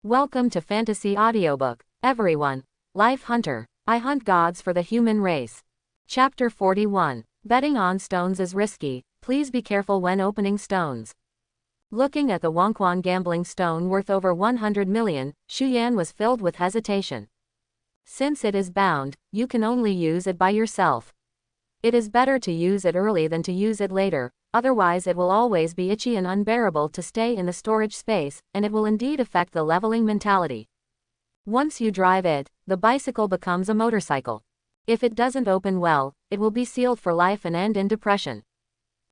Welcome to Fantasy Audiobook, everyone. Life Hunter. I hunt gods for the human race. Chapter 41. Betting on stones is risky. Please be careful when opening stones. Looking at the Wonkwon gambling stone worth over 100 million, Shuyan was filled with hesitation. Since it is bound, you can only use it by yourself. It is better to use it early than to use it later, otherwise it will always be itchy and unbearable to stay in the storage space, and it will indeed affect the leveling mentality. Once you drive it, the bicycle becomes a motorcycle. If it doesn't open well, it will be sealed for life and end in depression.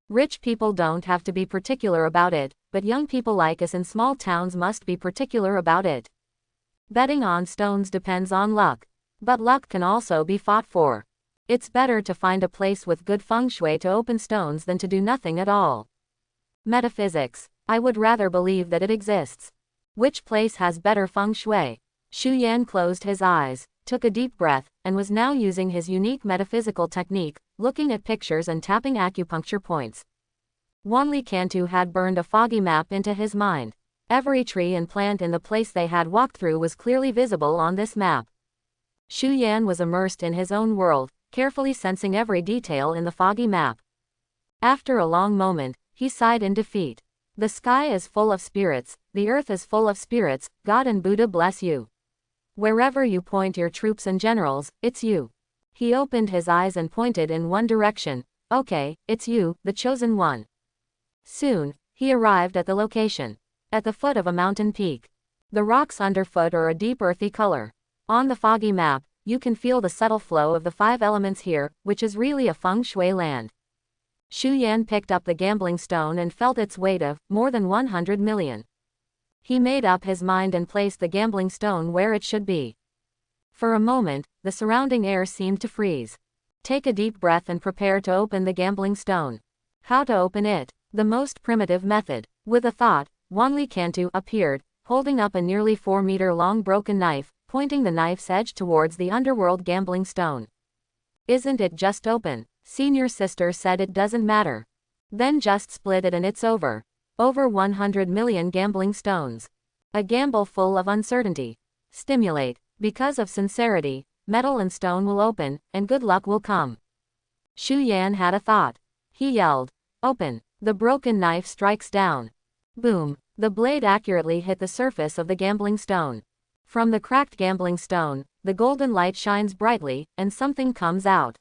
Rich people don't have to be particular about it, but young people like us in small towns must be particular about it. Betting on stones depends on luck. But luck can also be fought for. It's better to find a place with good feng shui to open stones than to do nothing at all. Metaphysics. I would rather believe that it exists. Which place has better feng shui? Shuyan closed his eyes, took a deep breath, and was now using his unique metaphysical technique, looking at pictures and tapping acupuncture points. Wanli Cantu had burned a foggy map into his mind. Every tree and plant in the place they had walked through was clearly visible on this map. Shuyan was immersed in his own world, carefully sensing every detail in the foggy map. After a long moment, he sighed in defeat. The sky is full of spirits, the earth is full of spirits, God and Buddha bless you. Wherever you point your troops and generals, it's you. He opened his eyes and pointed in one direction. Okay, it's you, the chosen one. Soon, he arrived at the location. At the foot of a mountain peak. The rocks underfoot are a deep earthy color. On the foggy map, you can feel the subtle flow of the 5 elements here, which is really a feng shui land. Shuyan picked up the gambling stone and felt its weight of more than 100 million. He made up his mind and placed the gambling stone where it should be. For a moment, the surrounding air seemed to freeze. Take a deep breath and prepare to open the gambling stone. How to open it? The most primitive method. With a thought, Wanli Cantu appeared, holding up a nearly 4-meter-long broken knife, pointing the knife's edge towards the underworld gambling stone. Isn't it just open? Senior sister said it doesn't matter. Then just split it and it's over. Over 100 million gambling stones. A gamble full of uncertainty. Stimulate. Because of sincerity, metal and stone will open, and good luck will come. Shuyan had a thought. He yelled, "Open!" The broken knife strikes down. Boom! The blade accurately hit the surface of the gambling stone. From the cracked gambling stone, the golden light shines brightly, and something comes out.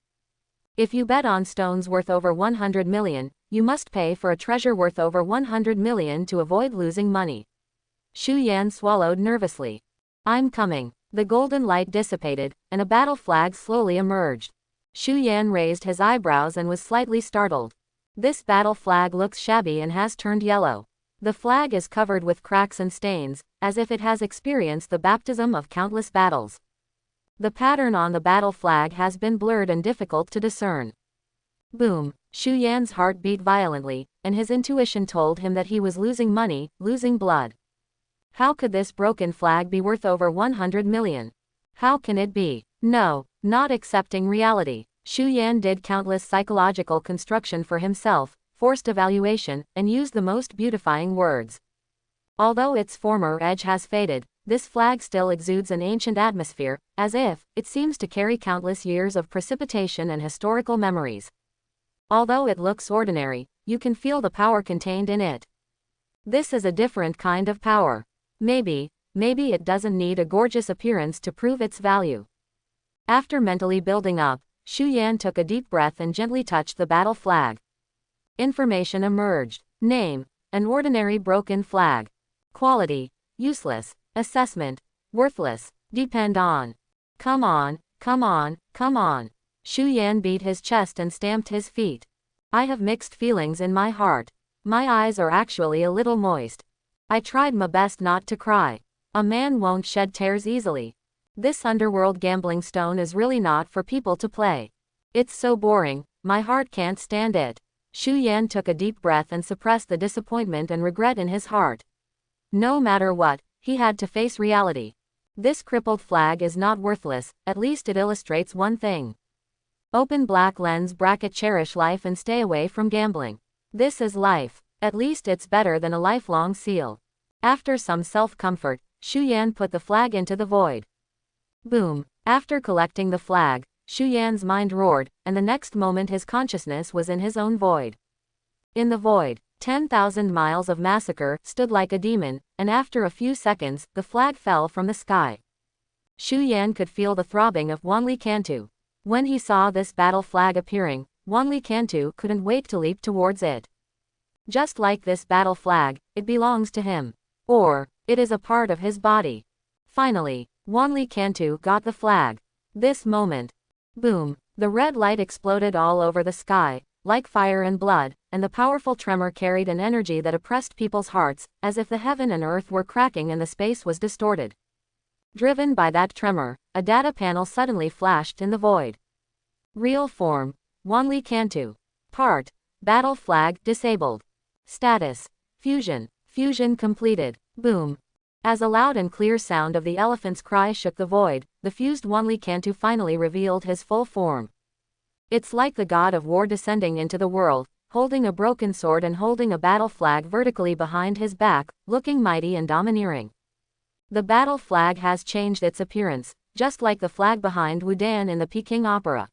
If you bet on stones worth over 100 million, you must pay for a treasure worth over 100 million to avoid losing money. Shuyan swallowed nervously. I'm coming. The golden light dissipated, and a battle flag slowly emerged. Shuyan raised his eyebrows and was slightly startled. This battle flag looks shabby and has turned yellow. The flag is covered with cracks and stains, as if it has experienced the baptism of countless battles. The pattern on the battle flag has been blurred and difficult to discern. Boom! Shuyan's heart beat violently, and his intuition told him that he was losing money, losing blood. How could this broken flag be worth over 100 million? How can it be? No, not accepting reality. Shuyan did countless psychological construction for himself, forced evaluation, and used the most beautifying words. Although its former edge has faded, this flag still exudes an ancient atmosphere, as if it seems to carry countless years of precipitation and historical memories. Although it looks ordinary, you can feel the power contained in it. This is a different kind of power. Maybe it doesn't need a gorgeous appearance to prove its value. After mentally building up, Shuyan took a deep breath and gently touched the battle flag. Information emerged. Name: an ordinary broken flag. Quality: useless. Assessment: worthless. Depend on. Come on, come on, come on. Shuyan beat his chest and stamped his feet. I have mixed feelings in my heart. My eyes are actually a little moist. I tried my best not to cry. A man won't shed tears easily. This underworld gambling stone is really not for people to play. It's so boring, my heart can't stand it. Shuyan took a deep breath and suppressed the disappointment and regret in his heart. No matter what, he had to face reality. This crippled flag is not worthless, at least it illustrates one thing. Open black lens bracket cherish life and stay away from gambling. This is life. At least it's better than a lifelong seal. After some self-comfort, Shu Yan put the flag into the void. Boom. After collecting the flag, Shu Yan's mind roared, and the next moment his consciousness was in his own void. In the void, 10,000 miles of massacre stood like a demon, and after a few seconds, the flag fell from the sky. Shu Yan could feel the throbbing of Wanli Cantu. When he saw this battle flag appearing, Wanli Cantu couldn't wait to leap towards it. Just like this battle flag, it belongs to him. Or, it is a part of his body. Finally, Wanli Cantu got the flag. This moment. Boom. The red light exploded all over the sky, like fire and blood, and the powerful tremor carried an energy that oppressed people's hearts, as if the heaven and earth were cracking and the space was distorted. Driven by that tremor, a data panel suddenly flashed in the void. Real form, Wanli Cantu. Part, battle flag disabled. Status, fusion. Fusion completed. Boom. As a loud and clear sound of the elephant's cry shook the void, the fused Wanli Cantu finally revealed his full form. It's like the god of war descending into the world, holding a broken sword and holding a battle flag vertically behind his back, looking mighty and domineering. The battle flag has changed its appearance, just like the flag behind Wudan in the Peking Opera.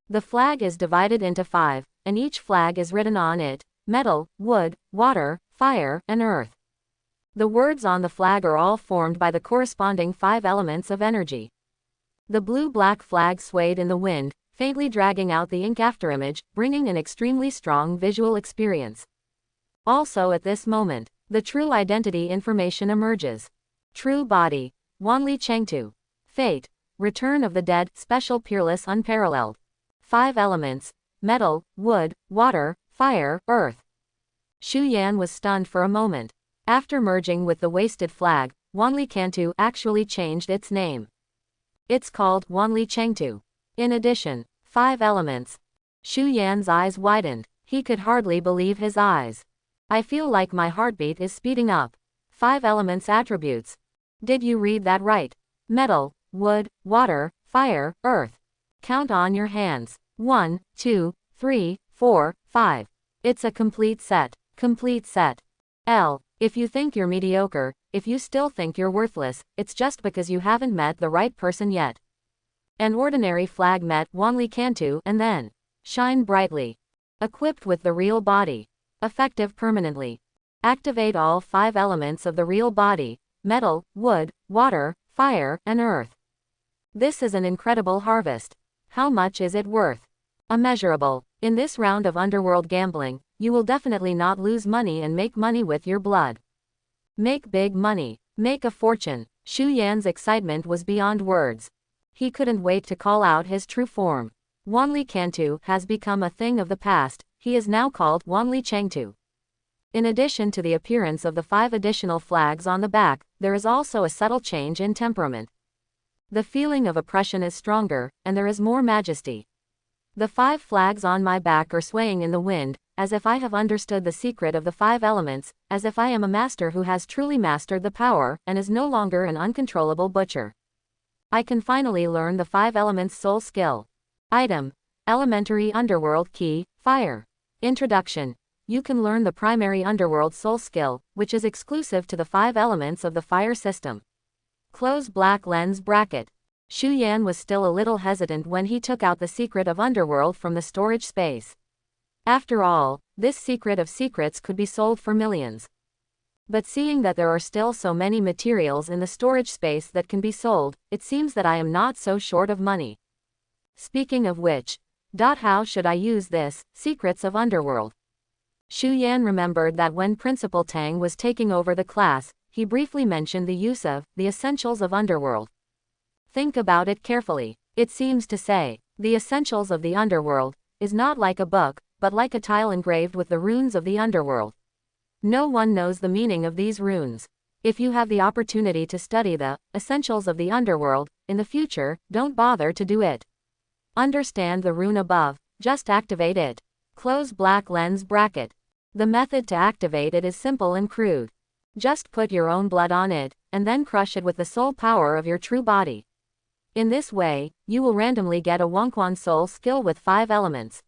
The flag is divided into 5, and each flag is written on it: metal, wood, water, fire, and earth. The words on the flag are all formed by the corresponding 5 elements of energy. The blue-black flag swayed in the wind, faintly dragging out the ink afterimage, bringing an extremely strong visual experience. Also at this moment, the true identity information emerges. True body, Wanli Chengtu. Fate, Return of the Dead, special peerless unparalleled. 5 elements: metal, wood, water, fire, earth. Shu Yan was stunned for a moment. After merging with the wasted flag, Wanli Cantu actually changed its name. It's called Wanli Chengtu. In addition, 5 elements. Shu Yan's eyes widened. He could hardly believe his eyes. I feel like my heartbeat is speeding up. 5 elements attributes. Did you read that right? Metal, wood, water, fire, earth. Count on your hands. 1, 2, 3, 4, 5. It's a complete set. Complete set. If you think you're mediocre, if you still think you're worthless, it's just because you haven't met the right person yet. An ordinary flag met Wanli Cantu and then shine brightly. Equipped with the real body. Effective permanently. Activate all 5 elements of the real body: metal, wood, water, fire, and earth. This is an incredible harvest. How much is it worth? Immeasurable. In this round of underworld gambling, you will definitely not lose money and make money with your blood. Make big money. Make a fortune. Shu Yan's excitement was beyond words. He couldn't wait to call out his true form. Wanli Cantu has become a thing of the past. He is now called Wanli Chengtu. In addition to the appearance of the 5 additional flags on the back, there is also a subtle change in temperament. The feeling of oppression is stronger, and there is more majesty. The 5 flags on my back are swaying in the wind, as if I have understood the secret of the 5 elements, as if I am a master who has truly mastered the power, and is no longer an uncontrollable butcher. I can finally learn the 5 elements soul skill. Item: Elementary Underworld Key, Fire. Introduction. You can learn the primary underworld soul skill, which is exclusive to the 5 elements of the fire system. Close black lens bracket. Shu Yan was still a little hesitant when he took out the secret of underworld from the storage space. After all, this secret of secrets could be sold for millions. But seeing that there are still so many materials in the storage space that can be sold, it seems that I am not so short of money. Speaking of which, how should I use this, secrets of underworld? Shu Yan remembered that when Principal Tang was taking over the class, he briefly mentioned the use of the essentials of underworld. Think about it carefully. It seems to say, the essentials of the underworld is not like a book, but like a tile engraved with the runes of the underworld. No one knows the meaning of these runes. If you have the opportunity to study the essentials of the underworld in the future, don't bother to do it. Understand the rune above, just activate it. Close black lens bracket. The method to activate it is simple and crude. Just put your own blood on it, and then crush it with the soul power of your true body. In this way, you will randomly get a Wonquan soul skill with 5 elements.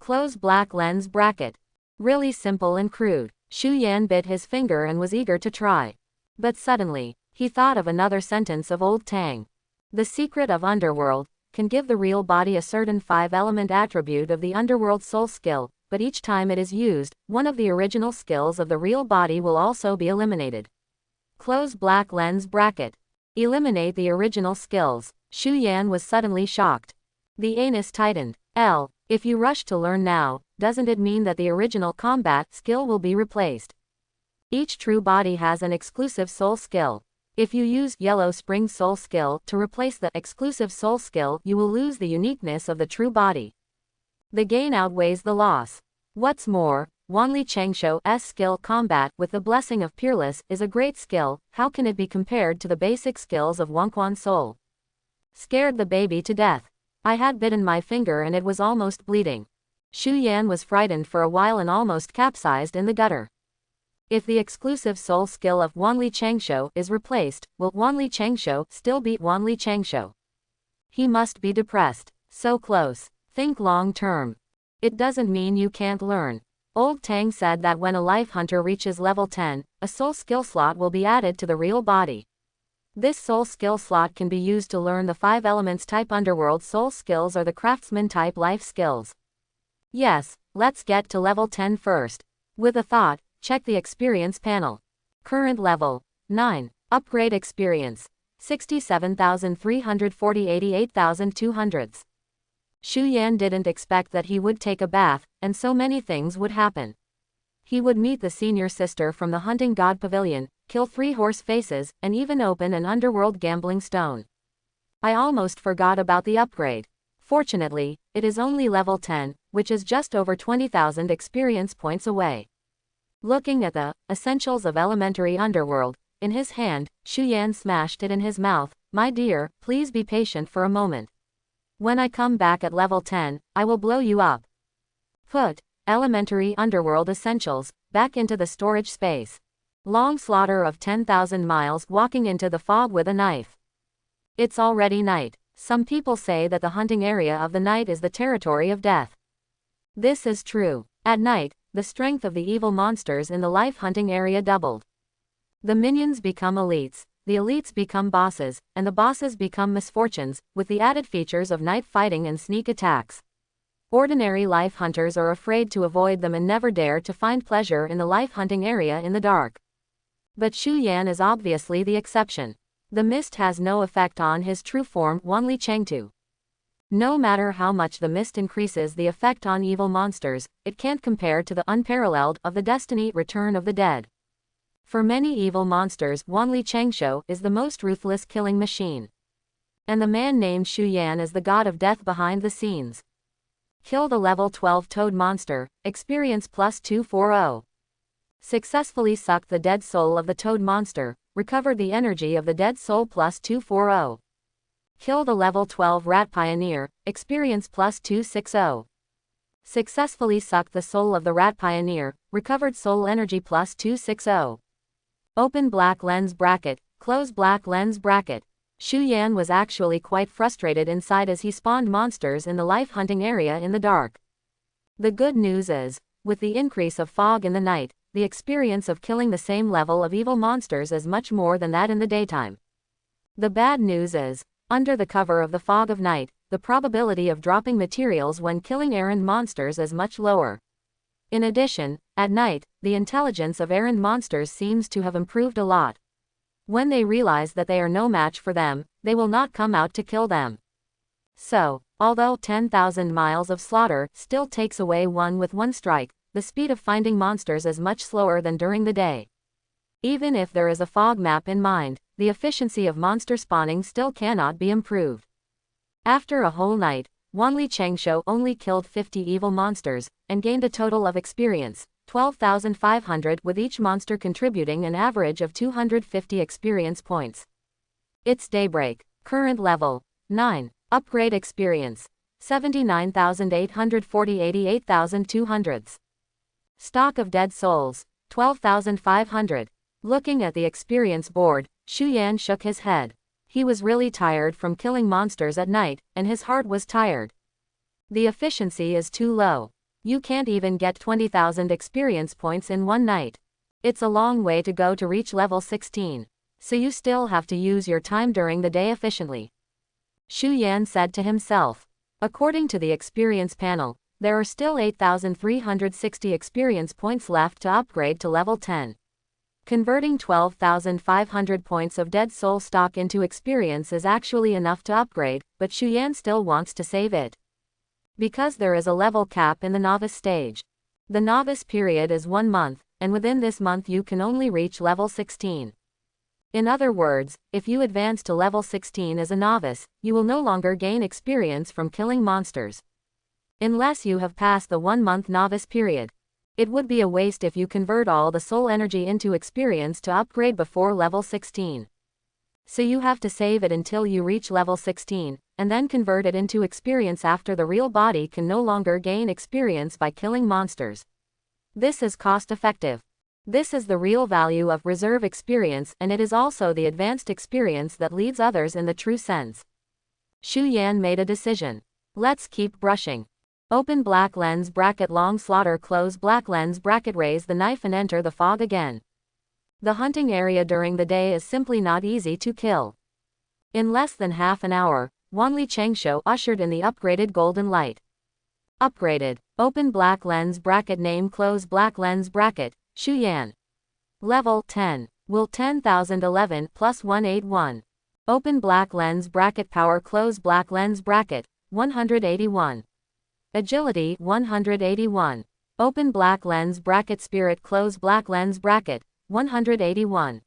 Close black lens bracket. Really simple and crude. Shu Yan bit his finger and was eager to try. But suddenly, He thought of another sentence of old Tang. The secret of underworld can give the real body a certain 5-element attribute of the underworld soul skill, but each time it is used, one of the original skills of the real body will also be eliminated. Close black lens bracket. Eliminate the original skills. Shu Yan was suddenly shocked. The anus tightened. If you rush to learn now, doesn't it mean that the original combat skill will be replaced? Each true body has an exclusive soul skill. If you use Yellow Spring Soul Skill to replace the exclusive soul skill, you will lose the uniqueness of the true body. The gain outweighs the loss. What's more, Wanli Chengshou's skill combat with the Blessing of Peerless is a great skill. How can it be compared to the basic skills of Wangquan Soul? Scared the baby to death. I had bitten my finger and it was almost bleeding. Shu Yan was frightened for a while and almost capsized in the gutter. If the exclusive soul skill of Wanli Chengshou is replaced, will Wanli Chengshou still beat Wanli Chengshou? He must be depressed. So close. Think long term. It doesn't mean you can't learn. Old Tang said that when a life hunter reaches level 10, a soul skill slot will be added to the real body. This soul skill slot can be used to learn the 5 elements type underworld soul skills or the craftsman type life skills. Yes, let's get to level 10 first. With a thought, check the experience panel. Current level 9. Upgrade experience 67,340 88,200. Shu Yan didn't expect that he would take a bath, and so many things would happen. He would meet the senior sister from the Hunting God Pavilion, kill 3 horse faces, and even open an underworld gambling stone. I almost forgot about the upgrade. Fortunately, it is only level 10, which is just over 20,000 experience points away. Looking at the essentials of elementary underworld in his hand, Shu Yan smashed it in his mouth. My dear, please be patient for a moment. When I come back at level 10, I will blow you up. Put elementary underworld essentials back into the storage space. Long slaughter of 10,000 miles walking into the fog with a knife. It's already night. Some people say that the hunting area of the night is the territory of death. This is true. At night, the strength of the evil monsters in the life hunting area doubled. The minions become elites, the elites become bosses, and the bosses become misfortunes, with the added features of night fighting and sneak attacks. Ordinary life hunters are afraid to avoid them and never dare to find pleasure in the life hunting area in the dark. But Shu Yan is obviously the exception. The mist has no effect on his true form Wanli Chengtu. No matter how much the mist increases the effect on evil monsters, it can't compare to the unparalleled of the destiny return of the dead. For many evil monsters, Wanli Chengshou is the most ruthless killing machine. And the man named Shu Yan is the god of death behind the scenes. Kill the level 12 toad monster, experience plus 240. Successfully sucked the dead soul of the toad monster, recovered the energy of the dead soul plus 240. Kill the level 12 rat pioneer, experience plus 260. Successfully sucked the soul of the rat pioneer, recovered soul energy plus 260. Open black lens bracket, close black lens bracket. Shu Yan was actually quite frustrated inside as he spawned monsters in the life hunting area in the dark. The good news is, with the increase of fog in the night, the experience of killing the same level of evil monsters is much more than that in the daytime. The bad news is, under the cover of the fog of night, the probability of dropping materials when killing errand monsters is much lower. In addition, at night, the intelligence of errand monsters seems to have improved a lot. When they realize that they are no match for them, they will not come out to kill them. So, although 10,000 miles of slaughter still takes away one with one strike, the speed of finding monsters is much slower than during the day. Even if there is a fog map in mind, the efficiency of monster spawning still cannot be improved. After a whole night, Wanli Chengshou only killed 50 evil monsters, and gained a total of experience, 12,500, with each monster contributing an average of 250 experience points. It's daybreak. Current level 9. Upgrade experience 79,840 88,200. Stock of dead souls 12,500. Looking at the experience board, Shu Yan shook his head. He was really tired from killing monsters at night, and his heart was tired. The efficiency is too low. You can't even get 20,000 experience points in one night. It's a long way to go to reach level 16. So you still have to use your time during the day efficiently. Shu Yan said to himself. According to the experience panel, there are still 8,360 experience points left to upgrade to level 10. Converting 12,500 points of dead soul stock into experience is actually enough to upgrade, but Shu Yan still wants to save it. Because there is a level cap in the novice stage. The novice period is 1 month, and within this month you can only reach level 16. In other words, if you advance to level 16 as a novice, you will no longer gain experience from killing monsters. Unless you have passed the 1-month novice period. It would be a waste if you convert all the soul energy into experience to upgrade before level 16. So you have to save it until you reach level 16, and then convert it into experience after the real body can no longer gain experience by killing monsters. This is cost-effective. This is the real value of reserve experience, and it is also the advanced experience that leads others in the true sense. Shu Yan made a decision. Let's keep brushing. Open black lens bracket long slaughter close black lens bracket raise the knife and enter the fog again. The hunting area during the day is simply not easy to kill. In less than half an hour, Wanli Changsho ushered in the upgraded golden light. Upgraded. Open black lens bracket name close black lens bracket, Shu Yan. Level 10. Will 10,011 plus 181. Open black lens bracket power close black lens bracket, 181. Agility 181. Open black lens bracket spirit close black lens bracket, 181.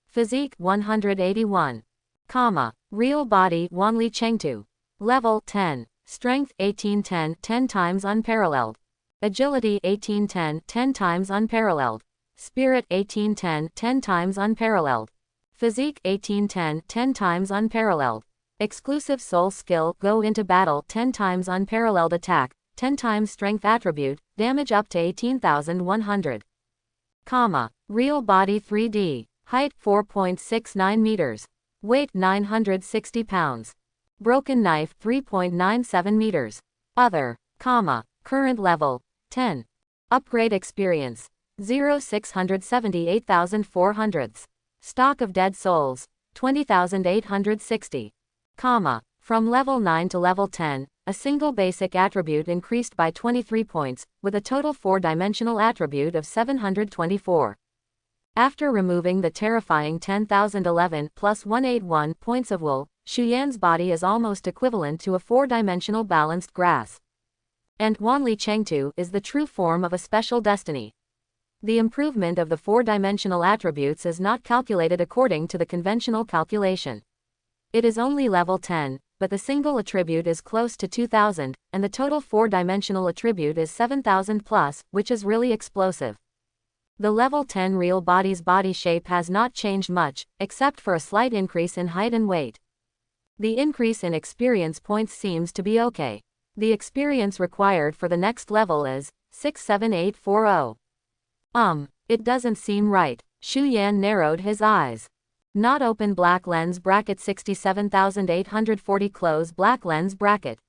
Physique 181. Comma. Real body Wanli Chengtu. Level 10. Strength 1810 10 times unparalleled. Agility 1810 10 times unparalleled. Spirit 1810 10 times unparalleled. Physique 1810 10 times unparalleled. Exclusive soul skill go into battle 10 times unparalleled attack, 10 times strength attribute, damage up to 18,100. Comma. Real body 3D. Height 4.69 meters. Weight 960 pounds. Broken knife 3.97 meters. Other. Comma. Current level 10. Upgrade experience 0,678,400. Stock of dead souls 20,860. Comma. From level 9 to level 10, a single basic attribute increased by 23 points, with a total 4-dimensional attribute of 724. After removing the terrifying 10,011 plus 181 points of wool, Shu Yan's body is almost equivalent to a 4-dimensional balanced grass. And Wanli Chengtu is the true form of a special destiny. The improvement of the 4-dimensional attributes is not calculated according to the conventional calculation. It is only level 10, but the single attribute is close to 2,000, and the total 4-dimensional attribute is 7,000 plus, which is really explosive. The level 10 real body's body shape has not changed much, except for a slight increase in height and weight. The increase in experience points seems to be okay. The experience required for the next level is 67840. It doesn't seem right. Shu Yan narrowed his eyes. Not open black lens bracket 67,840 close black lens bracket.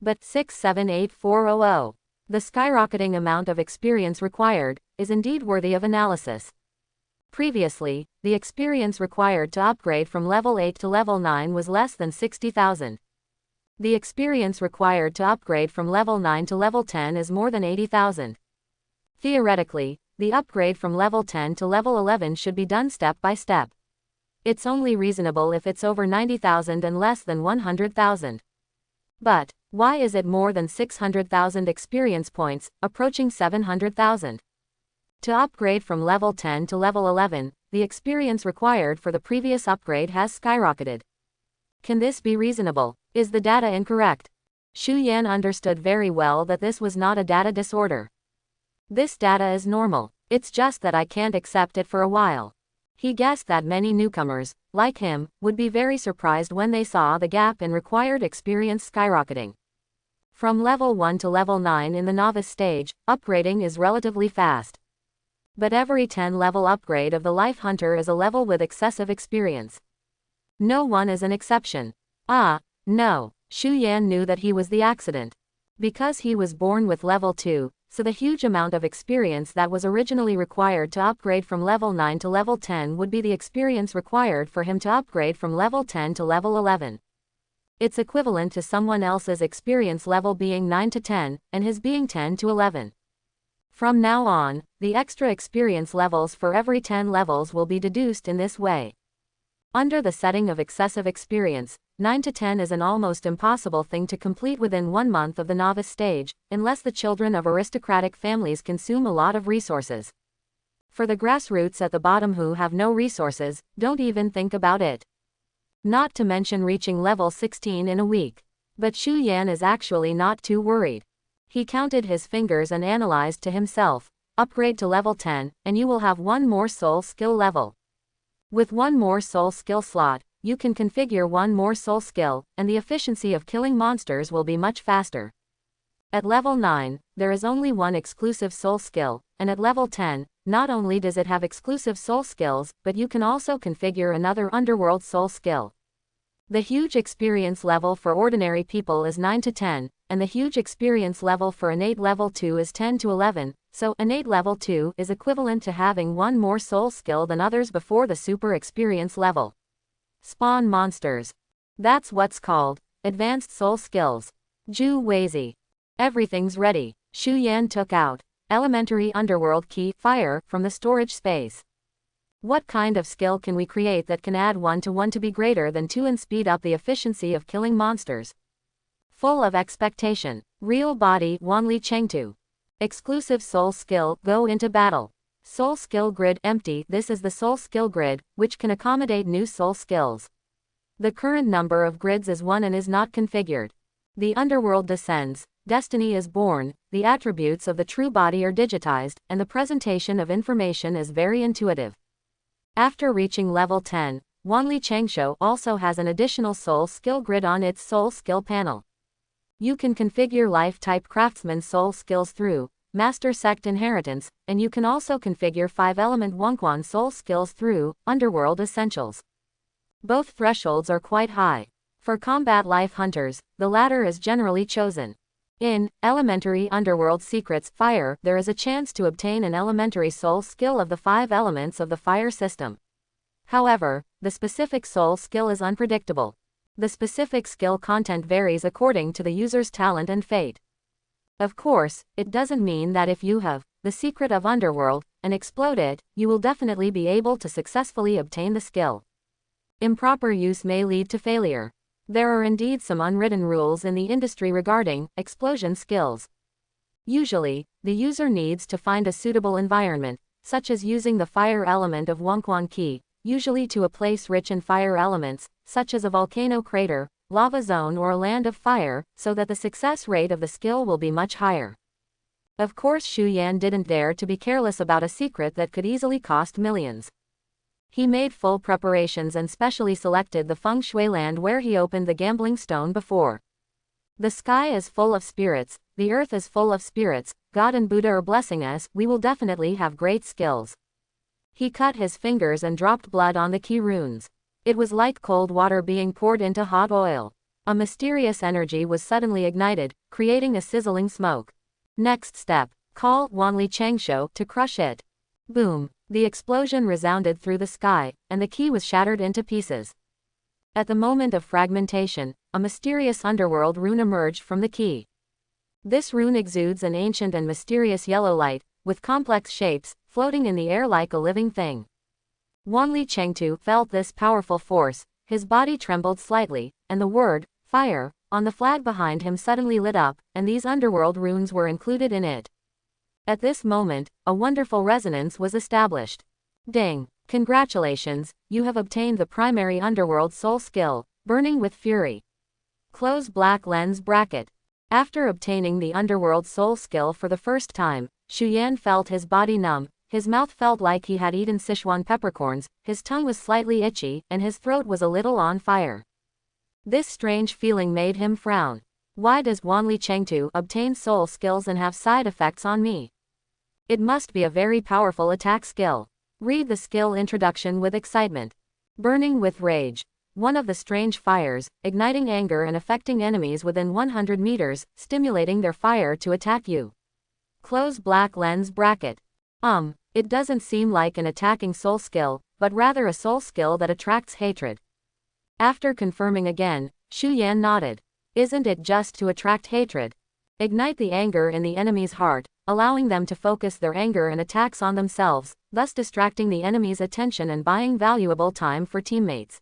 But 678,400. The skyrocketing amount of experience required is indeed worthy of analysis. Previously, the experience required to upgrade from level 8 to level 9 was less than 60,000. The experience required to upgrade from level 9 to level 10 is more than 80,000. Theoretically, the upgrade from level 10 to level 11 should be done step by step. It's only reasonable if it's over 90,000 and less than 100,000. But, why is it more than 600,000 experience points, approaching 700,000? To upgrade from level 10 to level 11, the experience required for the previous upgrade has skyrocketed. Can this be reasonable? Is the data incorrect? Shu Yan understood very well that this was not a data disorder. This data is normal, it's just that I can't accept it for a while. He guessed that many newcomers, like him, would be very surprised when they saw the gap in required experience skyrocketing. From level 1 to level 9 in the novice stage, upgrading is relatively fast. But every 10-level upgrade of the Life Hunter is a level with excessive experience. No one is an exception. No, Shu Yan knew that he was the accident. Because he was born with level 2, so the huge amount of experience that was originally required to upgrade from level 9 to level 10 would be the experience required for him to upgrade from level 10 to level 11. It's equivalent to someone else's experience level being 9 to 10, and his being 10 to 11. From now on, the extra experience levels for every 10 levels will be deduced in this way. Under the setting of excessive experience, 9 to 10 is an almost impossible thing to complete within 1 month of the novice stage, unless the children of aristocratic families consume a lot of resources. For the grassroots at the bottom who have no resources, don't even think about it. Not to mention reaching level 16 in a week. But Shu Yan is actually not too worried. He counted his fingers and analyzed to himself, upgrade to level 10, and you will have 1 more soul skill level. With 1 more soul skill slot, you can configure 1 more soul skill, and the efficiency of killing monsters will be much faster. At level 9, there is only 1 exclusive soul skill, and at level 10, not only does it have exclusive soul skills, but you can also configure another underworld soul skill. The huge experience level for ordinary people is 9 to 10, and the huge experience level for innate level 2 is 10 to 11, so innate level 2 is equivalent to having 1 more soul skill than others before the super experience level. Spawn monsters. That's what's called advanced soul skills. Ju Weizi. Everything's ready. Shu Yan took out elementary underworld key fire from the storage space. What kind of skill can we create that can add 1 to 1 to be greater than 2 and speed up the efficiency of killing monsters? Full of expectation. Real body Wanli Chengtu. Exclusive soul skill go into battle. Soul skill grid empty. This is the soul skill grid, which can accommodate new soul skills. The current number of grids is 1 and is not configured. The underworld descends, destiny is born, the attributes of the true body are digitized, and the presentation of information is very intuitive. After reaching level 10, Wanli Changsho also has an additional soul skill grid on its soul skill panel. You can configure life-type craftsman soul skills through Master Sect Inheritance, and you can also configure 5-element Wonquan soul skills through Underworld Essentials. Both thresholds are quite high. For combat life hunters, the latter is generally chosen. In Elementary Underworld Secrets Fire, there is a chance to obtain an elementary soul skill of the 5 elements of the fire system. However, the specific soul skill is unpredictable. The specific skill content varies according to the user's talent and fate. Of course, it doesn't mean that if you have the secret of Underworld and explode it, you will definitely be able to successfully obtain the skill. Improper use may lead to failure. There are indeed some unwritten rules in the industry regarding explosion skills. Usually, the user needs to find a suitable environment, such as using the fire element of Wonquan Key, usually to a place rich in fire elements, such as a volcano crater, lava zone or a land of fire, so that the success rate of the skill will be much higher. Of course Shu Yan didn't dare to be careless about a secret that could easily cost millions. He made full preparations and specially selected the feng shui land where he opened the gambling stone before. The sky is full of spirits, the earth is full of spirits, God and Buddha are blessing us, we will definitely have great skills. He cut his fingers and dropped blood on the key runes. It was like cold water being poured into hot oil. A mysterious energy was suddenly ignited, creating a sizzling smoke. Next step, call Wanli Changsho to crush it. Boom. The explosion resounded through the sky, and the key was shattered into pieces. At the moment of fragmentation, a mysterious underworld rune emerged from the key. This rune exudes an ancient and mysterious yellow light, with complex shapes, floating in the air like a living thing. Wanli Chengtu felt this powerful force, his body trembled slightly, and the word, fire, on the flag behind him suddenly lit up, and these underworld runes were included in it. At this moment, a wonderful resonance was established. Ding! Congratulations, you have obtained the primary underworld soul skill, Burning with Fury. Close black lens bracket. After obtaining the underworld soul skill for the first time, Shu Yan felt his body numb, his mouth felt like he had eaten Sichuan peppercorns, his tongue was slightly itchy, and his throat was a little on fire. This strange feeling made him frown. Why does Wanli Chengtu obtain soul skills and have side effects on me? It must be a very powerful attack skill. Read the skill introduction with excitement. Burning with Rage. One of the strange fires, igniting anger and affecting enemies within 100 meters, stimulating their fire to attack you. Close black lens bracket. It doesn't seem like an attacking soul skill, but rather a soul skill that attracts hatred. After confirming again, Shu Yan nodded. Isn't it just to attract hatred? Ignite the anger in the enemy's heart, allowing them to focus their anger and attacks on themselves, thus distracting the enemy's attention and buying valuable time for teammates.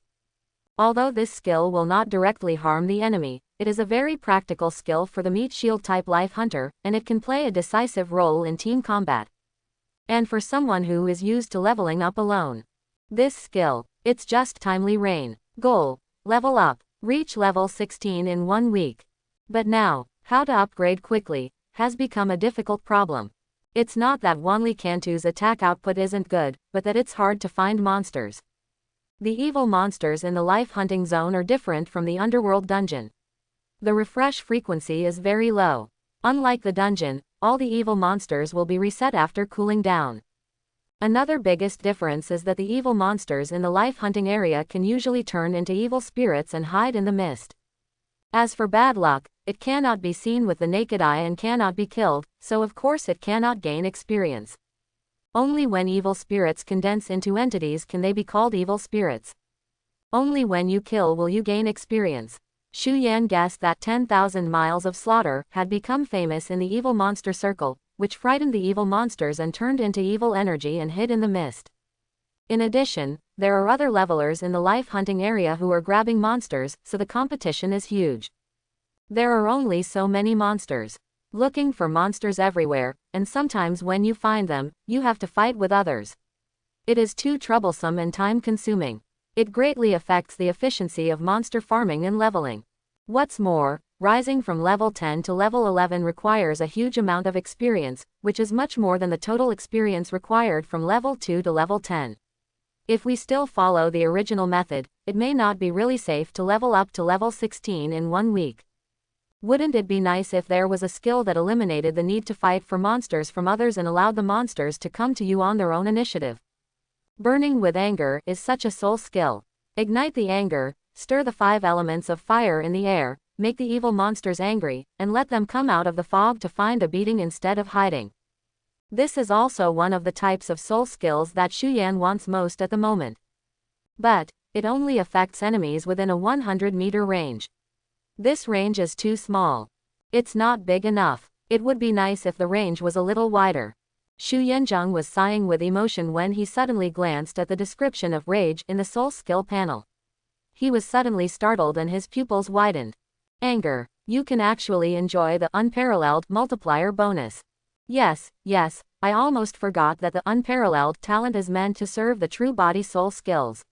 Although this skill will not directly harm the enemy, it is a very practical skill for the meat shield type life hunter, and it can play a decisive role in team combat. And for someone who is used to leveling up alone. This skill, it's just timely rain. Goal: level up, reach level 16 in 1 week. But now, how to upgrade quickly, has become a difficult problem. It's not that Wanli Cantu's attack output isn't good, but that it's hard to find monsters. The evil monsters in the life hunting zone are different from the underworld dungeon. The refresh frequency is very low. Unlike the dungeon, all the evil monsters will be reset after cooling down. Another biggest difference is that the evil monsters in the life hunting area can usually turn into evil spirits and hide in the mist. As for bad luck, it cannot be seen with the naked eye and cannot be killed, so of course it cannot gain experience. Only when evil spirits condense into entities can they be called evil spirits. Only when you kill will you gain experience. Shu Yan guessed that 10,000 miles of slaughter had become famous in the evil monster circle, which frightened the evil monsters and turned into evil energy and hid in the mist. In addition, there are other levelers in the life hunting area who are grabbing monsters, so the competition is huge. There are only so many monsters. Looking for monsters everywhere, and sometimes when you find them, you have to fight with others. It is too troublesome and time-consuming. It greatly affects the efficiency of monster farming and leveling. What's more, rising from level 10 to level 11 requires a huge amount of experience, which is much more than the total experience required from level 2 to level 10. If we still follow the original method, it may not be really safe to level up to level 16 in 1 week. Wouldn't it be nice if there was a skill that eliminated the need to fight for monsters from others and allowed the monsters to come to you on their own initiative? Burning with anger is such a soul skill. Ignite the anger, stir the 5 elements of fire in the air, make the evil monsters angry, and let them come out of the fog to find a beating instead of hiding. This is also one of the types of soul skills that Shu Yan wants most at the moment. But, it only affects enemies within a 100-meter range. This range is too small. It's not big enough. It would be nice if the range was a little wider. Shu Yanzheng was sighing with emotion when he suddenly glanced at the description of rage in the soul skill panel. He was suddenly startled and his pupils widened. Anger. You can actually enjoy the unparalleled multiplier bonus. Yes, I almost forgot that the unparalleled talent is meant to serve the true body soul skills.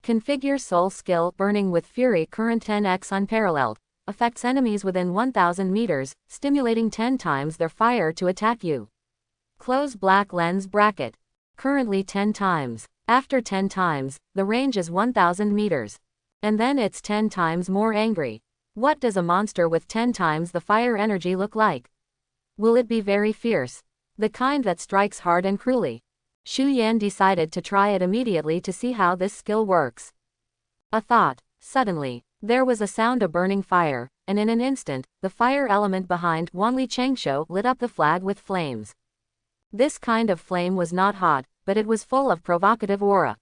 Configure soul skill burning with fury current 10x unparalleled. Affects enemies within 1000 meters, stimulating 10 times their fire to attack you. Close black lens bracket. Currently 10 times. After 10 times, the range is 1000 meters. And then it's 10 times more angry. What does a monster with 10 times the fire energy look like? Will it be very fierce? The kind that strikes hard and cruelly? Shu Yan decided to try it immediately to see how this skill works. A thought. Suddenly, there was a sound of burning fire, and in an instant, the fire element behind Wanli Changsho lit up the flag with flames. This kind of flame was not hot, but it was full of provocative aura.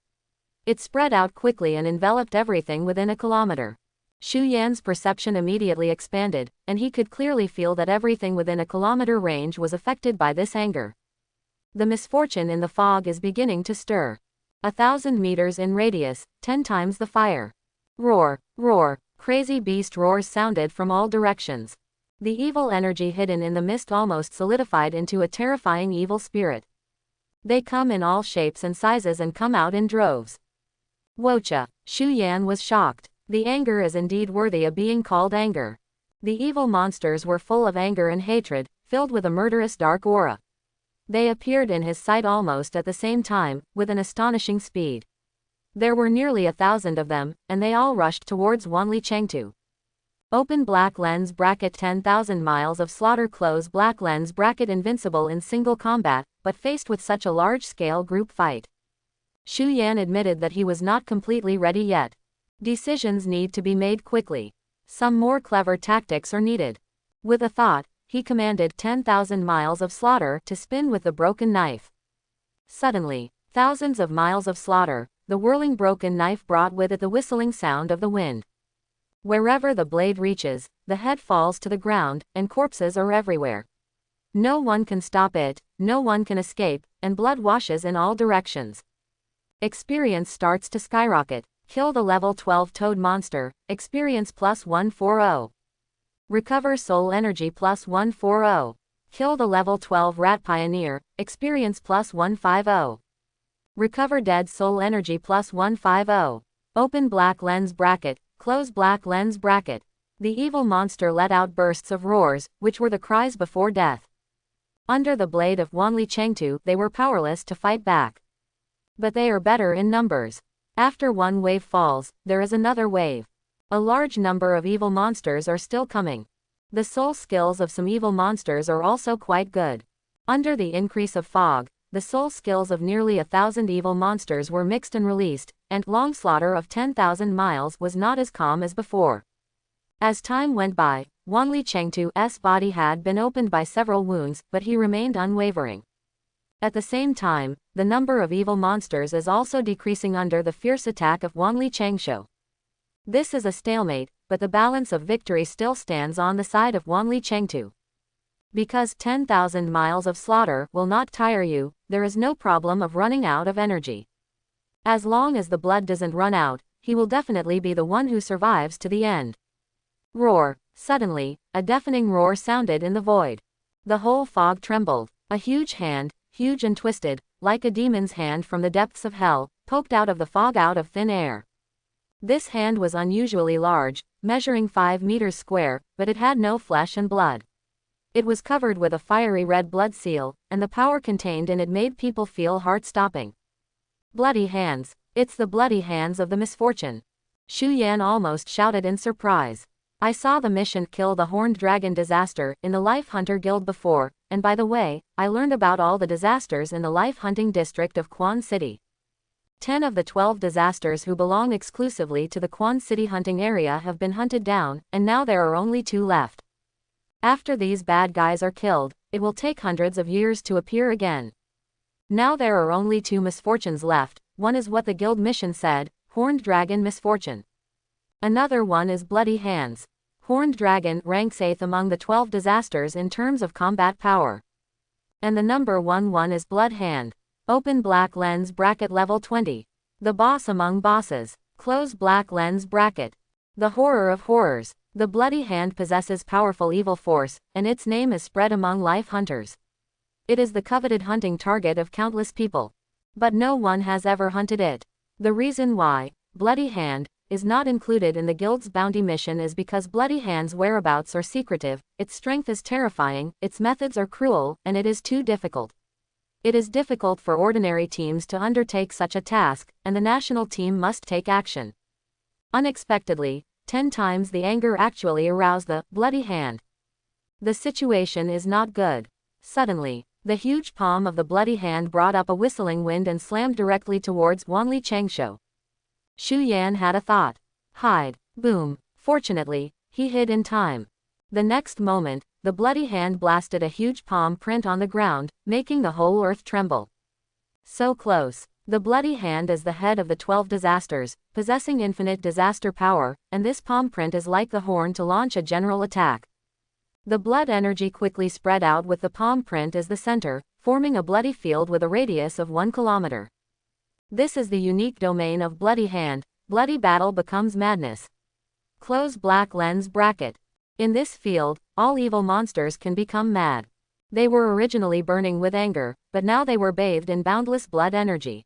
It spread out quickly and enveloped everything within a kilometer. Shu Yan's perception immediately expanded, and he could clearly feel that everything within a kilometer range was affected by this anger. The misfortune in the fog is beginning to stir. 1000 meters in radius, 10 times the fire. Roar, roar, crazy beast roars sounded from all directions. The evil energy hidden in the mist almost solidified into a terrifying evil spirit. They come in all shapes and sizes and come out in droves. Wocha, Shu Yan was shocked. The anger is indeed worthy of being called anger. The evil monsters were full of anger and hatred, filled with a murderous dark aura. They appeared in his sight almost at the same time, with an astonishing speed. There were nearly 1,000 of them, and they all rushed towards Wanli Chengtu. Open black lens bracket 10,000 miles of slaughter close black lens bracket invincible in single combat, but faced with such a large-scale group fight. Shu Yan admitted that he was not completely ready yet. Decisions need to be made quickly. Some more clever tactics are needed. With a thought, he commanded 10,000 miles of slaughter to spin with the broken knife. Suddenly, thousands of miles of slaughter, the whirling broken knife brought with it the whistling sound of the wind. Wherever the blade reaches, the head falls to the ground, and corpses are everywhere. No one can stop it, no one can escape, and blood washes in all directions. Experience starts to skyrocket. Kill the level 12 toad monster, experience plus 140. Recover soul energy plus 140. Kill the level 12 rat pioneer, experience plus 150. Recover dead soul energy plus 150. Open black lens bracket, close black lens bracket. The evil monster let out bursts of roars, which were the cries before death. Under the blade of Wanli Chengtu, they were powerless to fight back. But they are better in numbers. After one wave falls, there is another wave. A large number of evil monsters are still coming. The soul skills of some evil monsters are also quite good. Under the increase of fog, the soul skills of nearly 1,000 evil monsters were mixed and released, and long slaughter of 10,000 miles was not as calm as before. As time went by, Wanli Chengtu's body had been opened by several wounds, but he remained unwavering. At the same time, the number of evil monsters is also decreasing under the fierce attack of Wanli Chengshou. This is a stalemate, but the balance of victory still stands on the side of Wanli Chengtu. Because 10,000 miles of slaughter will not tire you, there is no problem of running out of energy. As long as the blood doesn't run out, he will definitely be the one who survives to the end. Roar! Suddenly, a deafening roar sounded in the void. The whole fog trembled. A huge hand, huge and twisted, like a demon's hand from the depths of hell, poked out of the fog out of thin air. This hand was unusually large, measuring 5 meters square, but it had no flesh and blood. It was covered with a fiery red blood seal, and the power contained in it made people feel heart-stopping. Bloody hands. It's the bloody hands of the misfortune. Xu Yan almost shouted in surprise. I saw the mission Kill the Horned Dragon disaster in the Life Hunter Guild before, and by the way, I learned about all the disasters in the life hunting district of Quan City. 10 of the 12 disasters who belong exclusively to the Quan City hunting area have been hunted down, and now there are only 2 left. After these bad guys are killed, it will take hundreds of years to appear again. Now there are only 2 misfortunes left. One is what the guild mission said, Horned Dragon Misfortune. Another one is Bloody Hands. Horned Dragon ranks 8th among the 12 disasters in terms of combat power. And the number 1 is Blood Hand. Open black lens bracket level 20. The boss among bosses. Close black lens bracket. The horror of horrors. The Bloody Hand possesses powerful evil force, and its name is spread among life hunters. It is the coveted hunting target of countless people. But no one has ever hunted it. The reason why Bloody Hand is not included in the guild's bounty mission is because Bloody Hand's whereabouts are secretive, its strength is terrifying, its methods are cruel, and it is too difficult. It is difficult for ordinary teams to undertake such a task, and the national team must take action. Unexpectedly, 10 times the anger actually aroused the Bloody Hand. The situation is not good. Suddenly, the huge palm of the Bloody Hand brought up a whistling wind and slammed directly towards Wanli Chengshou. Xu Yan had a thought. Hide. Boom. Fortunately, he hid in time. The next moment, the Bloody Hand blasted a huge palm print on the ground, making the whole earth tremble. So close. The Bloody Hand is the head of the 12 disasters, possessing infinite disaster power, and this palm print is like the horn to launch a general attack. The blood energy quickly spread out with the palm print as the center, forming a bloody field with a radius of 1 kilometer. This is the unique domain of Bloody Hand. Bloody battle becomes madness. Close black lens bracket. In this field, all evil monsters can become mad. They were originally burning with anger, but now they were bathed in boundless blood energy.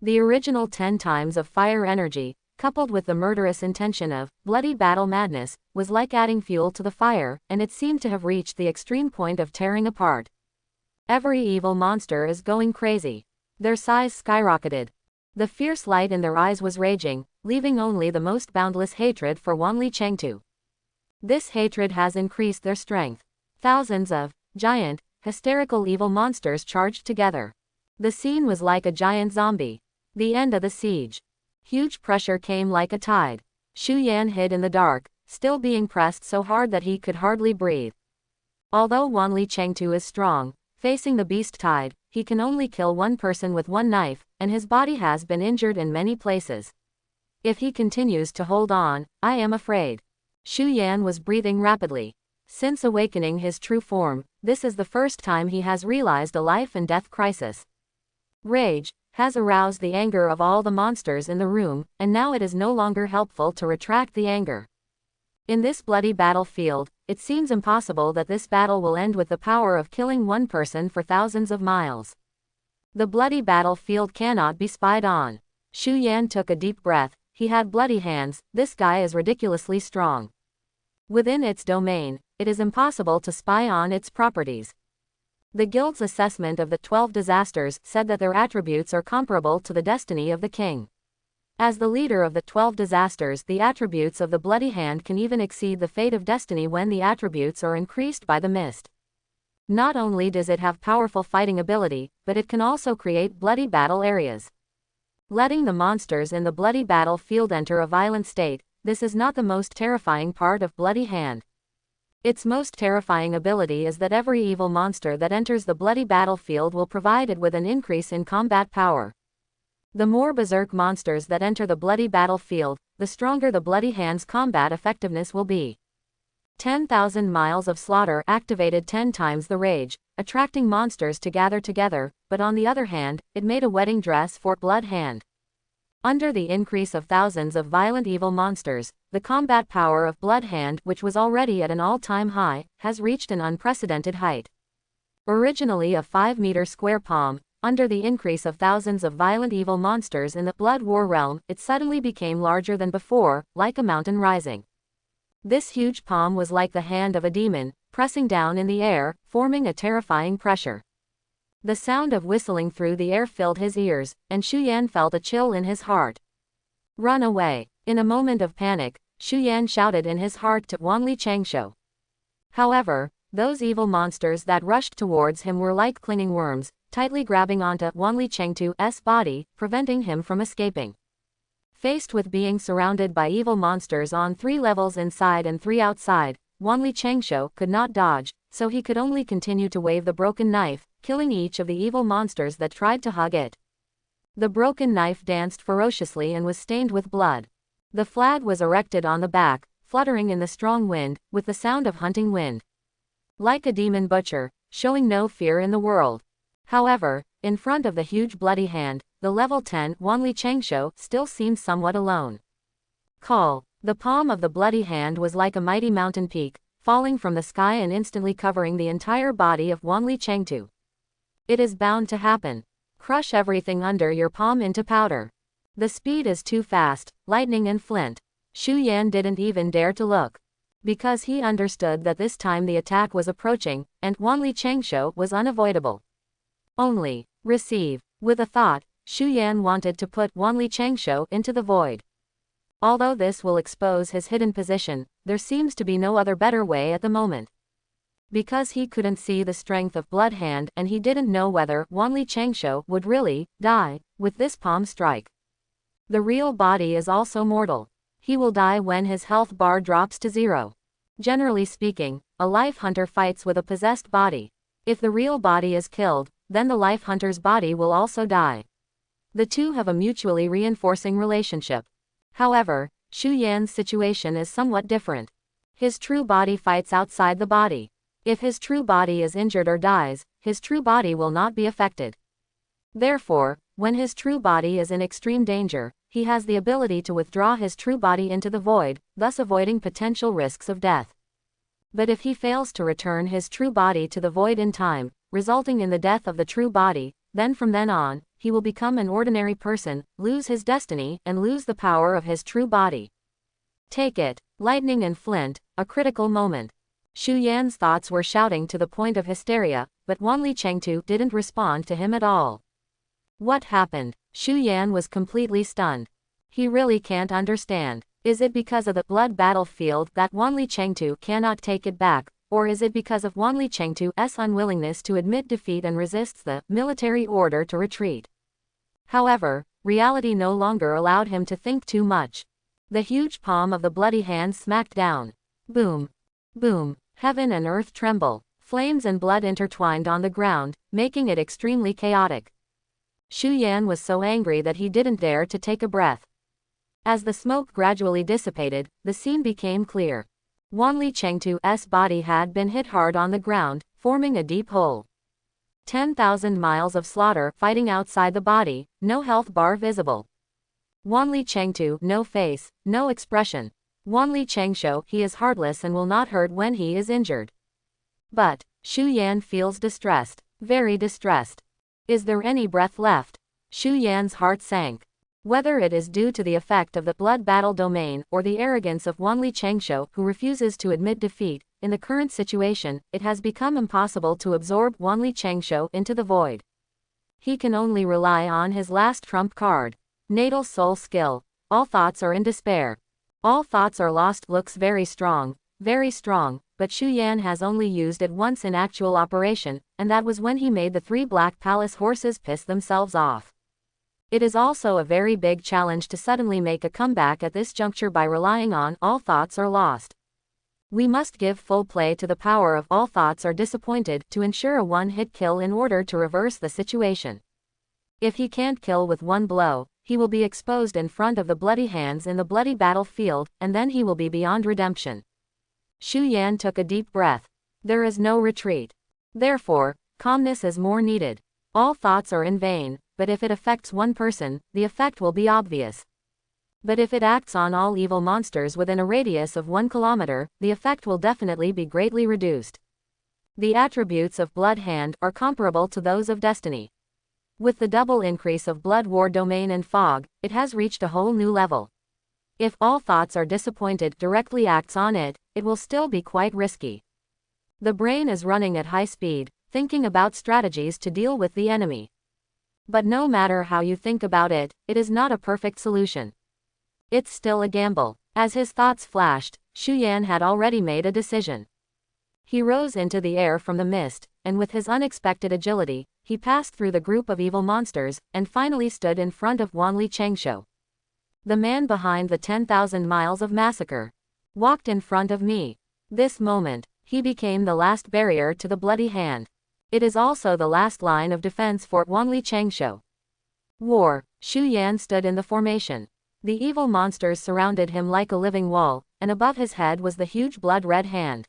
The original 10 times of fire energy, coupled with the murderous intention of bloody battle madness, was like adding fuel to the fire, and it seemed to have reached the extreme point of tearing apart. Every evil monster is going crazy. Their size skyrocketed. The fierce light in their eyes was raging, leaving only the most boundless hatred for Wanli Chengtu. This hatred has increased their strength. Thousands of giant, hysterical evil monsters charged together. The scene was like a giant zombie. The end of the siege. Huge pressure came like a tide. Xu Yan hid in the dark, still being pressed so hard that he could hardly breathe. Although Wanli Chengtu is strong, facing the beast tide, he can only kill one person with one knife, and his body has been injured in many places. If he continues to hold on, I am afraid. Xu Yan was breathing rapidly. Since awakening his true form, this is the first time he has realized a life and death crisis. Rage has aroused the anger of all the monsters in the room, and now it is no longer helpful to retract the anger. In this bloody battlefield, it seems impossible that this battle will end with the power of killing one person for thousands of miles. The bloody battlefield cannot be spied on. Xu Yan took a deep breath. He had bloody hands. This guy is ridiculously strong. Within its domain, it is impossible to spy on its properties. The guild's assessment of the 12 disasters said that their attributes are comparable to the destiny of the king. As the leader of the 12 disasters, the attributes of the bloody hand can even exceed the fate of destiny when the attributes are increased by the mist. Not only does it have powerful fighting ability, but it can also create bloody battle areas. Letting the monsters in the bloody battlefield enter a violent state, this is not the most terrifying part of Bloody Hand. Its most terrifying ability is that every evil monster that enters the bloody battlefield will provide it with an increase in combat power. The more berserk monsters that enter the bloody battlefield, the stronger the Bloody Hand's combat effectiveness will be. 10,000 miles of slaughter activated 10 times the rage, attracting monsters to gather together, but on the other hand, it made a wedding dress for Blood Hand. Under the increase of thousands of violent evil monsters, the combat power of Blood Hand, which was already at an all-time high, has reached an unprecedented height. Originally a 5-meter square palm, under the increase of thousands of violent evil monsters in the Blood War realm, it suddenly became larger than before, like a mountain rising. This huge palm was like the hand of a demon, pressing down in the air, forming a terrifying pressure. The sound of whistling through the air filled his ears, and Xu Yan felt a chill in his heart. Run away! In a moment of panic, Xu Yan shouted in his heart to Wanli Changshu. However, those evil monsters that rushed towards him were like clinging worms, tightly grabbing onto Wanli Chengtu's body, preventing him from escaping. Faced with being surrounded by evil monsters on 3 levels inside and 3 outside, Wanli Changshu could not dodge, so he could only continue to wave the broken knife, killing each of the evil monsters that tried to hug it. The broken knife danced ferociously and was stained with blood. The flag was erected on the back, fluttering in the strong wind, with the sound of hunting wind. Like a demon butcher, showing no fear in the world. However, in front of the huge bloody hand, the level 10 Wanli Changshu still seemed somewhat alone. Call. The palm of the bloody hand was like a mighty mountain peak, falling from the sky and instantly covering the entire body of Wanli Chengtu. It is bound to happen. Crush everything under your palm into powder. The speed is too fast, lightning and flint. Xu Yan didn't even dare to look. Because he understood that this time the attack was approaching, and Wanli Changshu was unavoidable. Only, receive. With a thought, Xu Yan wanted to put Wanli Changshu into the void. Although this will expose his hidden position, there seems to be no other better way at the moment. Because he couldn't see the strength of Blood Hand and he didn't know whether Wanli Changshu would really die with this palm strike. The real body is also mortal. He will die when his health bar drops to 0. Generally speaking, a life hunter fights with a possessed body. If the real body is killed, then the life hunter's body will also die. The two have a mutually reinforcing relationship. However, Xu Yan's situation is somewhat different. His true body fights outside the body. If his true body is injured or dies, his true body will not be affected. Therefore, when his true body is in extreme danger, he has the ability to withdraw his true body into the void, thus avoiding potential risks of death. But if he fails to return his true body to the void in time, resulting in the death of the true body, then from then on, he will become an ordinary person, lose his destiny, and lose the power of his true body. Take it. Lightning and flint, a critical moment. Xu Yan's thoughts were shouting to the point of hysteria, but Wanli Chengtu didn't respond to him at all. What happened? Xu Yan was completely stunned. He really can't understand. Is it because of the blood battlefield that Wanli Chengtu cannot take it back, or is it because of Wanli Chengtu's unwillingness to admit defeat and resists the military order to retreat? However, reality no longer allowed him to think too much. The huge palm of the bloody hand smacked down. Boom. Boom. Heaven and earth tremble. Flames and blood intertwined on the ground, making it extremely chaotic. Xu Yan was so angry that he didn't dare to take a breath. As the smoke gradually dissipated, the scene became clear. Wanli Chengtu's body had been hit hard on the ground, forming a deep hole. 10,000 miles of slaughter fighting outside the body, no health bar visible. Wanli Chengtu, no face, no expression. Wanli Chengsho, he is heartless and will not hurt when he is injured. But Xu Yan feels distressed, very distressed. Is there any breath left? Xu Yan's heart sank. Whether it is due to the effect of the blood battle domain or the arrogance of Wanli Chengsho, who refuses to admit defeat, in the current situation, it has become impossible to absorb Wanli Chengsho into the void. He can only rely on his last trump card. Natal soul skill. All thoughts are in despair. All thoughts are lost looks very strong, but Xu Yan has only used it once in actual operation, and that was when he made the 3 black palace horses piss themselves off. It is also a very big challenge to suddenly make a comeback at this juncture by relying on all thoughts are lost. We must give full play to the power of all thoughts are disappointed to ensure a one-hit kill in order to reverse the situation. If he can't kill with one blow, he will be exposed in front of the bloody hands in the bloody battlefield, and then he will be beyond redemption. Xu Yan took a deep breath. There is no retreat. Therefore, calmness is more needed. All thoughts are in vain, but if it affects one person, the effect will be obvious. But if it acts on all evil monsters within a radius of 1 kilometer, the effect will definitely be greatly reduced. The attributes of Blood Hand are comparable to those of Destiny. With the double increase of Blood War Domain and Fog, it has reached a whole new level. If all thoughts are disappointed directly acts on it, it will still be quite risky. The brain is running at high speed, thinking about strategies to deal with the enemy. But no matter how you think about it, it is not a perfect solution. It's still a gamble. As his thoughts flashed, Xu Yan had already made a decision. He rose into the air from the mist, and with his unexpected agility, he passed through the group of evil monsters, and finally stood in front of Wanli Chengsho. The man behind the 10,000 miles of massacre walked in front of me. This moment, he became the last barrier to the bloody hand. It is also the last line of defense for Wanli Chengsho. War. Xu Yan stood in the formation. The evil monsters surrounded him like a living wall, and above his head was the huge blood-red hand.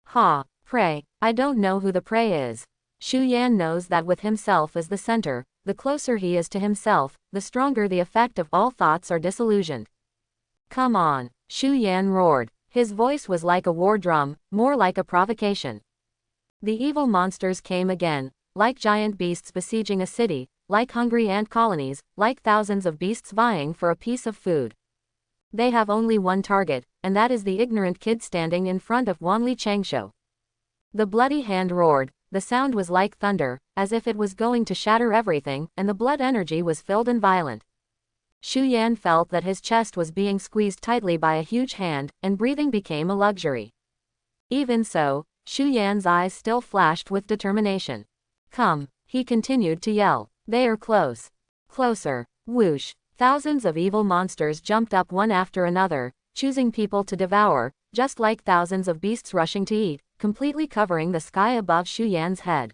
Ha! Prey. I don't know who the prey is. Xu Yan knows that with himself as the center, the closer he is to himself, the stronger the effect of all thoughts are disillusioned. Come on! Xu Yan roared. His voice was like a war drum, more like a provocation. The evil monsters came again, like giant beasts besieging a city, like hungry ant colonies, like thousands of beasts vying for a piece of food. They have only one target, and that is the ignorant kid standing in front of Wanli Chengsho. The bloody hand roared, the sound was like thunder, as if it was going to shatter everything, and the blood energy was filled and violent. Xu Yan felt that his chest was being squeezed tightly by a huge hand, and breathing became a luxury. Even so, Xu Yan's eyes still flashed with determination. Come, he continued to yell. They are close. Closer. Whoosh. Thousands of evil monsters jumped up one after another, choosing people to devour, just like thousands of beasts rushing to eat, completely covering the sky above Xu Yan's head.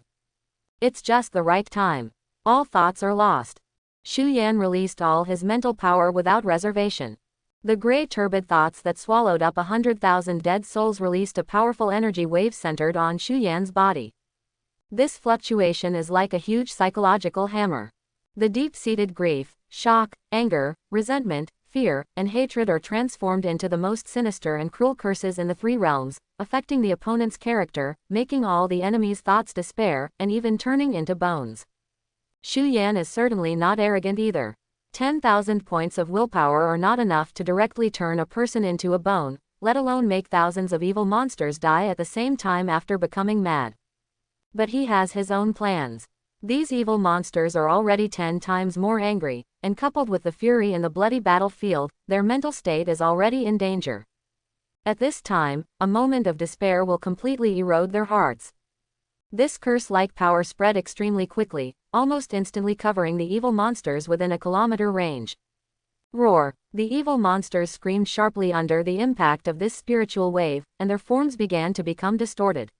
It's just the right time. All thoughts are lost. Xu Yan released all his mental power without reservation. The gray turbid thoughts that swallowed up 100,000 dead souls released a powerful energy wave centered on Xu Yan's body. This fluctuation is like a huge psychological hammer. The deep-seated grief, shock, anger, resentment, fear, and hatred are transformed into the most sinister and cruel curses in the 3 realms, affecting the opponent's character, making all the enemy's thoughts despair, and even turning into bones. Xu Yan is certainly not arrogant either. 10,000 points of willpower are not enough to directly turn a person into a bone, let alone make thousands of evil monsters die at the same time after becoming mad. But he has his own plans. These evil monsters are already 10 times more angry, and coupled with the fury in the bloody battlefield, their mental state is already in danger. At this time, a moment of despair will completely erode their hearts. This curse-like power spread extremely quickly, almost instantly covering the evil monsters within a kilometer range. Roar! The evil monsters screamed sharply under the impact of this spiritual wave, and their forms began to become distorted.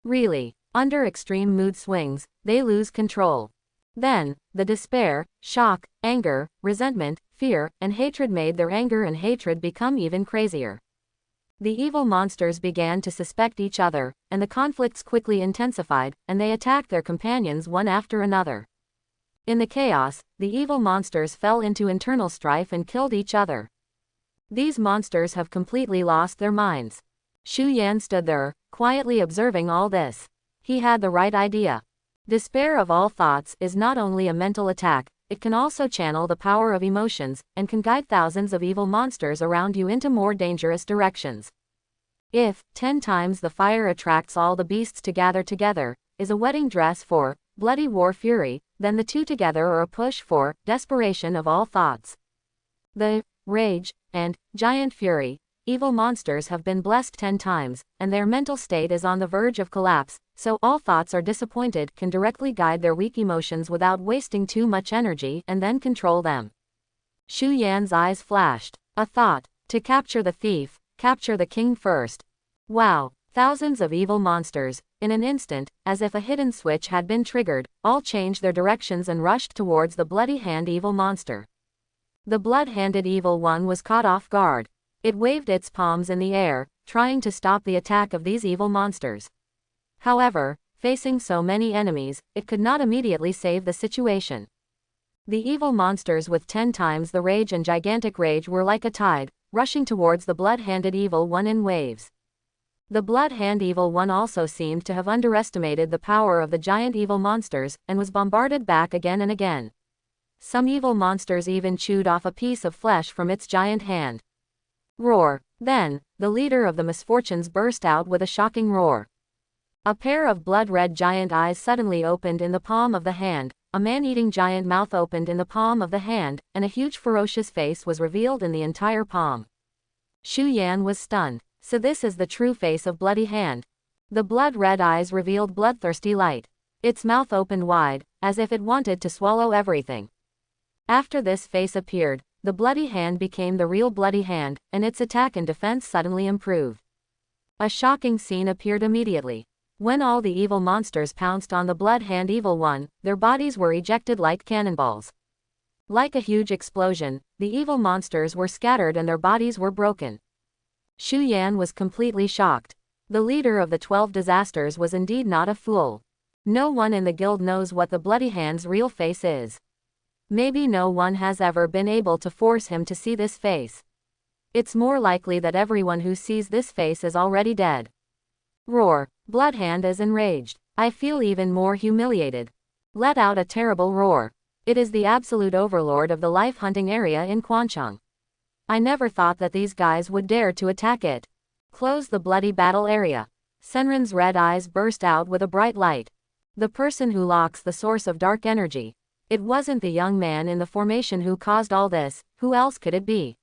Really, under extreme mood swings, they lose control. Then, the despair, shock, anger, resentment, fear, and hatred made their anger and hatred become even crazier. The evil monsters began to suspect each other, and the conflicts quickly intensified, and they attacked their companions one after another. In the chaos, the evil monsters fell into internal strife and killed each other. These monsters have completely lost their minds. Shu Yan stood there, quietly observing all this. He had the right idea. Despair of all thoughts is not only a mental attack, it can also channel the power of emotions, and can guide thousands of evil monsters around you into more dangerous directions. If 10 times the fire attracts all the beasts to gather together, is a wedding dress for bloody war fury, then the two together are a push for desperation of all thoughts. The rage and giant fury, evil monsters have been blessed 10 times, and their mental state is on the verge of collapse, so all thoughts are disappointed can directly guide their weak emotions without wasting too much energy and then control them. Shu Yan's eyes flashed. A thought. To capture the thief, capture the king first. Wow. Thousands of evil monsters, in an instant, as if a hidden switch had been triggered, all changed their directions and rushed towards the bloody hand evil monster. The blood-handed evil one was caught off guard. It waved its palms in the air, trying to stop the attack of these evil monsters. However, facing so many enemies, it could not immediately save the situation. The evil monsters with 10 times the rage and gigantic rage were like a tide, rushing towards the blood-handed evil one in waves. The blood-hand evil one also seemed to have underestimated the power of the giant evil monsters, and was bombarded back again and again. Some evil monsters even chewed off a piece of flesh from its giant hand. Roar. Then, the leader of the misfortunes burst out with a shocking roar. A pair of blood-red giant eyes suddenly opened in the palm of the hand, a man-eating giant mouth opened in the palm of the hand, and a huge ferocious face was revealed in the entire palm. Shu Yan was stunned. So this is the true face of Bloody Hand. The blood-red eyes revealed bloodthirsty light. Its mouth opened wide, as if it wanted to swallow everything. After this face appeared, the Bloody Hand became the real Bloody Hand, and its attack and defense suddenly improved. A shocking scene appeared immediately. When all the evil monsters pounced on the Blood Hand Evil One, their bodies were ejected like cannonballs. Like a huge explosion, the evil monsters were scattered and their bodies were broken. Shu Yan was completely shocked. The leader of the 12 disasters was indeed not a fool. No one in the guild knows what the Bloody Hand's real face is. Maybe no one has ever been able to force him to see this face. It's more likely that everyone who sees this face is already dead. Roar. Bloodhand is enraged. I feel even more humiliated. Let out a terrible roar. It is the absolute overlord of the life hunting area in Quancheng. I never thought that these guys would dare to attack it. Close the bloody battle area. Senran's red eyes burst out with a bright light. The person who locks the source of dark energy. It wasn't the young man in the formation who caused all this, who else could it be?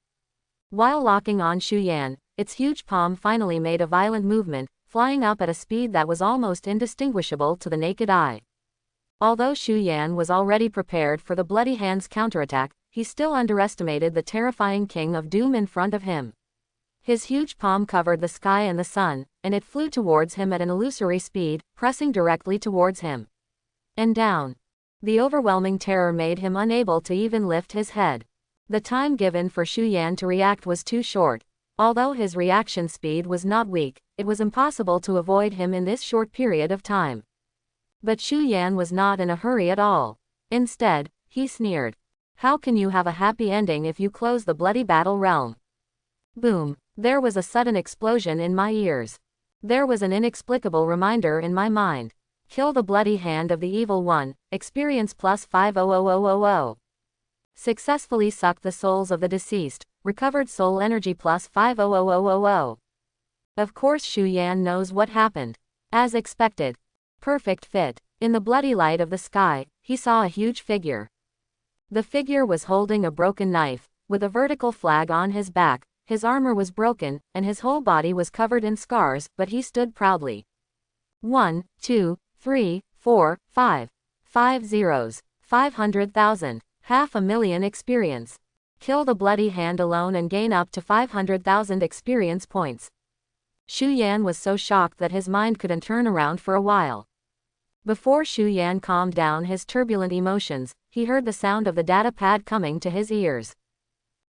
While locking on Shu Yan, its huge palm finally made a violent movement, flying up at a speed that was almost indistinguishable to the naked eye. Although Shu Yan was already prepared for the Bloody Hand's counterattack, he still underestimated the terrifying King of Doom in front of him. His huge palm covered the sky and the sun, and it flew towards him at an illusory speed, pressing directly towards him. And down. The overwhelming terror made him unable to even lift his head. The time given for Shu Yan to react was too short. Although his reaction speed was not weak, it was impossible to avoid him in this short period of time. But Shu Yan was not in a hurry at all. Instead, he sneered. How can you have a happy ending if you close the bloody battle realm? Boom. There was a sudden explosion in my ears. There was an inexplicable reminder in my mind. Kill the Bloody Hand of the Evil One, experience plus 50000. Successfully sucked the souls of the deceased, recovered soul energy plus 50000. Of course Shu Yan knows what happened. As expected. Perfect fit. In the bloody light of the sky, he saw a huge figure. The figure was holding a broken knife, with a vertical flag on his back. His armor was broken, and his whole body was covered in scars, but he stood proudly. 1, 2, 3, 4, 5. 5 zeros. 500,000. 500,000 experience. Kill the Bloody Hand alone and gain up to 500,000 experience points. Xu Yan was so shocked that his mind couldn't turn around for a while. Before Xu Yan calmed down his turbulent emotions, he heard the sound of the data pad coming to his ears.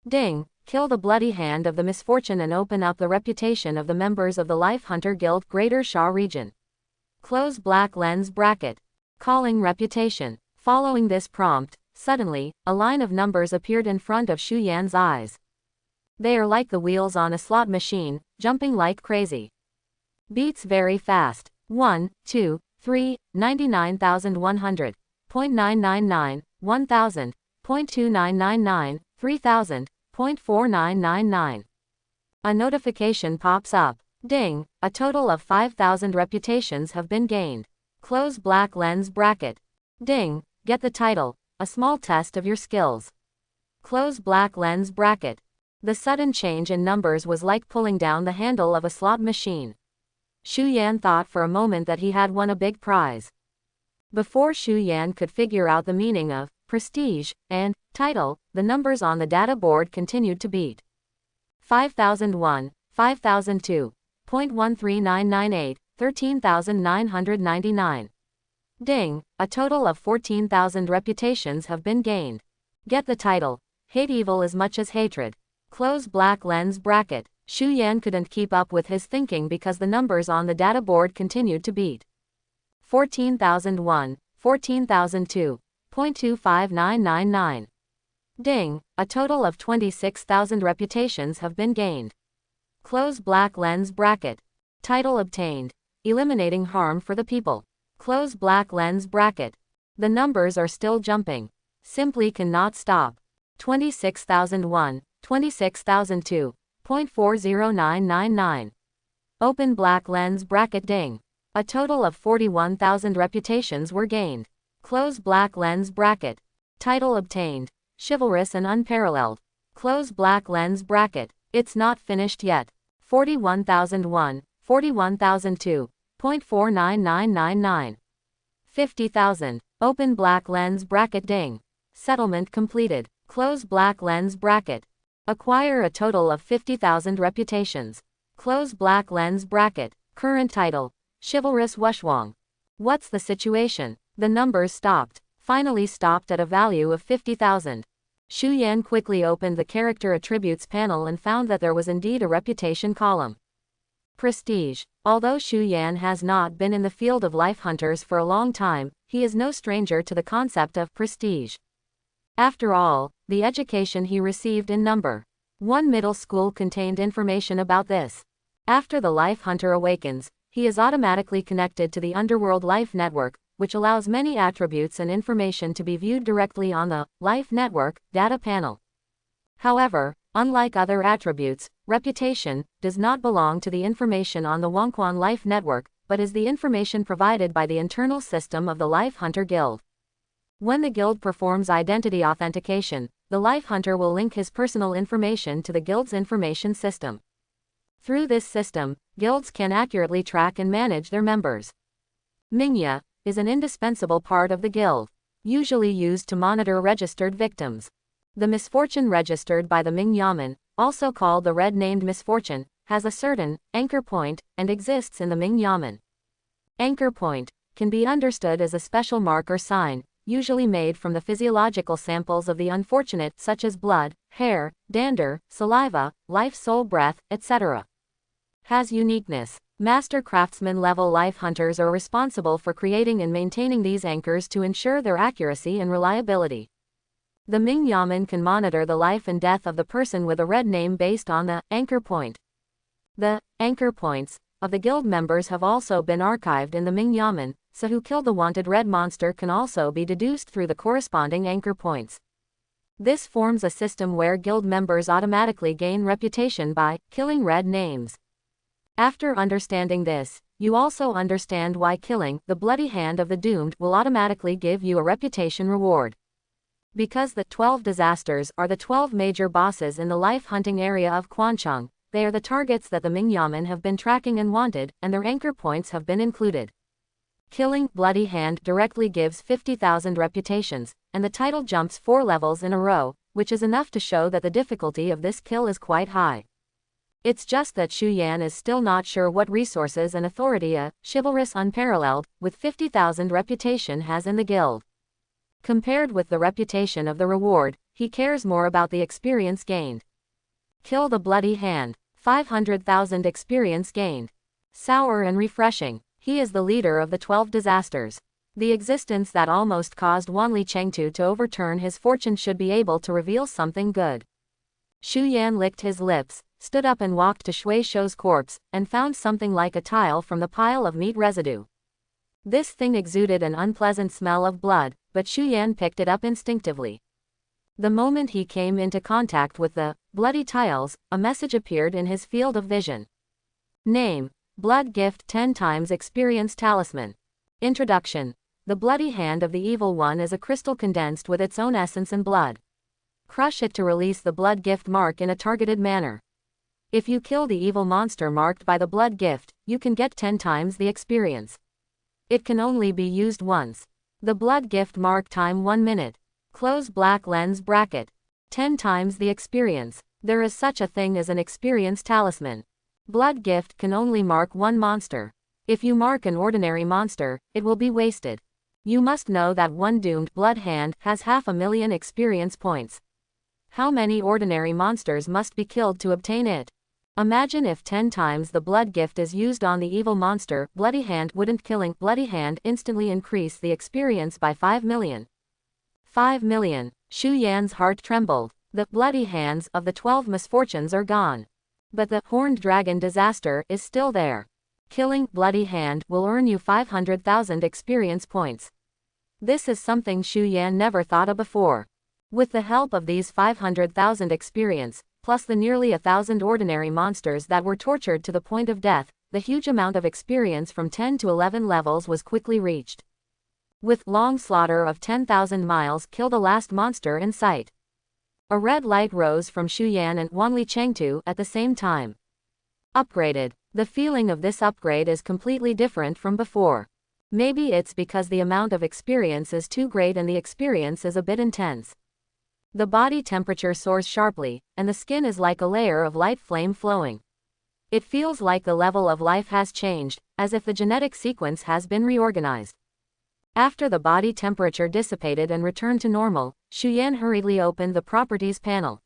Ding! Kill the bloody hand of the misfortune and open up the reputation of the members of the Life Hunter Guild Greater Sha region. Close black lens bracket. Calling reputation. Following this prompt, suddenly, a line of numbers appeared in front of Xu Yan's eyes. They are like the wheels on a slot machine, jumping like crazy. Beats very fast. 1, 2, 3, 99,100, 0.999, 1,000, 0.2999, 3,000, 0.4999. A notification pops up. Ding! A total of 5,000 reputations have been gained. Close black lens bracket. Ding! Get the title, a small test of your skills. Close black lens bracket. The sudden change in numbers was like pulling down the handle of a slot machine. Xu Yan thought for a moment that he had won a big prize. Before Xu Yan could figure out the meaning of prestige and title, the numbers on the data board continued to beat. 5,001, 5,002, 0.13998, 13,999. Ding! A total of 14,000 reputations have been gained. Get the title. Hate evil as much as hatred. Close black lens bracket. Xu Yan couldn't keep up with his thinking because the numbers on the data board continued to beat. 14,001, 14,002, 0.25999. Ding! A total of 26,000 reputations have been gained. Close black lens bracket. Title obtained. Eliminating harm for the people. Close black lens bracket. The numbers are still jumping. Simply cannot stop. 26,001, 26,002, 0.40999. Open black lens bracket. Ding! A total of 41,000 reputations were gained. Close black lens bracket. Title obtained. Chivalrous and unparalleled. Close black lens bracket. It's not finished yet. 41,001, 41,002, 0.49999. 50,000. Open black lens bracket. Ding! Settlement completed. Close black lens bracket. Acquire a total of 50,000 reputations. Close black lens bracket. Current title. Chivalrous Wushwang. What's the situation? The numbers stopped. Finally stopped at a value of 50,000. Xu Yan quickly opened the character attributes panel and found that there was indeed a reputation column. Prestige. Although Xu Yan has not been in the field of life hunters for a long time, he is no stranger to the concept of prestige. After all, the education he received in number 1 middle school contained information about this. After the life hunter awakens, he is automatically connected to the Underworld Life Network, which allows many attributes and information to be viewed directly on the Life Network data panel. However, unlike other attributes, reputation does not belong to the information on the Wangquan Life Network, but is the information provided by the internal system of the Life Hunter Guild. When the guild performs identity authentication, the life hunter will link his personal information to the guild's information system. Through this system, guilds can accurately track and manage their members. Mingya is an indispensable part of the guild, usually used to monitor registered victims. The misfortune registered by the Ming Yamen, also called the red-named misfortune, has a certain anchor point and exists in the Ming Yamen. Anchor point can be understood as a special mark or sign, usually made from the physiological samples of the unfortunate such as blood, hair, dander, saliva, life soul breath, etc. Has uniqueness. Master craftsman level life hunters are responsible for creating and maintaining these anchors to ensure their accuracy and reliability. The Ming Yamen can monitor the life and death of the person with a red name based on the anchor point. The anchor points of the guild members have also been archived in the Ming Yamen, so who killed the wanted red monster can also be deduced through the corresponding anchor points. This forms a system where guild members automatically gain reputation by killing red names. After understanding this, you also understand why killing the bloody hand of the doomed will automatically give you a reputation reward. Because the 12 disasters are the 12 major bosses in the life hunting area of Quancheng, they are the targets that the Ming Yamen have been tracking and wanted, and their anchor points have been included. Killing bloody hand directly gives 50,000 reputations, and the title jumps 4 levels in a row, which is enough to show that the difficulty of this kill is quite high. It's just that Xu Yan is still not sure what resources and authority a chivalrous unparalleled, with 50,000 reputation has in the guild. Compared with the reputation of the reward, he cares more about the experience gained. Kill the Bloody Hand. 500,000 experience gained. Sour and refreshing. He is the leader of the 12 disasters. The existence that almost caused Wanli Chengtu to overturn his fortune should be able to reveal something good. Xu Yan licked his lips, stood up and walked to Shui Shou's corpse, and found something like a tile from the pile of meat residue. This thing exuded an unpleasant smell of blood, but Xu Yan picked it up instinctively. The moment he came into contact with the bloody tiles, a message appeared in his field of vision. Name: Blood Gift 10 times Experience Talisman. Introduction: The Bloody Hand of the Evil One is a crystal condensed with its own essence and blood. Crush it to release the blood gift mark in a targeted manner. If you kill the evil monster marked by the blood gift, you can get 10 times the experience. It can only be used once. The blood gift mark time 1 minute. Close black lens bracket. 10 times the experience. There is such a thing as an experience talisman. Blood gift can only mark one monster. If you mark an ordinary monster, it will be wasted. You must know that one doomed blood hand has 500,000 experience points. How many ordinary monsters must be killed to obtain it? Imagine if 10 times the blood gift is used on the evil monster Bloody Hand. Wouldn't killing Bloody Hand instantly increase the experience by 5 million? 5 million. Xu Yan's heart trembled. The bloody hands of the 12 misfortunes are gone. But the horned dragon disaster is still there. Killing Bloody Hand will earn you 500,000 experience points. This is something Xu Yan never thought of before. With the help of these 500,000 experience, plus the nearly 1,000 ordinary monsters that were tortured to the point of death, the huge amount of experience from 10 to 11 levels was quickly reached. With long slaughter of 10,000 miles, kill the last monster in sight. A red light rose from Xu Yan and Wanli Chengtu at the same time. Upgraded. The feeling of this upgrade is completely different from before. Maybe it's because the amount of experience is too great and the experience is a bit intense. The body temperature soars sharply, and the skin is like a layer of light flame flowing. It feels like the level of life has changed, as if the genetic sequence has been reorganized. After the body temperature dissipated and returned to normal, Xu Yan hurriedly opened the properties panel.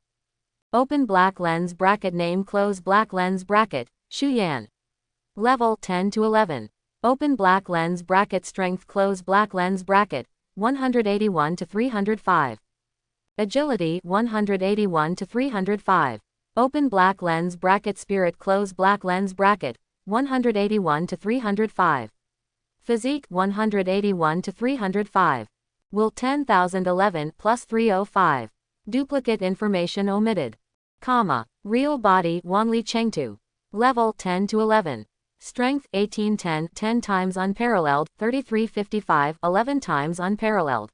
Open black lens bracket. Name: close black lens bracket, Xu Yan. Level 10 to 11. Open black lens bracket. Strength: close black lens bracket, 181 to 305. Agility: 181 to 305. Open black lens bracket. Spirit: close black lens bracket, 181 to 305. Physique: 181 to 305. Will: 10,011 plus 305. Duplicate information omitted. Real body: Wanli Chengtu. Level 10 to 11. Strength: 1810, 10 times unparalleled, 3355, 11 times unparalleled.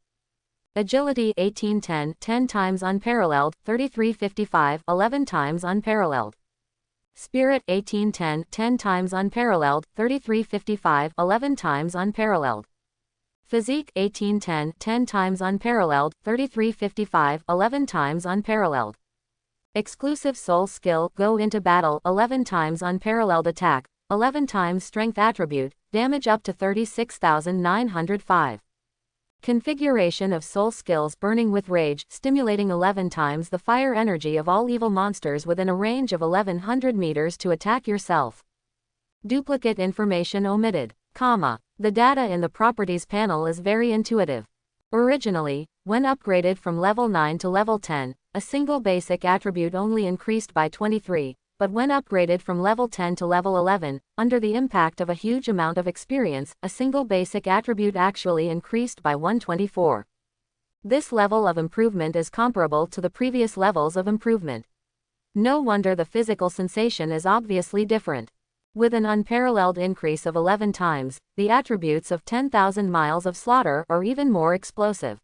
Agility: 1810, 10 times unparalleled, 3355, 11 times unparalleled. Spirit: 1810, 10 times unparalleled, 3355, 11 times unparalleled. Physique: 1810, 10 times unparalleled, 3355, 11 times unparalleled. Exclusive soul skill: go into battle, 11 times unparalleled attack, 11 times strength attribute, damage up to 36,905. Configuration of soul skills: burning with rage, stimulating 11 times the fire energy of all evil monsters within a range of 1100 meters to attack yourself. Duplicate information omitted. The data in the properties panel is very intuitive. Originally, when upgraded from level 9 to level 10, a single basic attribute only increased by 23, but when upgraded from level 10 to level 11, under the impact of a huge amount of experience, a single basic attribute actually increased by 124. This level of improvement is comparable to the previous levels of improvement. No wonder the physical sensation is obviously different. With an unparalleled increase of 11 times, the attributes of 10,000 miles of slaughter are even more explosive.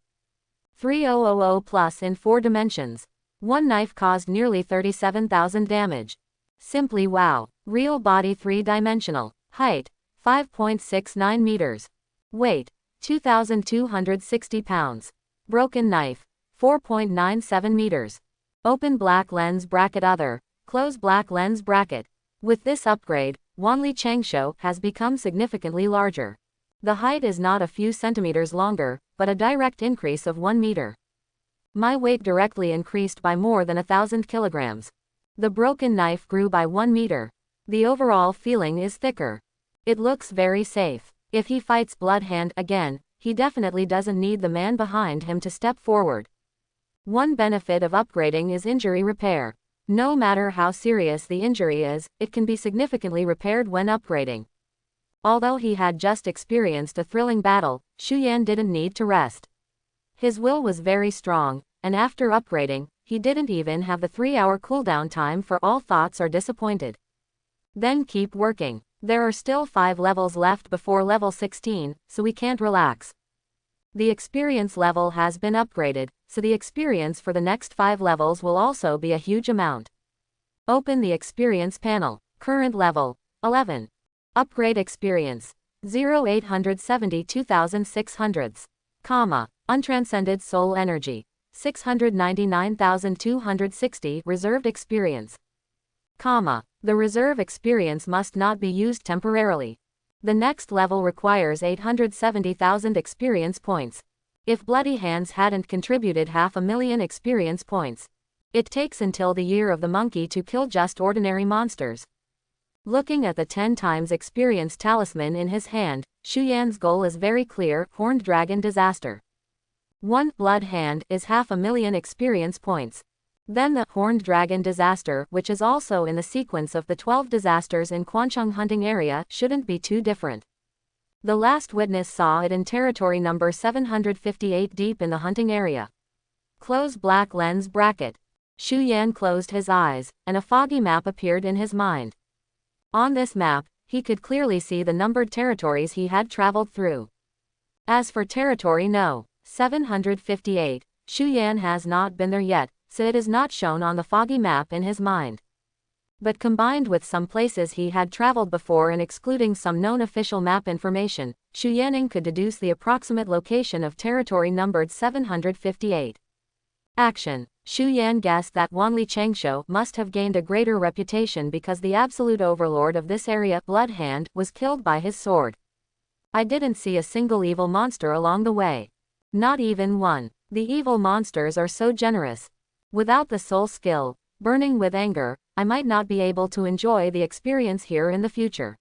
3000 plus in 4 dimensions. One knife caused nearly 37,000 damage. Simply wow. Real body 3-dimensional. Height: 5.69 meters. Weight: 2,260 pounds. Broken knife: 4.97 meters. Open black lens bracket. Other: Close black lens bracket. With this upgrade, Wanli Changsho has become significantly larger. The height is not a few centimeters longer, but a direct increase of 1 meter. My weight directly increased by more than 1,000 kilograms. The broken knife grew by 1 meter. The overall feeling is thicker. It looks very safe. If he fights Blood Hand again, he definitely doesn't need the man behind him to step forward. One benefit of upgrading is injury repair. No matter how serious the injury is, it can be significantly repaired when upgrading. Although he had just experienced a thrilling battle, Xu Yan didn't need to rest. His will was very strong, and after upgrading, he didn't even have the 3-hour cooldown time for all thoughts are disappointed. Then keep working. There are still 5 levels left before level 16, so we can't relax. The experience level has been upgraded, so the experience for the next 5 levels will also be a huge amount. Open the experience panel. Current level, 11. Upgrade experience, 0,872,600. Untranscended soul energy, 699,260 reserved experience. The reserve experience must not be used temporarily. The next level requires 870,000 experience points. If Bloody Hands hadn't contributed 500,000 experience points, it takes until the Year of the Monkey to kill just ordinary monsters. Looking at the 10 times experience talisman in his hand, Xu Yan's goal is very clear: Horned Dragon Disaster. 1 Blood Hand is 500,000 experience points. Then the Horned Dragon Disaster, which is also in the sequence of the 12 disasters in Quancheng hunting area, shouldn't be too different. The last witness saw it in territory number 758 deep in the hunting area. Close black lens bracket. Xu Yan closed his eyes, and a foggy map appeared in his mind. On this map, he could clearly see the numbered territories he had traveled through. As for territory No. 758, Xu Yan has not been there yet, so it is not shown on the foggy map in his mind. But combined with some places he had traveled before and excluding some known official map information, Xu Yanning could deduce the approximate location of territory numbered 758. Action. Xu Yan guessed that Wanli Changsho must have gained a greater reputation because the absolute overlord of this area, Blood Hand, was killed by his sword. I didn't see a single evil monster along the way. Not even one. The evil monsters are so generous. Without the soul skill, burning with anger, I might not be able to enjoy the experience here in the future.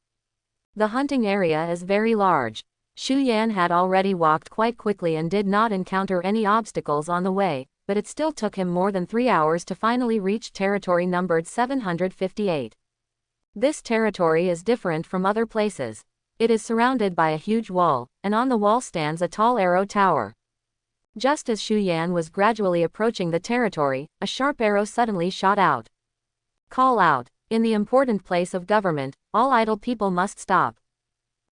The hunting area is very large. Xu Yan had already walked quite quickly and did not encounter any obstacles on the way, but it still took him more than 3 hours to finally reach territory numbered 758. This territory is different from other places. It is surrounded by a huge wall, and on the wall stands a tall arrow tower. Just as Xu Yan was gradually approaching the territory, a sharp arrow suddenly shot out. Call out. In the important place of government, all idle people must stop.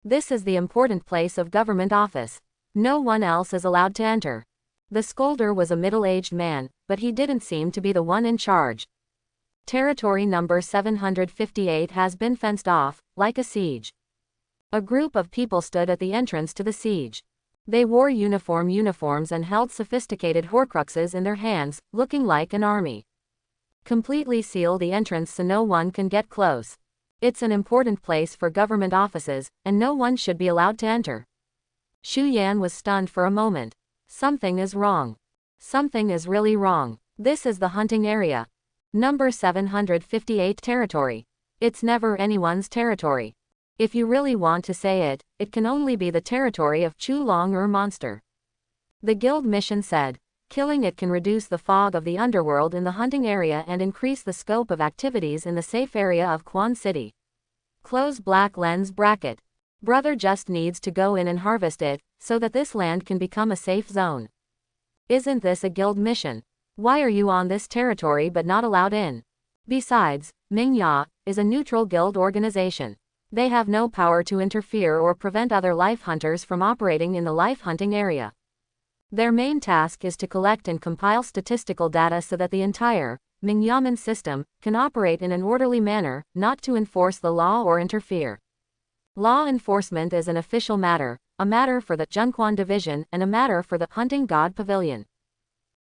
This is the important place of government office. No one else is allowed to enter. The scolder was a middle-aged man, but he didn't seem to be the one in charge. Territory number 758 has been fenced off, like a siege. A group of people stood at the entrance to the siege. They wore uniforms and held sophisticated horcruxes in their hands, looking like an army. Completely seal the entrance so no one can get close. It's an important place for government offices, and no one should be allowed to enter. Xu Yan was stunned for a moment. Something is wrong. Something is really wrong. This is the hunting area. Number 758 territory. It's never anyone's territory. If you really want to say it, it can only be the territory of Chu Long monster. The guild mission said, killing it can reduce the fog of the underworld in the hunting area and increase the scope of activities in the safe area of Quan City. Close black lens bracket. Brother just needs to go in and harvest it, so that this land can become a safe zone. Isn't this a guild mission? Why are you on this territory but not allowed in? Besides, Mingya is a neutral guild organization. They have no power to interfere or prevent other life hunters from operating in the life hunting area. Their main task is to collect and compile statistical data so that the entire Mingyaman system can operate in an orderly manner, not to enforce the law or interfere. Law enforcement is an official matter, a matter for the Junquan Division and a matter for the Hunting God Pavilion.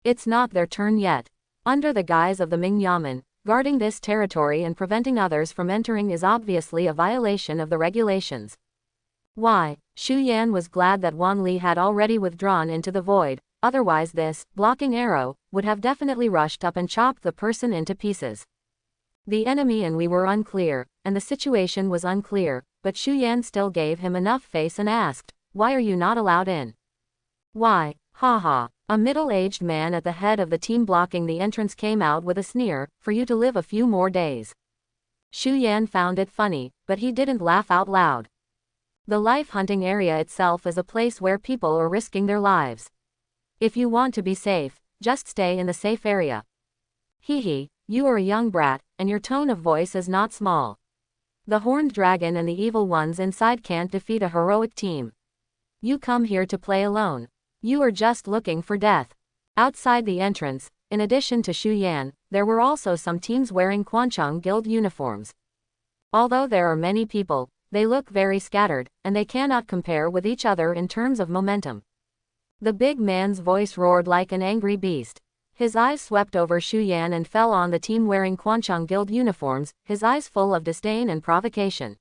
It's not their turn yet. Under the guise of the Mingyaman, Guarding this territory and preventing others from entering is obviously a violation of the regulations. Why? Shu Yan was glad that Wan Li had already withdrawn into the void, otherwise this blocking arrow would have definitely rushed up and chopped the person into pieces. The enemy and we were unclear, and the situation was unclear, but Shu Yan still gave him enough face and asked, "Why are you not allowed in?" "Why? Ha." A middle-aged man at the head of the team blocking the entrance came out with a sneer, "For you to live a few more days." Shu Yan found it funny, but he didn't laugh out loud. The life hunting area itself is a place where people are risking their lives. If you want to be safe, just stay in the safe area. Hee, you are a young brat, and your tone of voice is not small. The horned dragon and the evil ones inside can't defeat a heroic team. You come here to play alone. You are just looking for death. Outside the entrance, in addition to Shu Yan, there were also some teams wearing Quancheng Guild uniforms. Although there are many people, they look very scattered, and they cannot compare with each other in terms of momentum. The big man's voice roared like an angry beast. His eyes swept over Shu Yan and fell on the team wearing Quancheng Guild uniforms, his eyes full of disdain and provocation.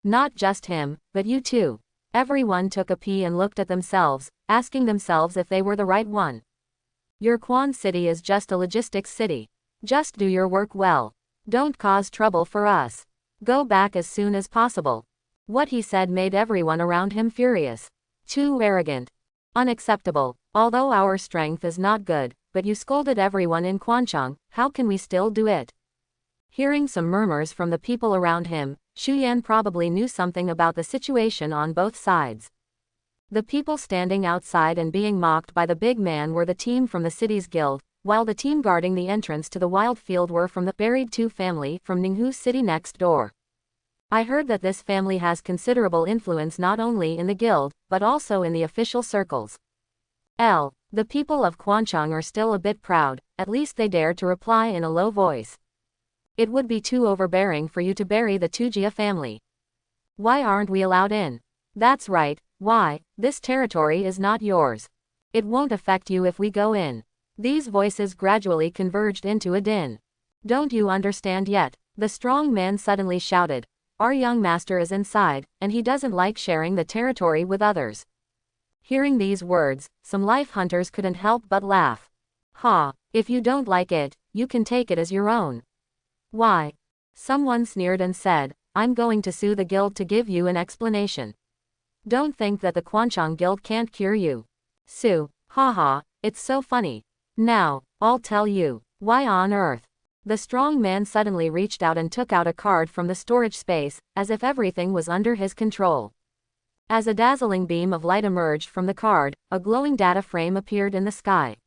"Not just him, but you too." Everyone took a pee and looked at themselves, asking themselves if they were the right one. Your Quan city is just a logistics city. Just do your work well. Don't cause trouble for us. Go back as soon as possible. What he said made everyone around him furious. Too arrogant. Unacceptable. Although our strength is not good, but you scolded everyone in Quancheng, how can we still do it? Hearing some murmurs from the people around him, Shu Yan probably knew something about the situation on both sides. The people standing outside and being mocked by the big man were the team from the city's guild, while the team guarding the entrance to the wild field were from the Buried Two family from Ninghu city next door. I heard that this family has considerable influence not only in the guild, but also in the official circles. The people of Quancheng are still a bit proud, at least they dare to reply in a low voice. It would be too overbearing for you to bury the Tujia family. Why aren't we allowed in? That's right, why? This territory is not yours. It won't affect you if we go in. These voices gradually converged into a din. Don't you understand yet? The strong man suddenly shouted. Our young master is inside, and he doesn't like sharing the territory with others. Hearing these words, some life hunters couldn't help but laugh. Ha, if you don't like it, you can take it as your own. Why? Someone sneered and said, I'm going to sue the guild to give you an explanation. Don't think that the Quancheng Guild can't cure you. Sue, haha, it's so funny. Now, I'll tell you. Why on earth? The strong man suddenly reached out and took out a card from the storage space, as if everything was under his control. As a dazzling beam of light emerged from the card, a glowing data frame appeared in the sky.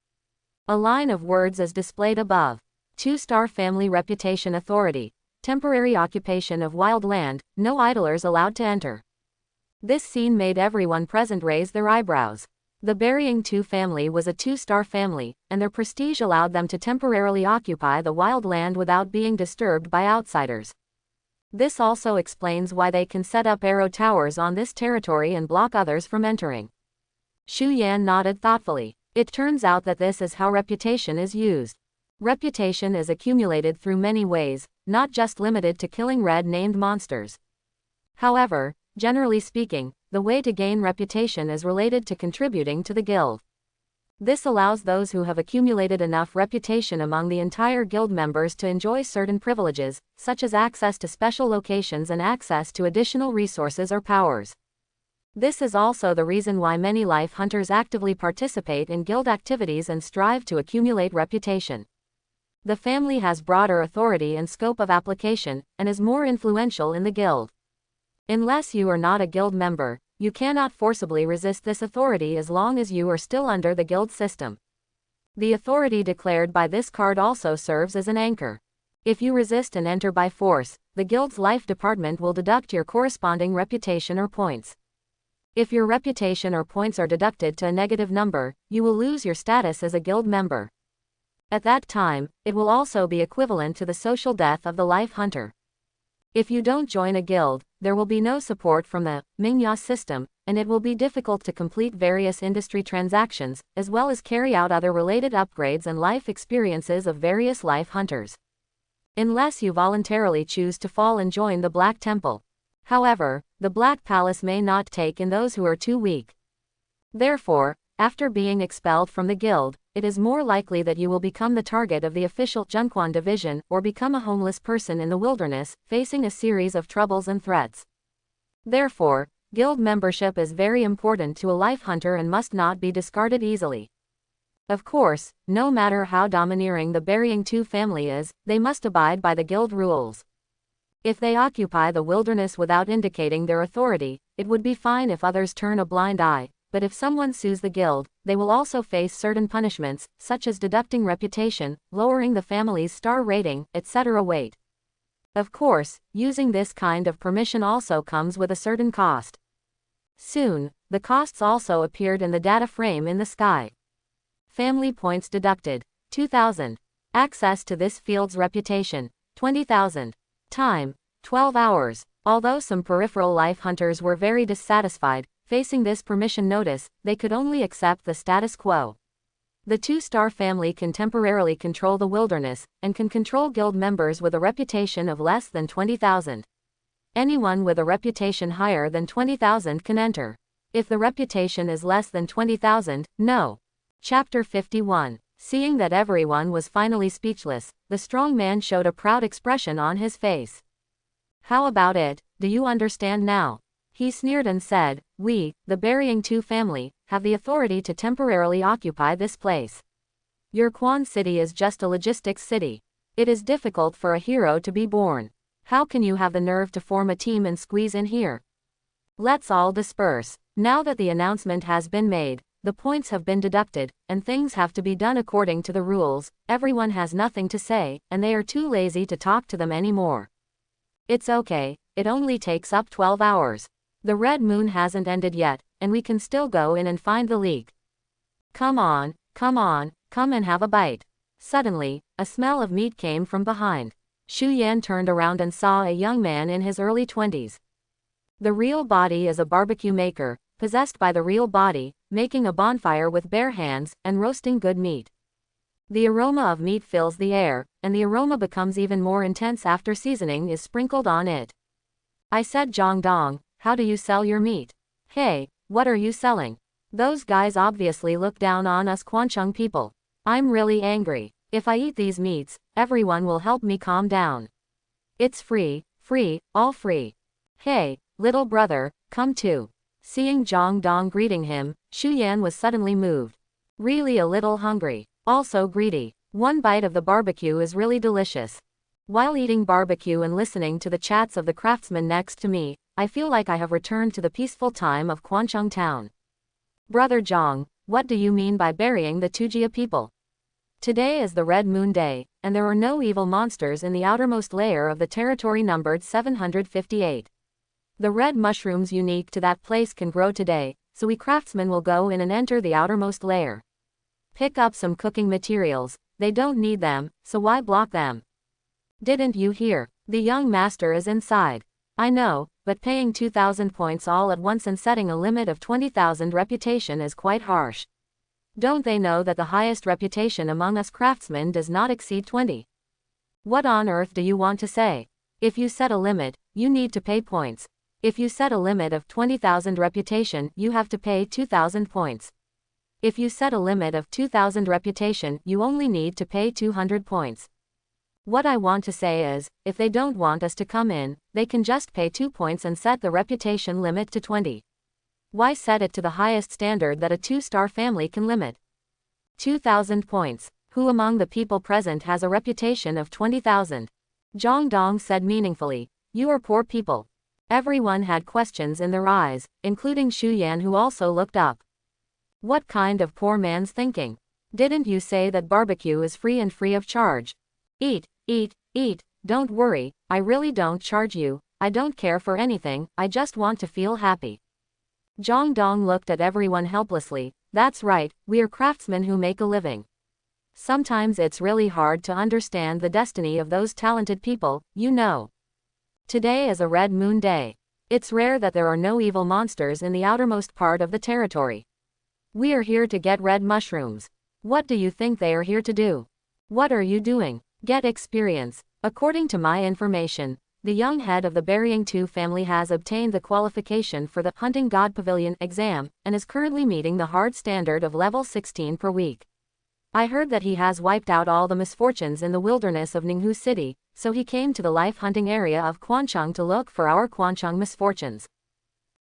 A line of words is displayed above. 2-star Family Reputation Authority. Temporary occupation of wild land, no idlers allowed to enter. This scene made everyone present raise their eyebrows. The Burying Two family was a 2-star family, and their prestige allowed them to temporarily occupy the wild land without being disturbed by outsiders. This also explains why they can set up arrow towers on this territory and block others from entering. Shu Yan nodded thoughtfully. It turns out that this is how reputation is used. Reputation is accumulated through many ways, not just limited to killing red-named monsters. However, generally speaking, the way to gain reputation is related to contributing to the guild. This allows those who have accumulated enough reputation among the entire guild members to enjoy certain privileges, such as access to special locations and access to additional resources or powers. This is also the reason why many life hunters actively participate in guild activities and strive to accumulate reputation. The family has broader authority and scope of application, and is more influential in the guild. Unless you are not a guild member, you cannot forcibly resist this authority as long as you are still under the guild system. The authority declared by this card also serves as an anchor. If you resist and enter by force, the guild's life department will deduct your corresponding reputation or points. If your reputation or points are deducted to a negative number, you will lose your status as a guild member. At that time, it will also be equivalent to the social death of the life hunter. If you don't join a guild, there will be no support from the Mingya system, and it will be difficult to complete various industry transactions, as well as carry out other related upgrades and life experiences of various life hunters. unless you voluntarily choose to fall and join the Black Temple. However, the Black Palace may not take in those who are too weak. Therefore, after being expelled from the guild, it is more likely that you will become the target of the official Junquan division or become a homeless person in the wilderness, facing a series of troubles and threats. Therefore, guild membership is very important to a life hunter and must not be discarded easily. Of course, no matter how domineering the Burying Two family is, they must abide by the guild rules. If they occupy the wilderness without indicating their authority, it would be fine if others turn a blind eye. But if someone sues the guild, they will also face certain punishments, such as deducting reputation, lowering the family's star rating, etc. Wait. Of course, using this kind of permission also comes with a certain cost. Soon, the costs also appeared in the data frame in the sky. Family points deducted, 2,000. Access to this field's reputation, 20,000. Time, 12 hours. Although some peripheral life hunters were very dissatisfied, facing this permission notice, they could only accept the status quo. The two-star family can temporarily control the wilderness, and can control guild members with a reputation of less than 20,000. Anyone with a reputation higher than 20,000 can enter. If the reputation is less than 20,000, no. Chapter 51. Seeing that everyone was finally speechless, the strong man showed a proud expression on his face. How about it, do you understand now? He sneered and said, we, the Burying Two family, have the authority to temporarily occupy this place. Your Quan city is just a logistics city. It is difficult for a hero to be born. How can you have the nerve to form a team and squeeze in here? Let's all disperse. Now that the announcement has been made, the points have been deducted, and things have to be done according to the rules, everyone has nothing to say, and they are too lazy to talk to them anymore. It's okay, it only takes up 12 hours. The red moon hasn't ended yet, and we can still go in and find the leak. Come on, come and have a bite. Suddenly, a smell of meat came from behind. Xu Yan turned around and saw a young man in his early 20s. The real body is a barbecue maker, possessed by the real body, making a bonfire with bare hands, and roasting good meat. The aroma of meat fills the air, and the aroma becomes even more intense after seasoning is sprinkled on it. I said, Zhongdong, how do you sell your meat? Hey, what are you selling? Those guys obviously look down on us Quancheng people. I'm really angry. If I eat these meats, everyone will help me calm down. It's free, all free. Hey, little brother, come too. Seeing Zhongdong greeting him, Xu Yan was suddenly moved. Really a little hungry, also greedy. One bite of the barbecue is really delicious. While eating barbecue and listening to the chats of the craftsmen next to me, I feel like I have returned to the peaceful time of Quancheng town. Brother Zhang, what do you mean by burying the Tujia people? Today is the Red Moon Day, and there are no evil monsters in the outermost layer of the territory numbered 758. The red mushrooms unique to that place can grow today, so we craftsmen will go in and enter the outermost layer. Pick up some cooking materials, they don't need them, so why block them? Didn't you hear? The young master is inside. I know, but paying 2,000 points all at once and setting a limit of 20,000 reputation is quite harsh. Don't they know that the highest reputation among us craftsmen does not exceed 20? What on earth do you want to say? If you set a limit, you need to pay points. If you set a limit of 20,000 reputation, you have to pay 2,000 points. If you set a limit of 2,000 reputation, you only need to pay 200 points. What I want to say is, if they don't want us to come in, they can just pay 2 points and set the reputation limit to 20. Why set it to the highest standard that a two-star family can limit? 2,000 points. Who among the people present has a reputation of 20,000? Zhang Dong said meaningfully, you are poor people. Everyone had questions in their eyes, including Xu Yan, who also looked up. What kind of poor man's thinking? Didn't you say that barbecue is free and free of charge? Eat, don't worry, I really don't charge you, I don't care for anything, I just want to feel happy. Zhang Dong looked at everyone helplessly, that's right, we are craftsmen who make a living. Sometimes it's really hard to understand the destiny of those talented people, you know. Today is a Red Moon Day. It's rare that there are no evil monsters in the outermost part of the territory. We are here to get red mushrooms. What do you think they are here to do? What are you doing? Get experience. According to my information, the young head of the Burying 2 family has obtained the qualification for the Hunting God Pavilion exam, and is currently meeting the hard standard of level 16 per week. I heard that he has wiped out all the misfortunes in the wilderness of Ninghu City, so he came to the life hunting area of Quancheng to look for our Quancheng misfortunes.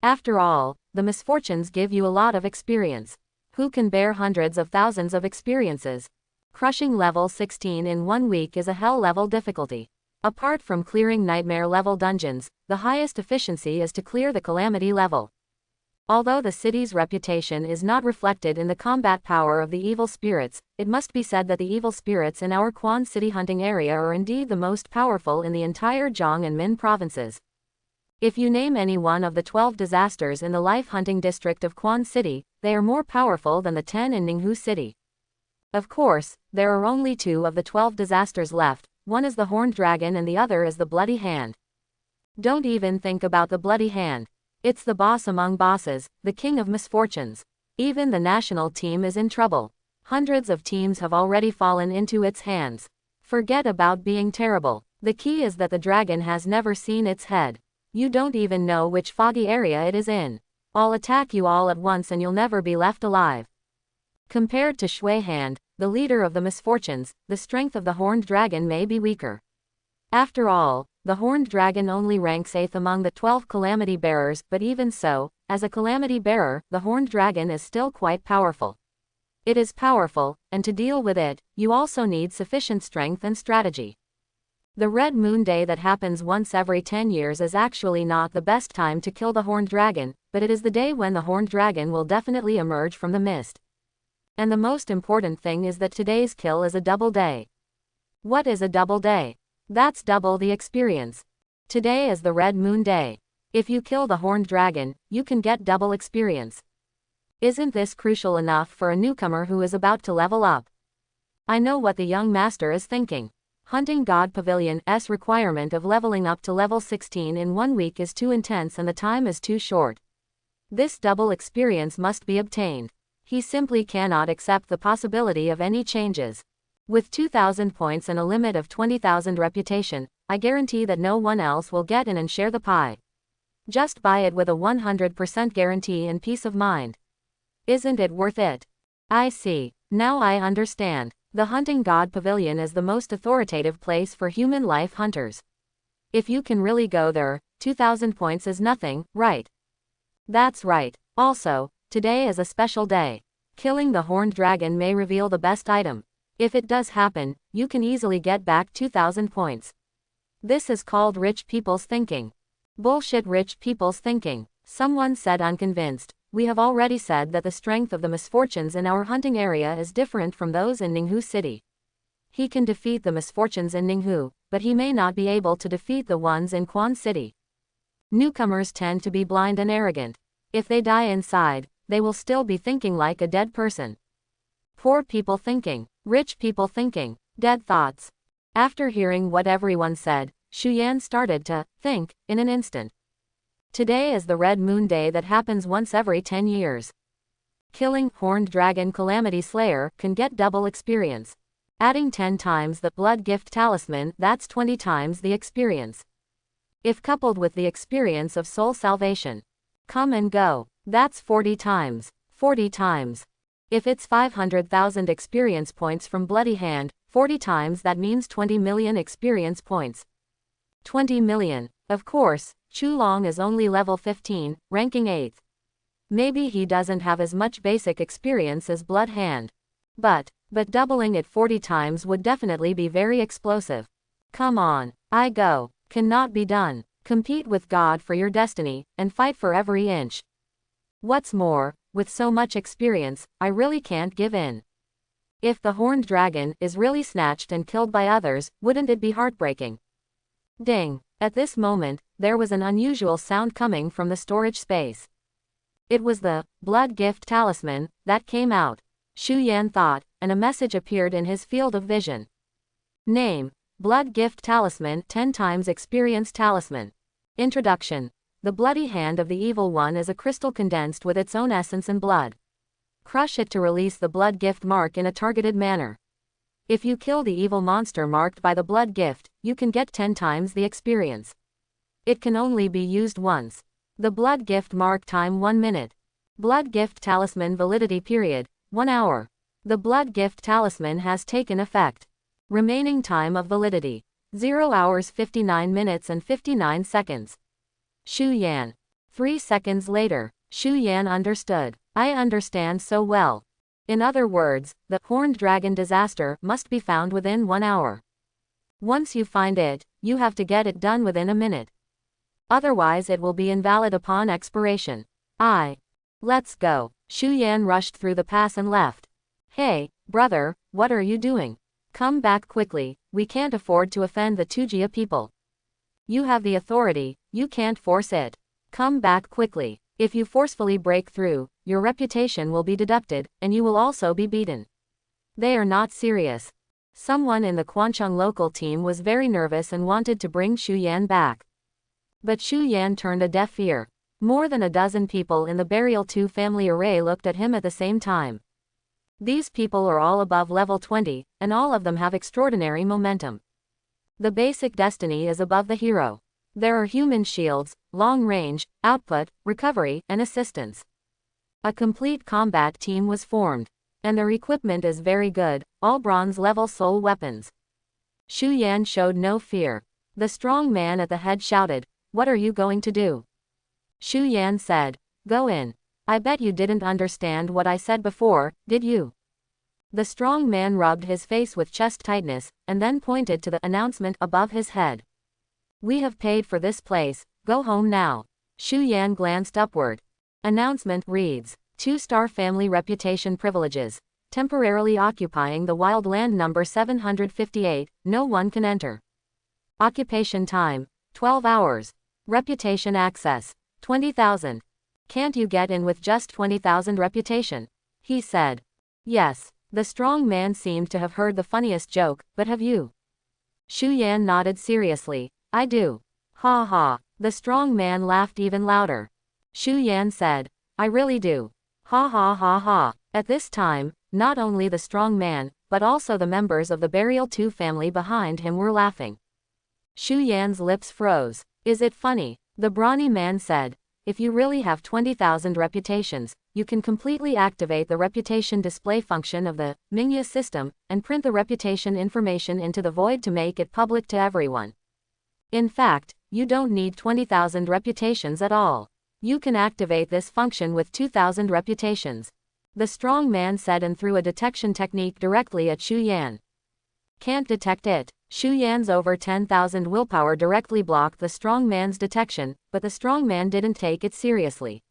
After all, the misfortunes give you a lot of experience. Who can bear hundreds of thousands of experiences? Crushing level 16 in 1 week is a hell level difficulty. Apart from clearing nightmare level dungeons, the highest efficiency is to clear the calamity level. Although the city's reputation is not reflected in the combat power of the evil spirits, it must be said that the evil spirits in our Quan City hunting area are indeed the most powerful in the entire Zhang and Min provinces. If you name any one of the 12 disasters in the life hunting district of Quan City, they are more powerful than the 10 in Ninghu City. Of course, there are only 2 of the 12 disasters left, one is the Horned Dragon and the other is the Bloody Hand. Don't even think about the Bloody Hand. It's the boss among bosses, the king of misfortunes. Even the national team is in trouble. Hundreds of teams have already fallen into its hands. Forget about being terrible. The key is that the dragon has never seen its head. You don't even know which foggy area it is in. I'll attack you all at once and you'll never be left alive. Compared to Shui Hand, the leader of the misfortunes, the strength of the Horned Dragon may be weaker. After all, the Horned Dragon only ranks 8th among the 12 Calamity Bearers, but even so, as a Calamity Bearer, the Horned Dragon is still quite powerful. It is powerful, and to deal with it, you also need sufficient strength and strategy. The Red Moon Day that happens once every 10 years is actually not the best time to kill the Horned Dragon, but it is the day when the Horned Dragon will definitely emerge from the mist. And the most important thing is that today's kill is a double day. What is a double day? That's double the experience. Today is the Red Moon Day. If you kill the Horned Dragon, you can get double experience. Isn't this crucial enough for a newcomer who is about to level up? I know what the young master is thinking. Hunting God Pavilion's requirement of leveling up to level 16 in 1 week is too intense and the time is too short. This double experience must be obtained. He simply cannot accept the possibility of any changes. With 2,000 points and a limit of 20,000 reputation, I guarantee that no one else will get in and share the pie. Just buy it with a 100% guarantee and peace of mind. Isn't it worth it? I see. Now I understand. The Hunting God Pavilion is the most authoritative place for human life hunters. If you can really go there, 2,000 points is nothing, right? That's right. Also, today is a special day. Killing the Horned Dragon may reveal the best item. If it does happen, you can easily get back 2,000 points. This is called rich people's thinking. Bullshit rich people's thinking. Someone said unconvinced. We have already said that the strength of the misfortunes in our hunting area is different from those in Ninghu City. He can defeat the misfortunes in Ninghu, but he may not be able to defeat the ones in Quan City. Newcomers tend to be blind and arrogant. If they die inside, they will still be thinking like a dead person. Poor people thinking, rich people thinking, dead thoughts. After hearing what everyone said, Shuyan started to think in an instant. Today is the Red Moon Day that happens once every 10 years. Killing Horned Dragon Calamity Slayer can get double experience. Adding 10 times the Blood Gift Talisman, that's 20 times the experience. If coupled with the experience of Soul Salvation, come and go, that's 40 times. 40 times. If it's 500,000 experience points from Bloody Hand, 40 times that means 20 million experience points. 20 million. Of course, Chulong is only level 15, ranking 8th. Maybe he doesn't have as much basic experience as Blood Hand. But doubling it 40 times would definitely be very explosive. Come on, I go. Cannot be done. Compete with God for your destiny, and fight for every inch. What's more, with so much experience, I really can't give in. If the Horned Dragon is really snatched and killed by others, wouldn't it be heartbreaking? Ding. At this moment, there was an unusual sound coming from the storage space. It was the Blood Gift Talisman that came out. Shu Yan thought, and a message appeared in his field of vision. Name: Blood Gift Talisman, 10 times Experience Talisman. Introduction. The Bloody Hand of the Evil One is a crystal condensed with its own essence and blood. Crush it to release the Blood Gift mark in a targeted manner. If you kill the evil monster marked by the blood gift, you can get 10 times the experience. It can only be used once. The blood gift mark time 1 minute. Blood gift talisman validity period, 1 hour. The blood gift talisman has taken effect. Remaining time of validity, 0 hours 59 minutes and 59 seconds. Shu Yan. 3 seconds later, Shu Yan understood. I understand so well. In other words, the horned dragon disaster must be found within 1 hour. Once you find it, you have to get it done within a minute. Otherwise it will be invalid upon expiration. Let's go. Shu Yan rushed through the pass and left. Hey, brother, what are you doing? Come back quickly, we can't afford to offend the Tujia people. You have the authority, you can't force it. Come back quickly. If you forcefully break through, your reputation will be deducted, and you will also be beaten. They are not serious. Someone in the Quancheng local team was very nervous and wanted to bring Shu Yan back. But Shu Yan turned a deaf ear. More than a dozen people in the Burial 2 family array looked at him at the same time. These people are all above level 20, and all of them have extraordinary momentum. The basic destiny is above the hero. There are human shields, long range, output, recovery, and assistance. A complete combat team was formed. And their equipment is very good, all bronze level soul weapons. Shu Yan showed no fear. The strong man at the head shouted, "What are you going to do?" Shu Yan said, "Go in. I bet you didn't understand what I said before, did you?" The strong man rubbed his face with chest tightness, and then pointed to the announcement above his head. "We have paid for this place, go home now." Shu Yan glanced upward. Announcement reads, 2-star family reputation privileges. Temporarily occupying the wild land number 758, no one can enter. Occupation time, 12 hours. Reputation access, 20,000. Can't you get in with just 20,000 reputation? He said. Yes. The strong man seemed to have heard the funniest joke, but have you? Shu Yan nodded seriously. I do. Ha ha. The strong man laughed even louder. Shu Yan said, I really do. Ha ha ha ha. At this time, not only the strong man, but also the members of the Burial 2 family behind him were laughing. Shu Yan's lips froze. Is it funny? The brawny man said, if you really have 20,000 reputations, you can completely activate the reputation display function of the Mingya system, and print the reputation information into the void to make it public to everyone. In fact, you don't need 20,000 reputations at all. You can activate this function with 2,000 reputations. The strong man said and threw a detection technique directly at Shu Yan. Can't detect it. Shu Yan's over 10,000 willpower directly blocked the strong man's detection, but the strong man didn't take it seriously.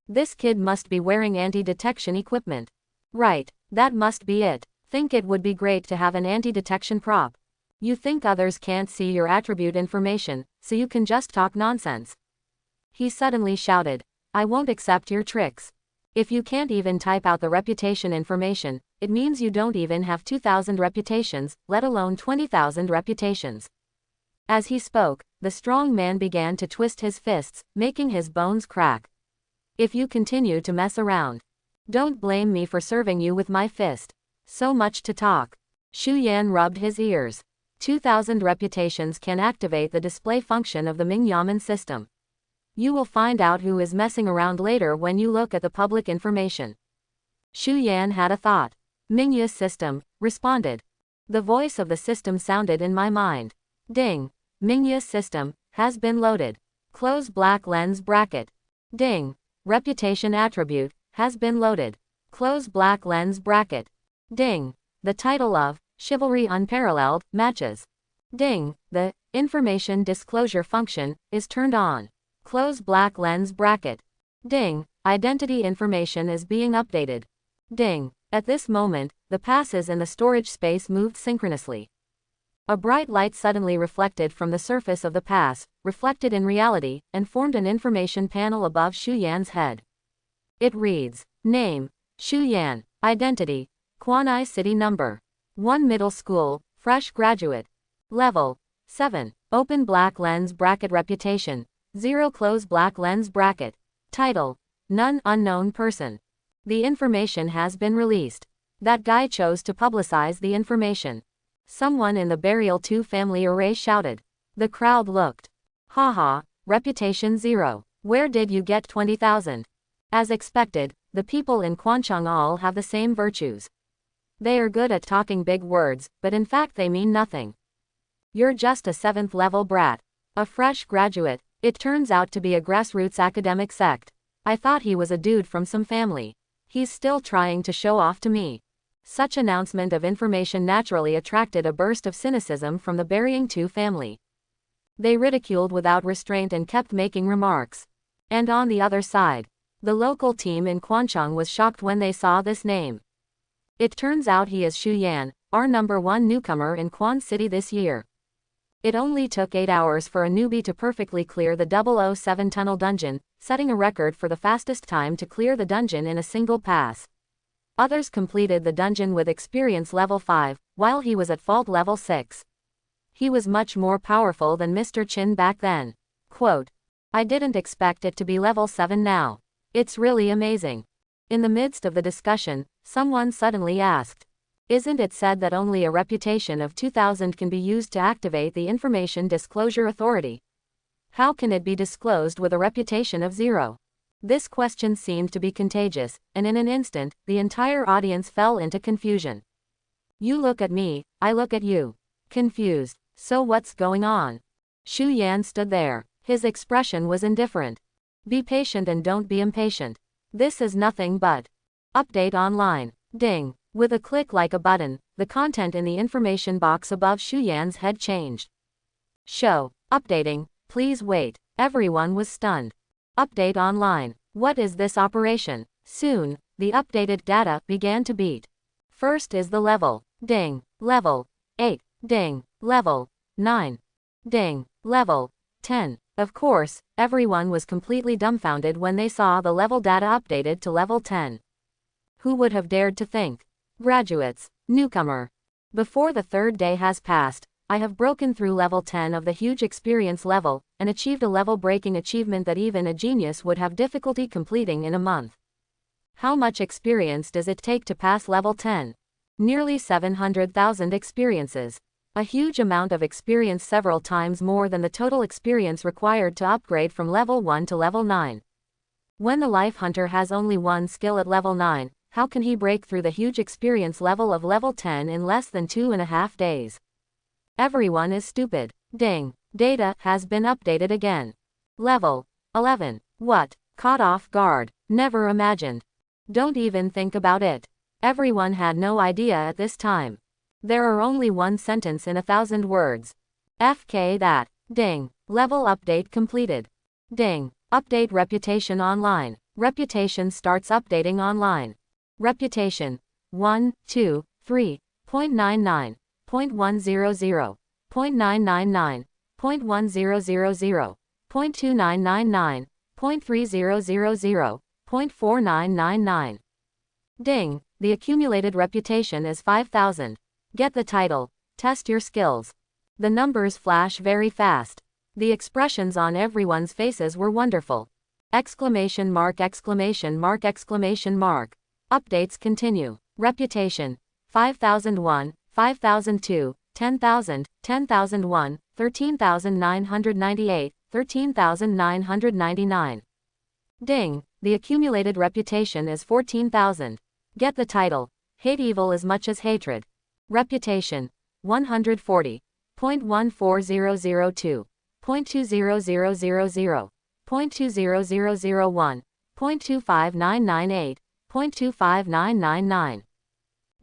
This kid must be wearing anti-detection equipment. Right, that must be it. Think it would be great to have an anti-detection prop. You think others can't see your attribute information, so you can just talk nonsense. He suddenly shouted, I won't accept your tricks. If you can't even type out the reputation information, it means you don't even have 2,000 reputations, let alone 20,000 reputations. As he spoke, the strong man began to twist his fists, making his bones crack. If you continue to mess around, don't blame me for serving you with my fist. So much to talk. Shu Yan rubbed his ears. 2,000 reputations can activate the display function of the Mingyaman system. You will find out who is messing around later when you look at the public information. Shu Yan had a thought. Mingya's system, responded. The voice of the system sounded in my mind. Ding. Mingya's system, has been loaded. Close black lens bracket. Ding. Reputation attribute, has been loaded. Close black lens bracket. Ding. The title of, Chivalry Unparalleled, matches. Ding. The, information disclosure function, is turned on. Close black lens bracket. Ding. Identity information is being updated. Ding. At this moment, the passes in the storage space moved synchronously. A bright light suddenly reflected from the surface of the pass, reflected in reality, and formed an information panel above Shu Yan's head. It reads, Name, Shu Yan. Identity, Kwanai City Number 1 Middle School, Fresh Graduate. Level, 7. Open black lens bracket Reputation, 0 Close black lens bracket. Title, None unknown person. The information has been released. That guy chose to publicize the information. Someone in the Burial 2 family array shouted. The crowd looked. Haha, reputation 0. Where did you get 20,000? As expected, the people in Kwanchang all have the same virtues. They are good at talking big words, but in fact they mean nothing. You're just a 7th level brat. A fresh graduate. It turns out to be a grassroots academic sect. I thought he was a dude from some family. He's still trying to show off to me. Such announcement of information naturally attracted a burst of cynicism from the Burying 2 family. They ridiculed without restraint and kept making remarks. And on the other side, the local team in Kwanchang was shocked when they saw this name. It turns out he is Xu Yan, our #1 newcomer in Kwan City this year. It only took 8 hours for a newbie to perfectly clear the 007 tunnel dungeon, setting a record for the fastest time to clear the dungeon in a single pass. Others completed the dungeon with experience level 5, while he was at fault level 6. He was much more powerful than Mr. Chin back then. Quote, I didn't expect it to be level 7 now. It's really amazing. In the midst of the discussion, someone suddenly asked, isn't it said that only a reputation of 2,000 can be used to activate the Information Disclosure Authority? How can it be disclosed with a reputation of 0? This question seemed to be contagious, and in an instant, the entire audience fell into confusion. You look at me, I look at you. Confused. So what's going on? Xu Yan stood there. His expression was indifferent. Be patient and don't be impatient. This is nothing but update online. Ding. With a click like a button, the content in the information box above Xu Yan's head changed. Show. Updating. Please wait. Everyone was stunned. Update online. What is this operation? Soon, the updated data began to beat. First is the level. Ding. Level 8. Ding. Level 9. Ding. Level 10. Of course, everyone was completely dumbfounded when they saw the level data updated to level 10. Who would have dared to think? Graduates. Newcomer. Before the 3rd day has passed, I have broken through level 10 of the huge experience level, and achieved a level-breaking achievement that even a genius would have difficulty completing in a month. How much experience does it take to pass level 10? Nearly 700,000 experiences. A huge amount of experience, several times more than the total experience required to upgrade from level 1 to level 9. When the Life Hunter has only one skill at level 9, how can he break through the huge experience level of level 10 in less than 2.5 days? Everyone is stupid. Ding. Data has been updated again. Level 11. What? Caught off guard. Never imagined. Don't even think about it. Everyone had no idea at this time. There are only one sentence in 1,000 words. FK that. Ding. Level update completed. Ding. Update reputation online. Reputation starts updating online. Reputation 1, 2, 3.99, 0.100, 0.999, 0.1000, 0.2999, 0.3000, 0.4999. Ding. The accumulated reputation is 5,000. Get the title. Test your skills. The numbers flash very fast. The expressions on everyone's faces were wonderful. Exclamation mark, exclamation mark, exclamation mark. Updates continue. Reputation 5001, 5002, 10,000, 10,001, 13,998, 13,999. Ding. The accumulated reputation is 14,000. Get the title. Hate evil as much as hatred. Reputation 140. 0.14002. 0.20000. 0.20001. 0.25998. 0.25999.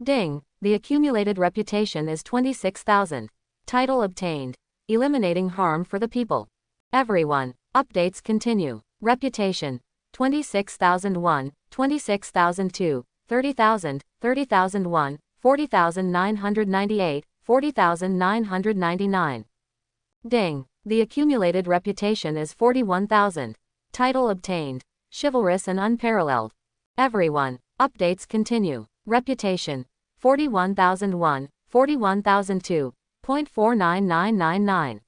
Ding. The accumulated reputation is 26,000. Title obtained. Eliminating harm for the people. Everyone. Updates continue. Reputation 26,001, 26,002, 30,000, 30,001, 40,998, 40,999. Ding. The accumulated reputation is 41,000. Title obtained. Chivalrous and unparalleled. Everyone. Updates continue. Reputation 41,001, 41,002, 0.49999.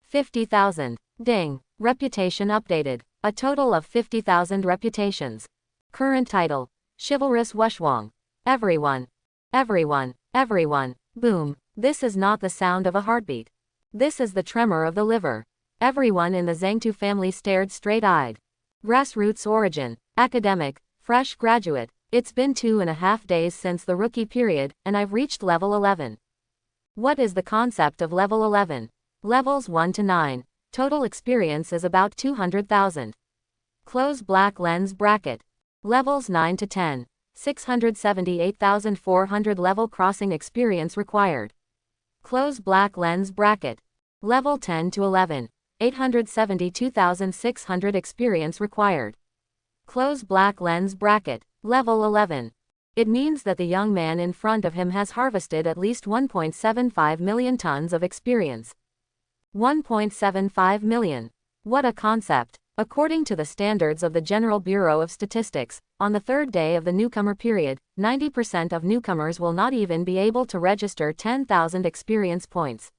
50,000. Ding. Reputation updated. A total of 50,000 reputations. Current title. Chivalrous Wushwang. Everyone. Everyone. Everyone. Boom. This is not the sound of a heartbeat. This is the tremor of the liver. Everyone in the Zhangtu family stared straight-eyed. Grassroots origin. Academic. Fresh graduate. It's been 2.5 days since the rookie period, and I've reached level 11. What is the concept of level 11? Levels 1 to 9. Total experience is about 200,000. Close black lens bracket. Levels 9 to 10. 678,400 level crossing experience required. Close black lens bracket. Level 10 to 11. 872,600 experience required. Close black lens bracket. Level 11. It means that the young man in front of him has harvested at least 1.75 million tons of experience. 1.75 million. What a concept. According to the standards of the General Bureau of Statistics, on the third day of the newcomer period, 90% of newcomers will not even be able to register 10,000 experience points.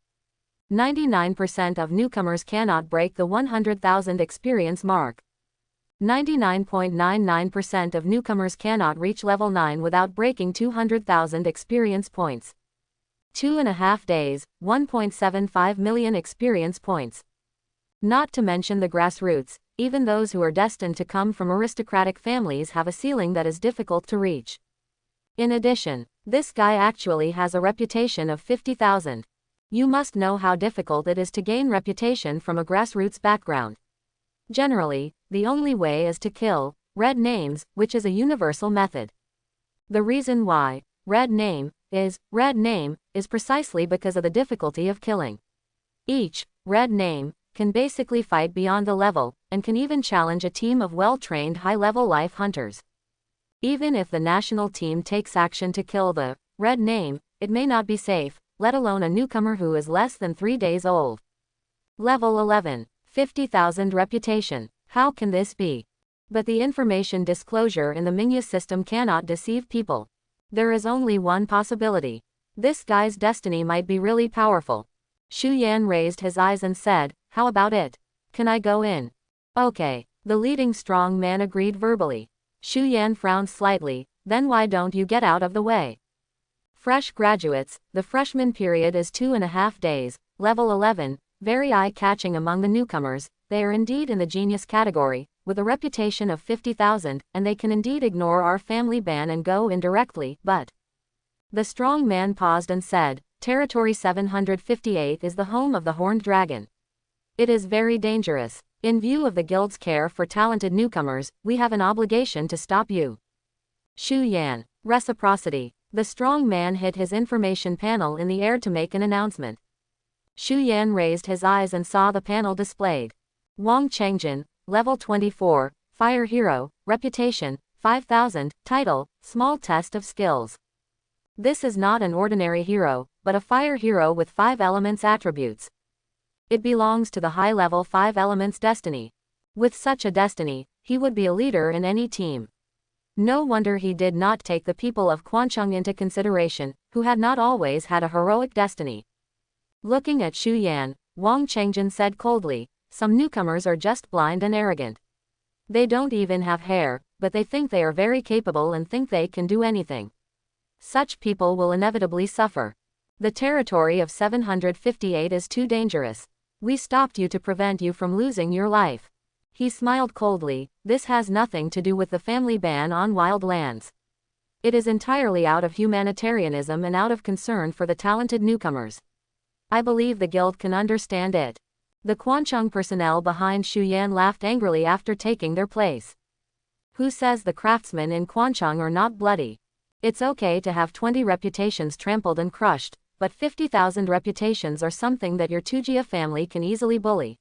99% of newcomers cannot break the 100,000 experience mark. 99.99% of newcomers cannot reach level 9 without breaking 200,000 experience points. 2.5 days, 1.75 million experience points. Not to mention the grassroots, even those who are destined to come from aristocratic families have a ceiling that is difficult to reach. In addition, this guy actually has a reputation of 50,000. You must know how difficult it is to gain reputation from a grassroots background. Generally, the only way is to kill red names, which is a universal method. The reason why red name is precisely because of the difficulty of killing. Each red name can basically fight beyond the level, and can even challenge a team of well-trained high-level life hunters. Even if the national team takes action to kill the red name, it may not be safe, let alone a newcomer who is less than 3 days old. Level 11. 50,000 reputation. How can this be? But the information disclosure in the Mingya system cannot deceive people. There is only one possibility. This guy's destiny might be really powerful. Shu Yan raised his eyes and said, "How about it? Can I go in?" "Okay." The leading strong man agreed verbally. Shu Yan frowned slightly, "Then why don't you get out of the way?" Fresh graduates, the freshman period is 2.5 days, level 11, very eye-catching among the newcomers. They are indeed in the genius category, with a reputation of 50,000, and they can indeed ignore our family ban and go in directly, but... The strong man paused and said, "Territory 758 is the home of the Horned Dragon. It is very dangerous. In view of the guild's care for talented newcomers, we have an obligation to stop you." Shu Yan. Reciprocity. The strong man hit his information panel in the air to make an announcement. Shu Yan raised his eyes and saw the panel displayed. Wang Chengjin, level 24, fire hero, reputation, 5,000, title, small test of skills. This is not an ordinary hero, but a fire hero with 5 elements attributes. It belongs to the high-level 5 elements destiny. With such a destiny, he would be a leader in any team. No wonder he did not take the people of Quancheng into consideration, who had not always had a heroic destiny. Looking at Shu Yan, Wang Chengjin said coldly, "Some newcomers are just blind and arrogant. They don't even have hair, but they think they are very capable and think they can do anything. Such people will inevitably suffer. The territory of 758 is too dangerous. We stopped you to prevent you from losing your life." He smiled coldly. "This has nothing to do with the family ban on wild lands. It is entirely out of humanitarianism and out of concern for the talented newcomers. I believe the guild can understand it." The Quancheng personnel behind Shu Yan laughed angrily after taking their place. "Who says the craftsmen in Quancheng are not bloody? It's okay to have 20 reputations trampled and crushed, but 50,000 reputations are something that your Tujia family can easily bully.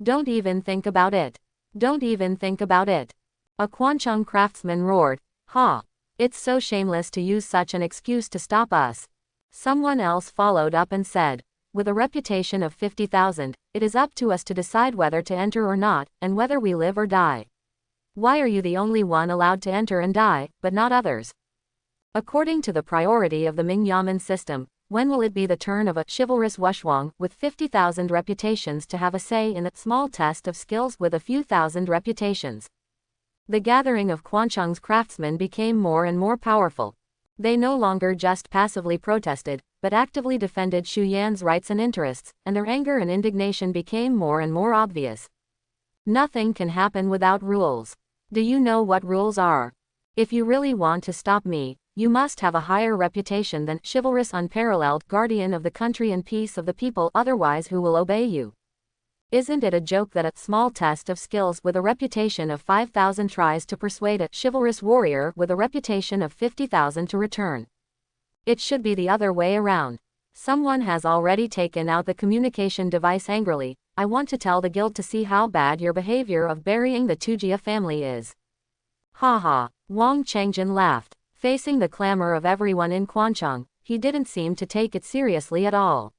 Don't even think about it. Don't even think about it." A Quancheng craftsman roared, "Ha! It's so shameless to use such an excuse to stop us." Someone else followed up and said, "With a reputation of 50,000, it is up to us to decide whether to enter or not, and whether we live or die. Why are you the only one allowed to enter and die, but not others? According to the priority of the Ming Yamen system, when will it be the turn of a chivalrous Wushwang with 50,000 reputations to have a say in the small test of skills with a few thousand reputations?" The gathering of Quancheng's craftsmen became more and more powerful. They no longer just passively protested, but actively defended Xu Yan's rights and interests, and their anger and indignation became more and more obvious. Nothing can happen without rules. Do you know what rules are? If you really want to stop me, you must have a higher reputation than chivalrous, unparalleled guardian of the country and peace of the people, otherwise who will obey you? Isn't it a joke that a small test of skills with a reputation of 5,000 tries to persuade a chivalrous warrior with a reputation of 50,000 to return? It should be the other way around. Someone has already taken out the communication device angrily. I want to tell the guild to see how bad your behavior of burying the Tujia family is. Ha ha. Wang Changjin laughed. Facing the clamor of everyone in Quancheng, he didn't seem to take it seriously at all.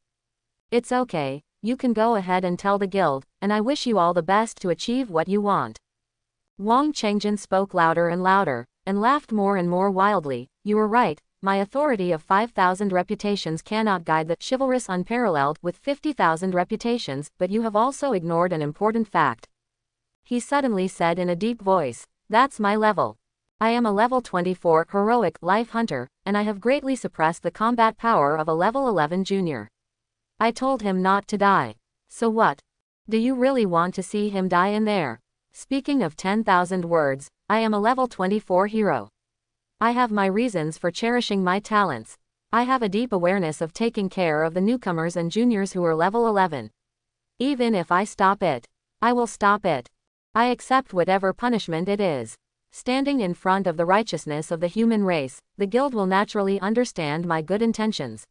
It's okay. You can go ahead and tell the guild, and I wish you all the best to achieve what you want. Wang Changjin spoke louder and louder, and laughed more and more wildly. You were right, my authority of 5,000 reputations cannot guide the chivalrous unparalleled with 50,000 reputations, but you have also ignored an important fact. He suddenly said in a deep voice, that's my level. I am a level 24 heroic life hunter, and I have greatly suppressed the combat power of a level 11 junior. I told him not to die. So what? Do you really want to see him die in there? Speaking of 10,000 words, I am a level 24 hero. I have my reasons for cherishing my talents. I have a deep awareness of taking care of the newcomers and juniors who are level 11. Even if I stop it, I will stop it. I accept whatever punishment it is. Standing in front of the righteousness of the human race, the guild will naturally understand my good intentions.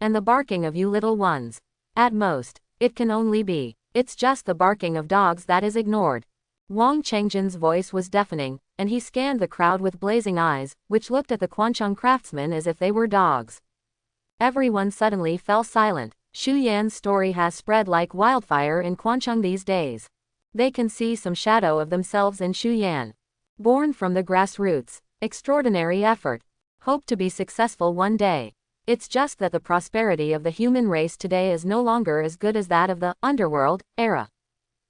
And the barking of you little ones. At most, it can only be. It's just the barking of dogs that is ignored. Wang Changjin's voice was deafening, and he scanned the crowd with blazing eyes, which looked at the Quancheng craftsmen as if they were dogs. Everyone suddenly fell silent. Xu Yan's story has spread like wildfire in Quancheng these days. They can see some shadow of themselves in Xu Yan. Born from the grassroots, extraordinary effort. Hope to be successful one day. It's just that the prosperity of the human race today is no longer as good as that of the underworld era.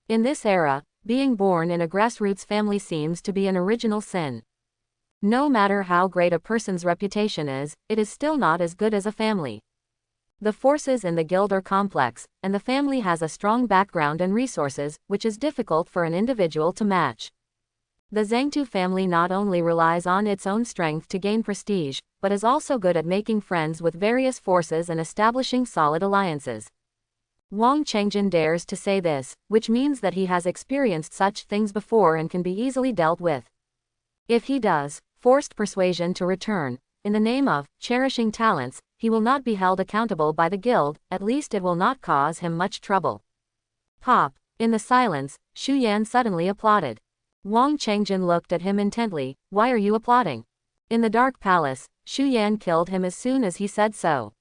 In this era, being born in a grassroots family seems to be an original sin. No matter how great a person's reputation is, it is still not as good as a family. The forces in the guild are complex, and the family has a strong background and resources, which is difficult for an individual to match. The Zhangtu family not only relies on its own strength to gain prestige, but is also good at making friends with various forces and establishing solid alliances. Wang Changjin dares to say this, which means that he has experienced such things before and can be easily dealt with. If he does, forced persuasion to return, in the name of cherishing talents, he will not be held accountable by the guild, at least it will not cause him much trouble. Pop. In the silence, Xu Yan suddenly applauded. Wang Changjin looked at him intently. Why are you applauding? In the dark palace, Xu Yan killed him as soon as he said so.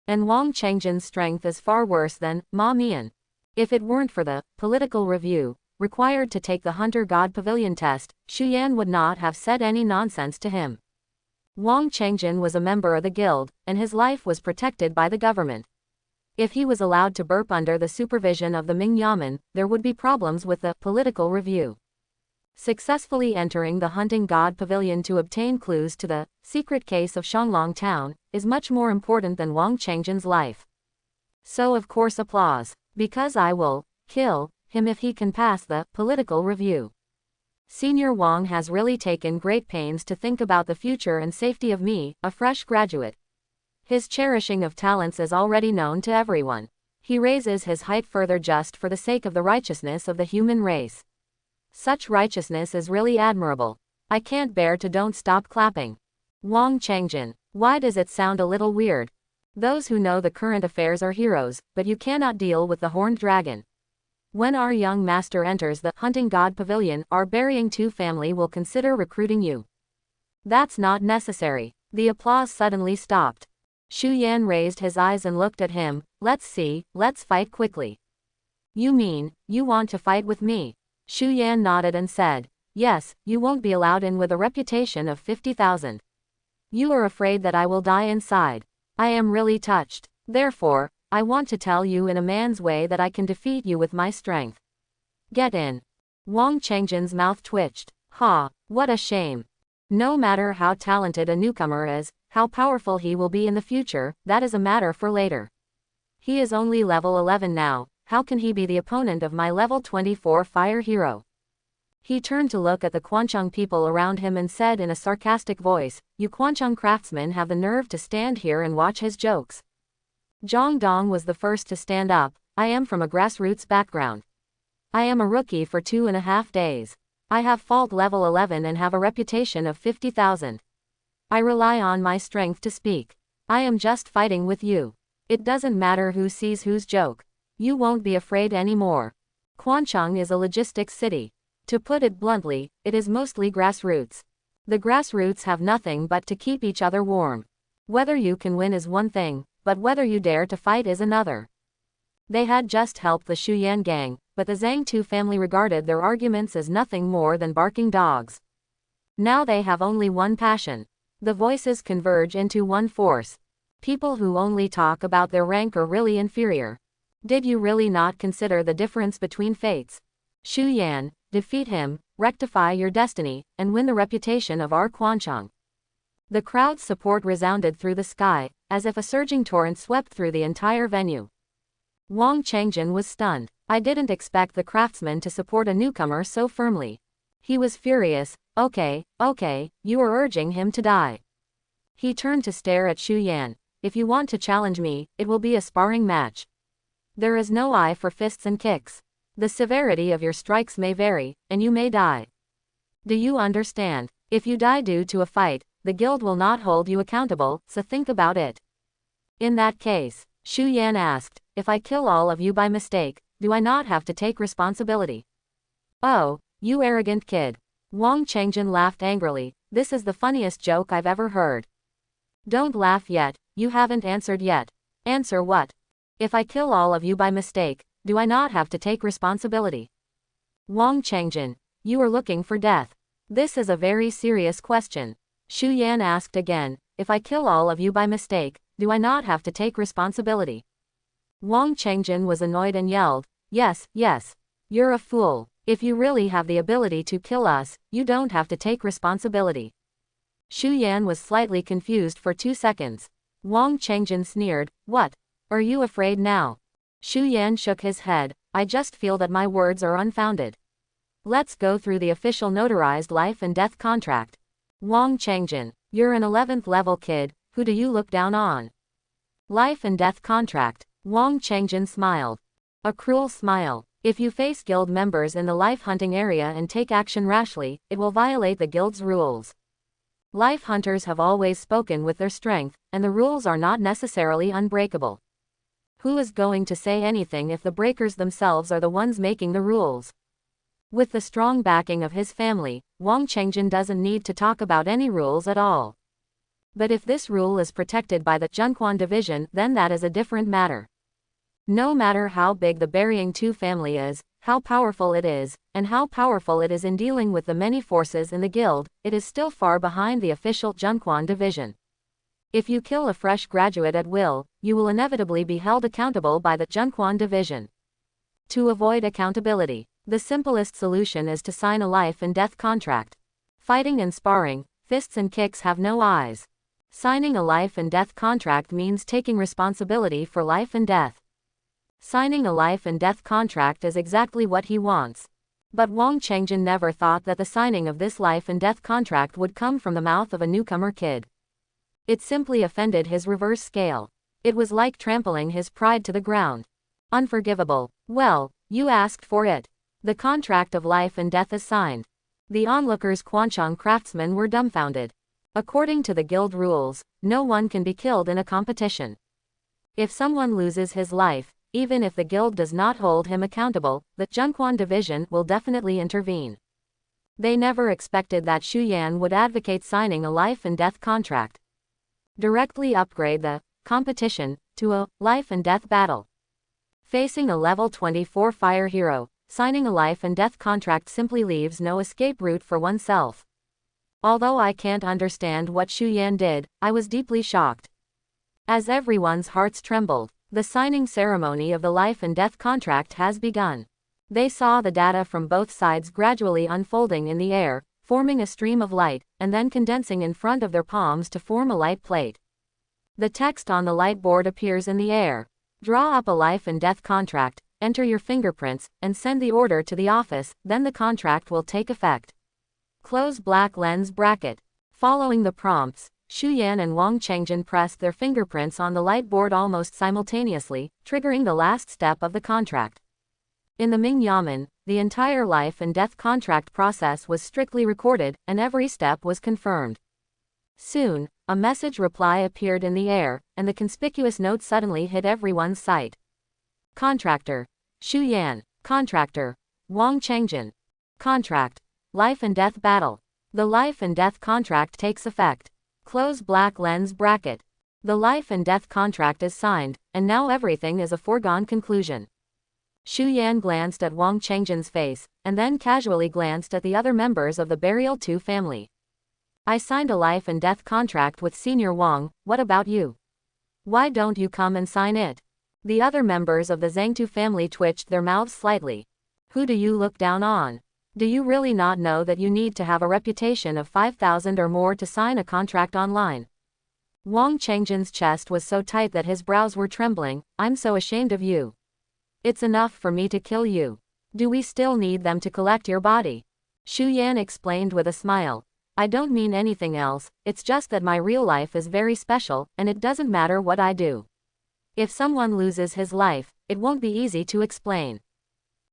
And Wang Changjin's strength is far worse than Ma Mian. If it weren't for the political review required to take the Hunter God Pavilion test, Xu Yan would not have said any nonsense to him. Wang Changjin was a member of the guild, and his life was protected by the government. If he was allowed to burp under the supervision of the Ming Yamen, there would be problems with the political review. Successfully entering the Hunting God Pavilion to obtain clues to the secret case of Shanglong Town is much more important than Wang Changjin's life. So of course applause, because I will kill him if he can pass the political review. Senior Wang has really taken great pains to think about the future and safety of me, a fresh graduate. His cherishing of talents is already known to everyone. He raises his height further just for the sake of the righteousness of the human race. Such righteousness is really admirable. I can't bear to don't stop clapping. Wang Changjin, why does it sound a little weird? Those who know the current affairs are heroes, but you cannot deal with the horned dragon. When our young master enters the Hunting God Pavilion, our Burying Two family will consider recruiting you. That's not necessary. The applause suddenly stopped. Xu Yan raised his eyes and looked at him. Let's see, let's fight quickly. You mean, you want to fight with me? Xu Yan nodded and said, yes, you won't be allowed in with a reputation of 50,000. You are afraid that I will die inside. I am really touched. Therefore, I want to tell you in a man's way that I can defeat you with my strength. Get in. Wang Changjin's mouth twitched. Ha, what a shame. No matter how talented a newcomer is, how powerful he will be in the future, that is a matter for later. He is only level 11 now, how can he be the opponent of my level 24 fire hero? He turned to look at the Quancheng people around him and said in a sarcastic voice, "You Quancheng craftsmen have the nerve to stand here and watch his jokes." Zhang Dong was the first to stand up. "I am from a grassroots background. I am a rookie for 2.5 days. I have fault level 11 and have a reputation of 50,000. I rely on my strength to speak. I am just fighting with you. It doesn't matter who sees whose joke. You won't be afraid anymore." Quancheng is a logistics city. To put it bluntly, it is mostly grassroots. The grassroots have nothing but to keep each other warm. Whether you can win is one thing, but whether you dare to fight is another. They had just helped the Shuyan gang, but the Zhang Tu family regarded their arguments as nothing more than barking dogs. Now they have only one passion. The voices converge into one force. People who only talk about their rank are really inferior. Did you really not consider the difference between fates? Shuyan, defeat him, rectify your destiny, and win the reputation of our Quancheng. The crowd's support resounded through the sky, as if a surging torrent swept through the entire venue. Wang Changjin was stunned. I didn't expect the craftsman to support a newcomer so firmly. He was furious. Okay, you are urging him to die. He turned to stare at Xu Yan. If you want to challenge me, it will be a sparring match. There is no eye for fists and kicks. The severity of your strikes may vary, and you may die. Do you understand? If you die due to a fight, the guild will not hold you accountable, so think about it. In that case, Xu Yan asked, if I kill all of you by mistake, do I not have to take responsibility? Oh, you arrogant kid. Wang Changjin laughed angrily. This is the funniest joke I've ever heard. Don't laugh yet, you haven't answered yet. Answer what? If I kill all of you by mistake, do I not have to take responsibility? Wang Changjin, you are looking for death. This is a very serious question. Xu Yan asked again, if I kill all of you by mistake, do I not have to take responsibility? Wang Changjin was annoyed and yelled, yes, you're a fool. If you really have the ability to kill us, you don't have to take responsibility. Xu Yan was slightly confused for 2 seconds. Wang Changjin sneered, what? Are you afraid now? Xu Yan shook his head, I just feel that my words are unfounded. Let's go through the official notarized life and death contract. Wang Changjin, you're an 11th level kid, who do you look down on? Life and death contract. Wang Changjin smiled. A cruel smile. If you face guild members in the life hunting area and take action rashly, it will violate the guild's rules. Life hunters have always spoken with their strength, and the rules are not necessarily unbreakable. Who is going to say anything if the breakers themselves are the ones making the rules? With the strong backing of his family, Wang Changjin doesn't need to talk about any rules at all. But if this rule is protected by the Zhenquan division, then that is a different matter. No matter how big the Burying Two family is, how powerful it is, and how powerful it is in dealing with the many forces in the guild, it is still far behind the official Zhenquan division. If you kill a fresh graduate at will, you will inevitably be held accountable by the Zhenquan division. To avoid accountability, the simplest solution is to sign a life and death contract. Fighting and sparring, fists and kicks have no eyes. Signing a life and death contract means taking responsibility for life and death. Signing a life and death contract is exactly what he wants. But Wang Changjin never thought that the signing of this life and death contract would come from the mouth of a newcomer kid. It simply offended his reverse scale. It was like trampling his pride to the ground. Unforgivable. Well, you asked for it. The contract of life and death is signed. The onlookers Quancheng craftsmen were dumbfounded. According to the guild rules, no one can be killed in a competition. If someone loses his life, even if the guild does not hold him accountable, the Zhenquan division will definitely intervene. They never expected that Xu Yan would advocate signing a life and death contract. Directly upgrade the competition to a life and death battle. Facing a level 24 fire hero, signing a life and death contract simply leaves no escape route for oneself. Although I can't understand what Xu Yan did, I was deeply shocked. As everyone's hearts trembled, the signing ceremony of the life and death contract has begun. They saw the data from both sides gradually unfolding in the air, forming a stream of light, and then condensing in front of their palms to form a light plate. The text on the light board appears in the air. Draw up a life and death contract, enter your fingerprints, and send the order to the office, then the contract will take effect. Close black lens bracket. Following the prompts, Shuyan and Wang Chengjin pressed their fingerprints on the light board almost simultaneously, triggering the last step of the contract. In the Ming Yamen, the entire life and death contract process was strictly recorded, and every step was confirmed. Soon, a message reply appeared in the air, and the conspicuous note suddenly hit everyone's sight. Contractor. Shuyan. Contractor. Wang Chengjin. Contract. Life and death battle. The life and death contract takes effect. Close black lens bracket. The life and death contract is signed, and now everything is a foregone conclusion. Shuyan glanced at Wang Chengjin's face, and then casually glanced at the other members of the Burial 2 family. I signed a life and death contract with Senior Wang, what about you? Why don't you come and sign it? The other members of the Zhangtu family twitched their mouths slightly. Who do you look down on? Do you really not know that you need to have a reputation of 5,000 or more to sign a contract online? Wang Chengjin's chest was so tight that his brows were trembling. I'm so ashamed of you. It's enough for me to kill you. Do we still need them to collect your body? Shuyan explained with a smile. I don't mean anything else, it's just that my real life is very special, and it doesn't matter what I do. If someone loses his life, it won't be easy to explain.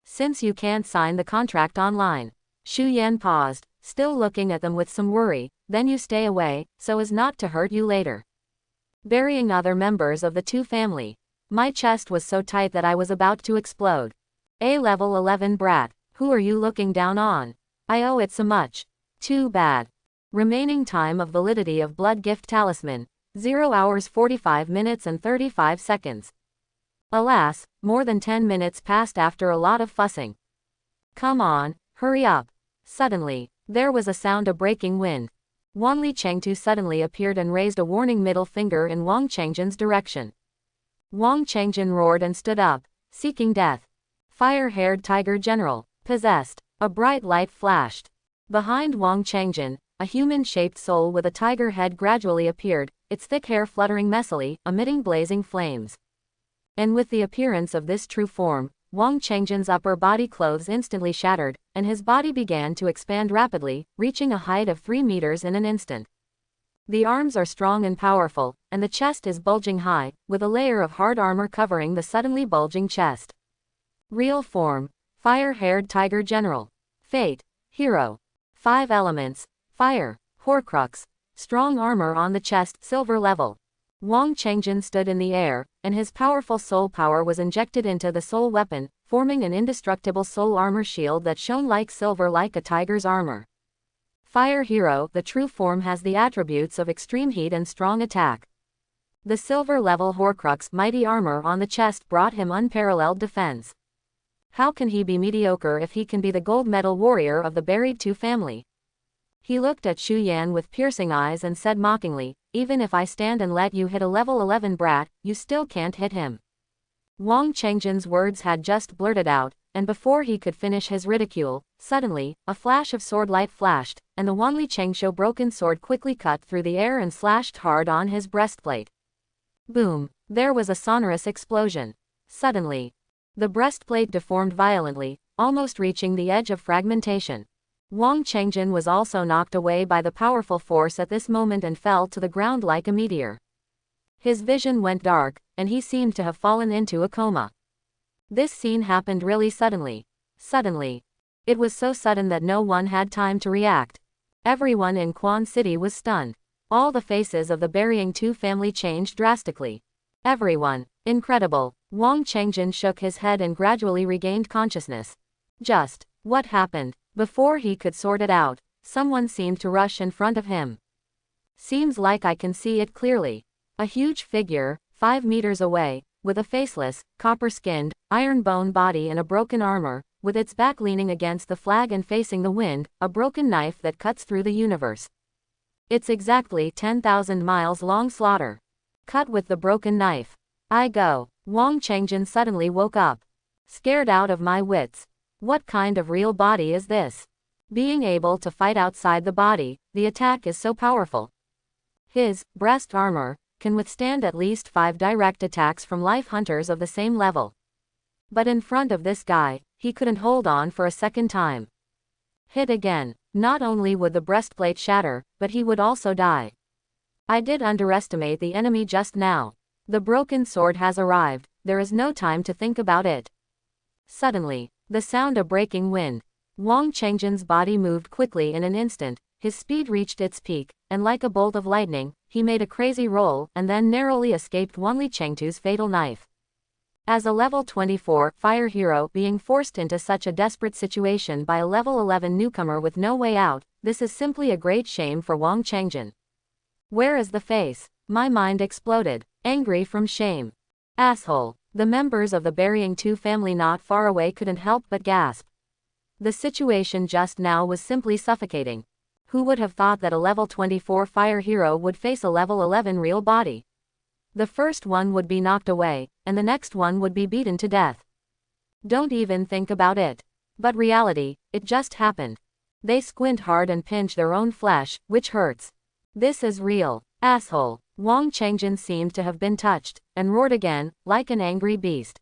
Since you can't sign the contract online. Shuyan paused, still looking at them with some worry, then you stay away, so as not to hurt you later. Burying other members of the 2 family. My chest was so tight that I was about to explode. A level 11 brat, who are you looking down on? I owe it so much. Too bad. Remaining time of validity of blood gift talisman, 0 hours 45 minutes and 35 seconds. Alas, more than 10 minutes passed after a lot of fussing. Come on, hurry up. Suddenly, there was a sound of breaking wind. Wanli Chengtu suddenly appeared and raised a warning middle finger in Wang Chengjin's direction. Wang Chengjin roared and stood up, seeking death. Fire-haired tiger general, possessed. A bright light flashed. Behind Wang Chengjin, a human-shaped soul with a tiger head gradually appeared, its thick hair fluttering messily, emitting blazing flames. And with the appearance of this true form, Wang Chengjin's upper body clothes instantly shattered, and his body began to expand rapidly, reaching a height of 3 meters in an instant. The arms are strong and powerful, and the chest is bulging high, with a layer of hard armor covering the suddenly bulging chest. Real form. Fire-haired tiger general. Fate. Hero. 5 elements. Fire. Horcrux. Strong armor on the chest, silver level. Wang Chengjin stood in the air, and his powerful soul power was injected into the soul weapon, forming an indestructible soul armor shield that shone like silver like a tiger's armor. Fire hero, the true form has the attributes of extreme heat and strong attack. The silver level Horcrux mighty armor on the chest brought him unparalleled defense. How can he be mediocre if he can be the gold medal warrior of the buried 2 family? He looked at Shuyan with piercing eyes and said mockingly, even if I stand and let you hit a level 11 brat, you still can't hit him. Wang Chengjin's words had just blurted out, and before he could finish his ridicule, suddenly, a flash of sword light flashed, and the Wanli Chengsho broken sword quickly cut through the air and slashed hard on his breastplate. Boom! There was a sonorous explosion. Suddenly, the breastplate deformed violently, almost reaching the edge of fragmentation. Wang Chengjin was also knocked away by the powerful force at this moment and fell to the ground like a meteor. His vision went dark, and he seemed to have fallen into a coma. This scene happened really suddenly. Suddenly. It was so sudden that no one had time to react. Everyone in Quan City was stunned. All the faces of the burying 2 family changed drastically. Everyone. Incredible. Wang Chengjin shook his head and gradually regained consciousness. Just. What happened? Before he could sort it out, someone seemed to rush in front of him. Seems like I can see it clearly. A huge figure, 5 meters away, with a faceless, copper-skinned, iron-bone body and a broken armor, with its back leaning against the flag and facing the wind, a broken knife that cuts through the universe. It's exactly 10,000 miles long slaughter. Cut with the broken knife. I go. Wang Chengjin suddenly woke up. Scared out of my wits. What kind of real body is this? Being able to fight outside the body, the attack is so powerful. His breast armor can withstand at least 5 direct attacks from life hunters of the same level. But in front of this guy, he couldn't hold on for a second time. Hit again. Not only would the breastplate shatter, but he would also die. I did underestimate the enemy just now. The broken sword has arrived, there is no time to think about it. Suddenly, the sound of breaking wind. Wang Chengjin's body moved quickly in an instant, his speed reached its peak, and like a bolt of lightning, he made a crazy roll and then narrowly escaped Wanli Chengtu's fatal knife. As a level 24 fire hero being forced into such a desperate situation by a level 11 newcomer with no way out, this is simply a great shame for Wang Chengjin. Where is the face? My mind exploded, angry from shame. Asshole. The members of the Burying Two family not far away couldn't help but gasp. The situation just now was simply suffocating. Who would have thought that a level 24 fire hero would face a level 11 real body? The first one would be knocked away, and the next one would be beaten to death. Don't even think about it. But reality, it just happened. They squint hard and pinch their own flesh, which hurts. This is real. Asshole. Wang Chengjin seemed to have been touched, and roared again, like an angry beast.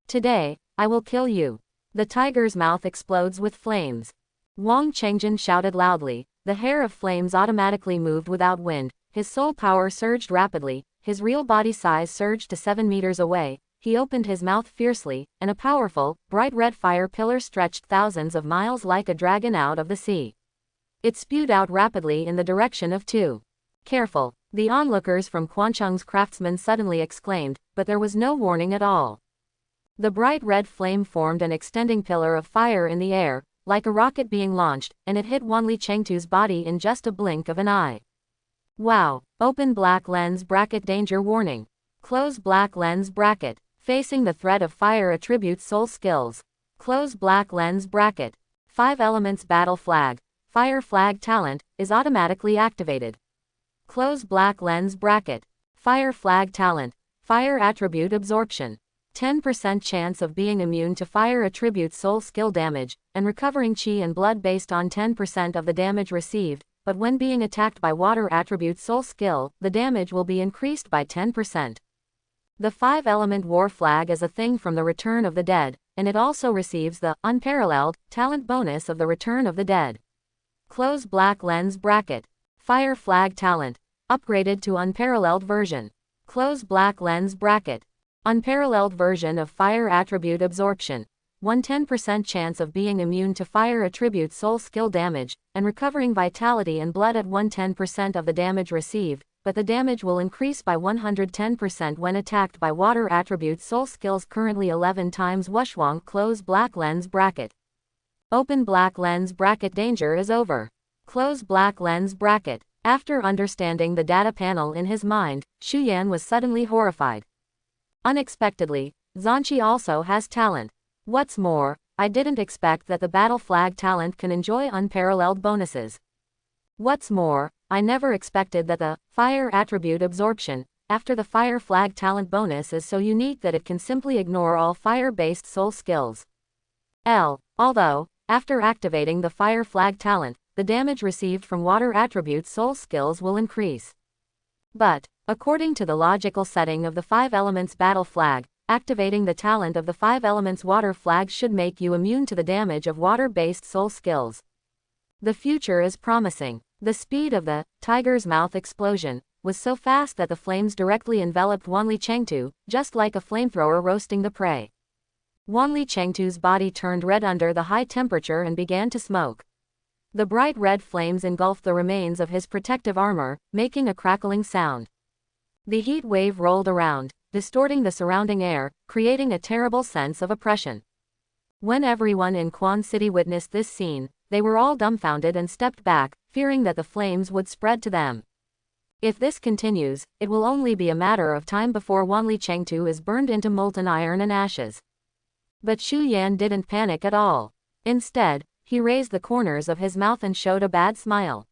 Today, I will kill you. The tiger's mouth explodes with flames. Wang Chengjin shouted loudly. The hair of flames automatically moved without wind, his soul power surged rapidly, his real body size surged to 7 meters away, he opened his mouth fiercely, and a powerful, bright red fire pillar stretched thousands of miles like a dragon out of the sea. It spewed out rapidly in the direction of two. Careful, the onlookers from Quancheng's craftsmen suddenly exclaimed, but there was no warning at all. The bright red flame formed an extending pillar of fire in the air, like a rocket being launched, and it hit Wanli Chengtu's body in just a blink of an eye. Wow. Open black lens bracket danger warning. Close black lens bracket. Facing the threat of fire attribute soul skills. Close black lens bracket. 5 elements battle flag. Fire flag talent is automatically activated. Close black lens bracket. Fire flag talent. Fire attribute absorption. 10% chance of being immune to fire attribute soul skill damage, and recovering chi and blood based on 10% of the damage received, but when being attacked by water attribute soul skill, the damage will be increased by 10%. The 5-element war flag is a thing from the Return of the Dead, and it also receives the unparalleled talent bonus of the Return of the Dead. Close black lens bracket. Fire flag talent. Upgraded to unparalleled version. Close black lens bracket. Unparalleled version of fire attribute absorption. 110% chance of being immune to fire attribute soul skill damage, and recovering vitality and blood at 110% of the damage received, but the damage will increase by 110% when attacked by water attribute soul skills currently 11 times Wushwang. Close black lens bracket. Open black lens bracket danger is over. Close black lens bracket. After understanding the data panel in his mind, Xu Yan was suddenly horrified. Unexpectedly, Zanqi also has talent. What's more, I didn't expect that the battle flag talent can enjoy unparalleled bonuses. What's more, I never expected that the fire attribute absorption, after the fire flag talent bonus is so unique that it can simply ignore all fire-based soul skills. Although, after activating the fire flag talent, the damage received from water attribute soul skills will increase. But, according to the logical setting of the 5 elements battle flag, activating the talent of the 5 elements water flag should make you immune to the damage of water-based soul skills. The future is promising. The speed of the tiger's mouth explosion was so fast that the flames directly enveloped Wanli Chengtu, just like a flamethrower roasting the prey. Wanli Chengtu's body turned red under the high temperature and began to smoke. The bright red flames engulfed the remains of his protective armor, making a crackling sound. The heat wave rolled around, distorting the surrounding air, creating a terrible sense of oppression. When everyone in Quan City witnessed this scene, they were all dumbfounded and stepped back, fearing that the flames would spread to them. If this continues, it will only be a matter of time before Wanli Chengtu is burned into molten iron and ashes. But Xu Yan didn't panic at all. Instead, he raised the corners of his mouth and showed a bad smile.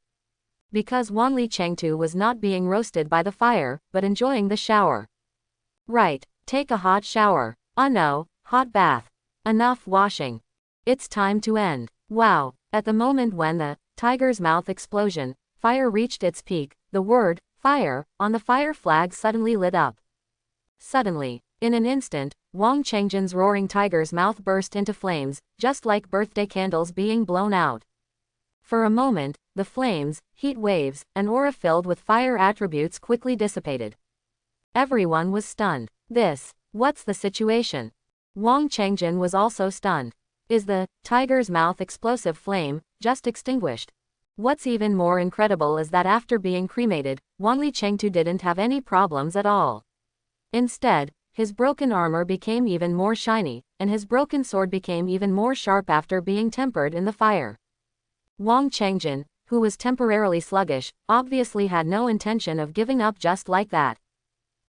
Because Wanli Chengtu was not being roasted by the fire, but enjoying the shower. Right, take a hot shower. No, hot bath. Enough washing. It's time to end. Wow, At the moment when the tiger's mouth explosion, fire reached its peak, the word, fire, on the fire flag suddenly lit up. Suddenly, in an instant, Wang Chengjin's roaring tiger's mouth burst into flames, just like birthday candles being blown out. For a moment, the flames, heat waves, and aura filled with fire attributes quickly dissipated. Everyone was stunned. What's the situation? Wang Chengjin was also stunned. Is the tiger's mouth explosive flame just extinguished? What's even more incredible is that after being cremated, Wang Chengtu didn't have any problems at all. Instead, his broken armor became even more shiny, and his broken sword became even more sharp after being tempered in the fire. Wang Chengjin, who was temporarily sluggish, obviously had no intention of giving up just like that.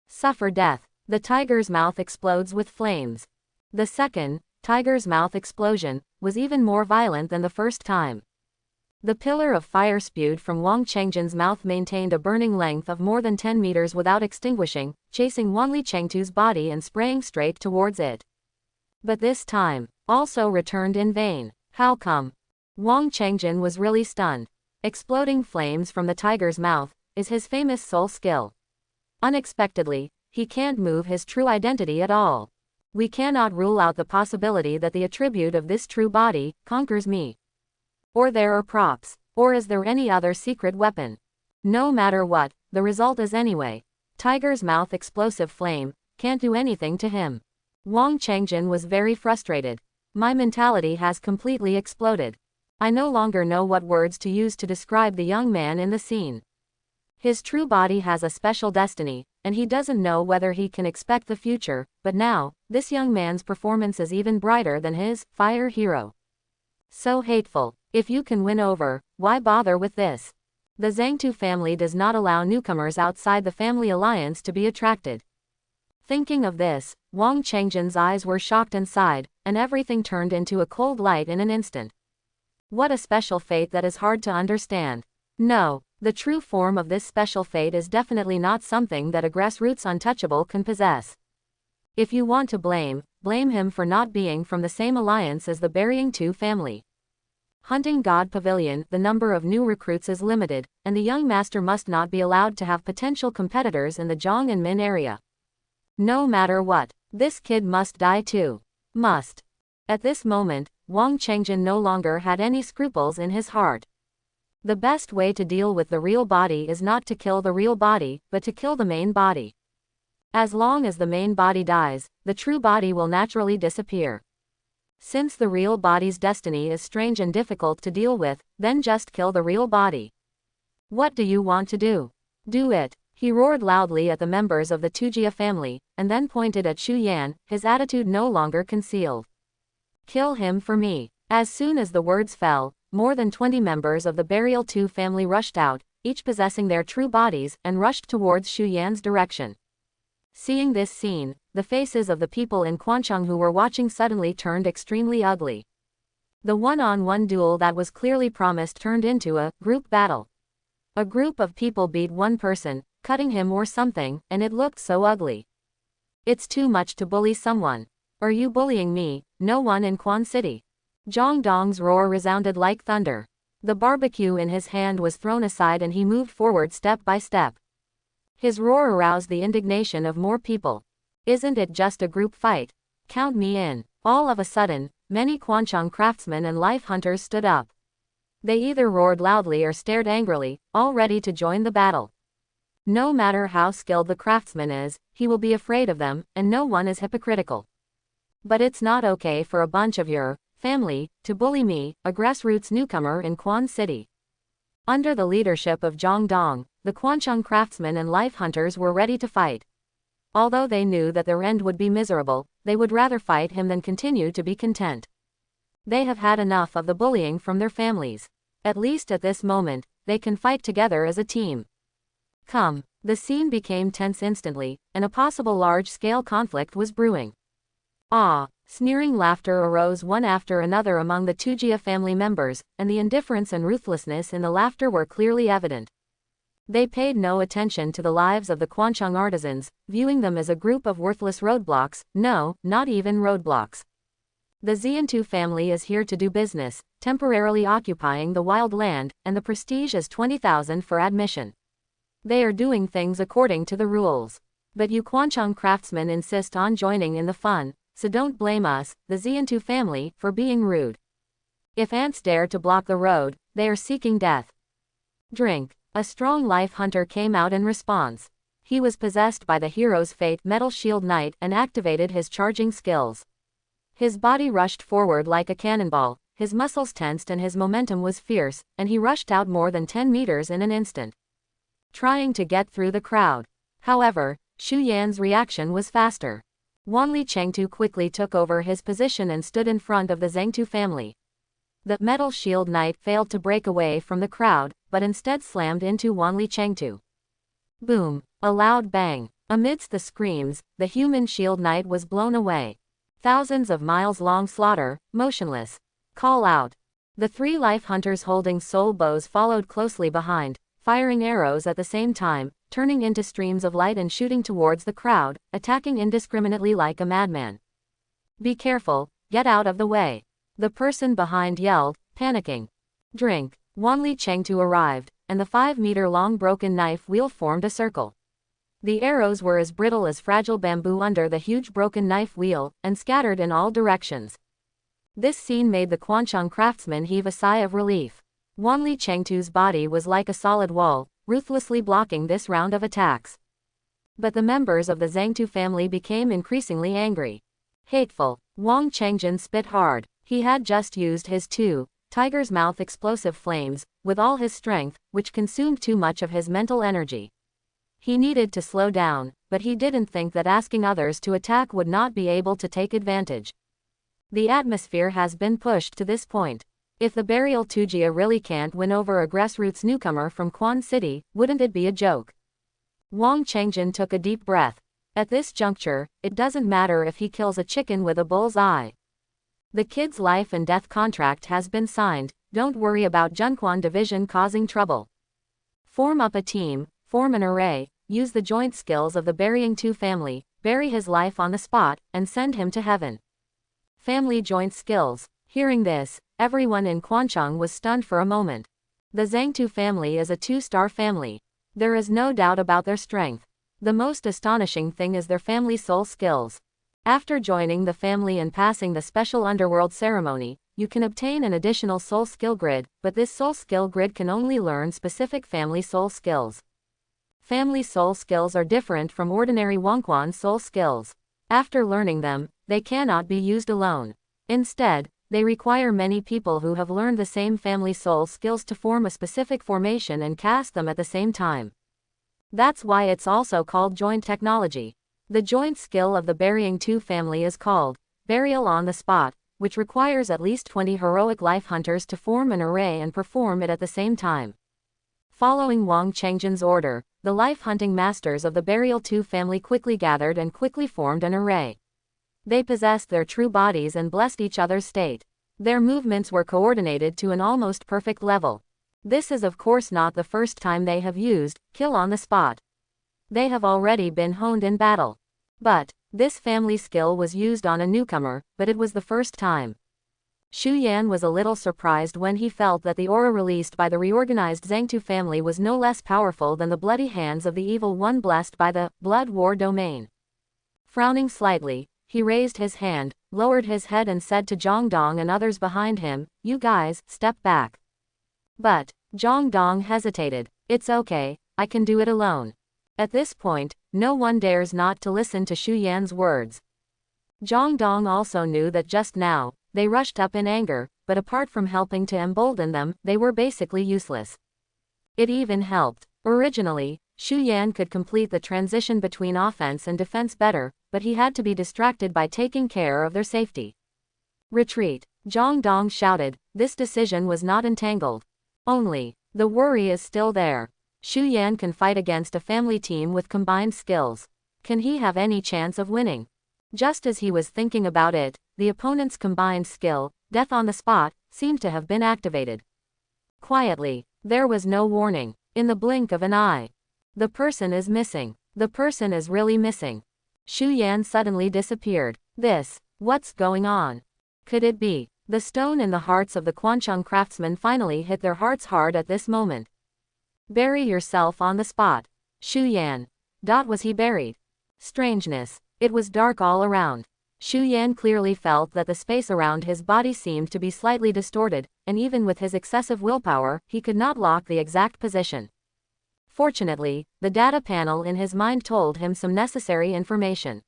Suffer death. The tiger's mouth explodes with flames. The second, tiger's mouth explosion, was even more violent than the first time. The pillar of fire spewed from Wang Chengjin's mouth maintained a burning length of more than 10 meters without extinguishing, chasing Wang Chengtu's body and spraying straight towards it. But this time, also returned in vain. How come? Wang Chengjin was really stunned. Exploding flames from the tiger's mouth is his famous soul skill. Unexpectedly, he can't move his true identity at all. We cannot rule out the possibility that the attribute of this true body conquers me. Or there are props. Or is there any other secret weapon? No matter what, the result is anyway. Tiger's mouth explosive flame can't do anything to him. Wang Chengjin was very frustrated. My mentality has completely exploded. I no longer know what words to use to describe the young man in the scene. His true body has a special destiny, and he doesn't know whether he can expect the future, but now, this young man's performance is even brighter than his fire hero. So hateful. If you can win over, why bother with this? The Zhangtu family does not allow newcomers outside the family alliance to be attracted. Thinking of this, Wang Chengjin's eyes were shocked and sighed, and everything turned into a cold light in an instant. What a special fate that is hard to understand. No, the true form of this special fate is definitely not something that a grassroots untouchable can possess. If you want to blame him for not being from the same alliance as the Burying Two family. Hunting God Pavilion, the number of new recruits is limited, and the young master must not be allowed to have potential competitors in the Zhang and Min area. No matter what, this kid must die too. Must. At this moment, Wang Chengjin no longer had any scruples in his heart. The best way to deal with the real body is not to kill the real body, but to kill the main body. As long as the main body dies, the true body will naturally disappear. Since the real body's destiny is strange and difficult to deal with, then just kill the real body. What do you want to do? Do it. He roared loudly at the members of the Tujia family, and then pointed at Xu Yan, his attitude no longer concealed. Kill him for me. As soon as the words fell, more than 20 members of the Burial Two family rushed out, each possessing their true bodies, and rushed towards Xu Yan's direction. Seeing this scene, the faces of the people in Quancheng who were watching suddenly turned extremely ugly. The one-on-one duel that was clearly promised turned into a group battle. A group of people beat one person, cutting him or something, and it looked so ugly. It's too much to bully someone. Are you bullying me? No one in Quan City. Zhang Dong's roar resounded like thunder. The barbecue in his hand was thrown aside and he moved forward step by step. His roar aroused the indignation of more people. Isn't it just a group fight? Count me in. All of a sudden, many Quancheng craftsmen and life hunters stood up. They either roared loudly or stared angrily, all ready to join the battle. No matter how skilled the craftsman is, he will be afraid of them, and no one is hypocritical. But it's not okay for a bunch of your family to bully me, a grassroots newcomer in Quan City. Under the leadership of Zhang Dong, the Quancheng craftsmen and life hunters were ready to fight. Although they knew that their end would be miserable, they would rather fight him than continue to be content. They have had enough of the bullying from their families. At least at this moment, they can fight together as a team. Come. The scene became tense instantly, and a possible large-scale conflict was brewing. Ah! Sneering laughter arose one after another among the Tujia family members, and the indifference and ruthlessness in the laughter were clearly evident. They paid no attention to the lives of the Quancheng artisans, viewing them as a group of worthless roadblocks, no, not even roadblocks. The Xiantu family is here to do business, temporarily occupying the wild land, and the prestige is 20,000 for admission. They are doing things according to the rules. But you Quanchang craftsmen insist on joining in the fun, so don't blame us, the Xiantu family, for being rude. If ants dare to block the road, they are seeking death. Drink. A strong life hunter came out in response. He was possessed by the hero's fate Metal Shield Knight and activated his charging skills. His body rushed forward like a cannonball, his muscles tensed and his momentum was fierce, and he rushed out more than 10 meters in an instant, trying to get through the crowd. However, Xu Yan's reaction was faster. Wanli Chengtu quickly took over his position and stood in front of the Zhengtu family. The Metal Shield Knight failed to break away from the crowd, but instead slammed into Wanli Chengtu. Boom! A loud bang. Amidst the screams, the human Shield Knight was blown away. Thousands of miles-long slaughter, motionless. Call out. The three life hunters holding soul bows followed closely behind, firing arrows at the same time, turning into streams of light and shooting towards the crowd, attacking indiscriminately like a madman. Be careful, get out of the way. The person behind yelled, panicking. Drink. Wanli Chengtu arrived, and the 5-meter-long broken knife wheel formed a circle. The arrows were as brittle as fragile bamboo under the huge broken knife wheel, and scattered in all directions. This scene made the Quanchang craftsman heave a sigh of relief. Wanli Chengtu's body was like a solid wall, ruthlessly blocking this round of attacks. But the members of the Zhengtu family became increasingly angry. Hateful. Wang Chengjin spit hard. He had just used his tiger's mouth explosive flames, with all his strength, which consumed too much of his mental energy. He needed to slow down, but he didn't think that asking others to attack would not be able to take advantage. The atmosphere has been pushed to this point. If the burial Tujia really can't win over a grassroots newcomer from Quan City, wouldn't it be a joke? Wang Chengjin took a deep breath. At this juncture, it doesn't matter if he kills a chicken with a bull's eye. The kid's life and death contract has been signed, don't worry about Junquan Division causing trouble. Form up a team, form an array, use the joint skills of the Burying Two family, bury his life on the spot, and send him to heaven. Family joint skills. Hearing this, everyone in Quanchang was stunned for a moment. The Zhengtu family is a 2-star family. There is no doubt about their strength. The most astonishing thing is their family soul skills. After joining the family and passing the special underworld ceremony, you can obtain an additional soul skill grid, but this soul skill grid can only learn specific family soul skills. Family soul skills are different from ordinary Wangquan soul skills. After learning them, they cannot be used alone. Instead, they require many people who have learned the same family soul skills to form a specific formation and cast them at the same time. That's why it's also called joint technology. The joint skill of the Burying Two family is called Burial on the Spot, which requires at least 20 heroic life hunters to form an array and perform it at the same time. Following Wang Chengjin's order, the life hunting masters of the Burial Two family quickly gathered and quickly formed an array. They possessed their true bodies and blessed each other's state. Their movements were coordinated to an almost perfect level. This is of course not the first time they have used kill on the spot. They have already been honed in battle. But this family skill was used on a newcomer, but it was the first time. Xu Yan was a little surprised when he felt that the aura released by the reorganized Zhengtu family was no less powerful than the bloody hands of the evil one blessed by the Blood War domain. Frowning slightly, he raised his hand, lowered his head and said to Zhang Dong and others behind him, "You guys, step back." But Zhang Dong hesitated. "It's okay, I can do it alone." At this point, no one dares not to listen to Xu Yan's words. Zhang Dong also knew that just now, they rushed up in anger, but apart from helping to embolden them, they were basically useless. It even helped. Originally, Xu Yan could complete the transition between offense and defense better, but he had to be distracted by taking care of their safety. "Retreat," Zhang Dong shouted. This decision was not entangled. Only, the worry is still there. Xu Yan can fight against a family team with combined skills. Can he have any chance of winning? Just as he was thinking about it, the opponent's combined skill, Death on the Spot, seemed to have been activated. Quietly, there was no warning. In the blink of an eye, the person is missing. The person is really missing. Xu Yan suddenly disappeared. What's going on? Could it be? The stone in the hearts of the Quancheng craftsmen finally hit their hearts hard at this moment. Bury yourself on the spot. Shu Yan. Was he buried? Strangeness. It was dark all around. Shu Yan clearly felt that the space around his body seemed to be slightly distorted, and even with his excessive willpower, he could not lock the exact position. Fortunately, the data panel in his mind told him some necessary information.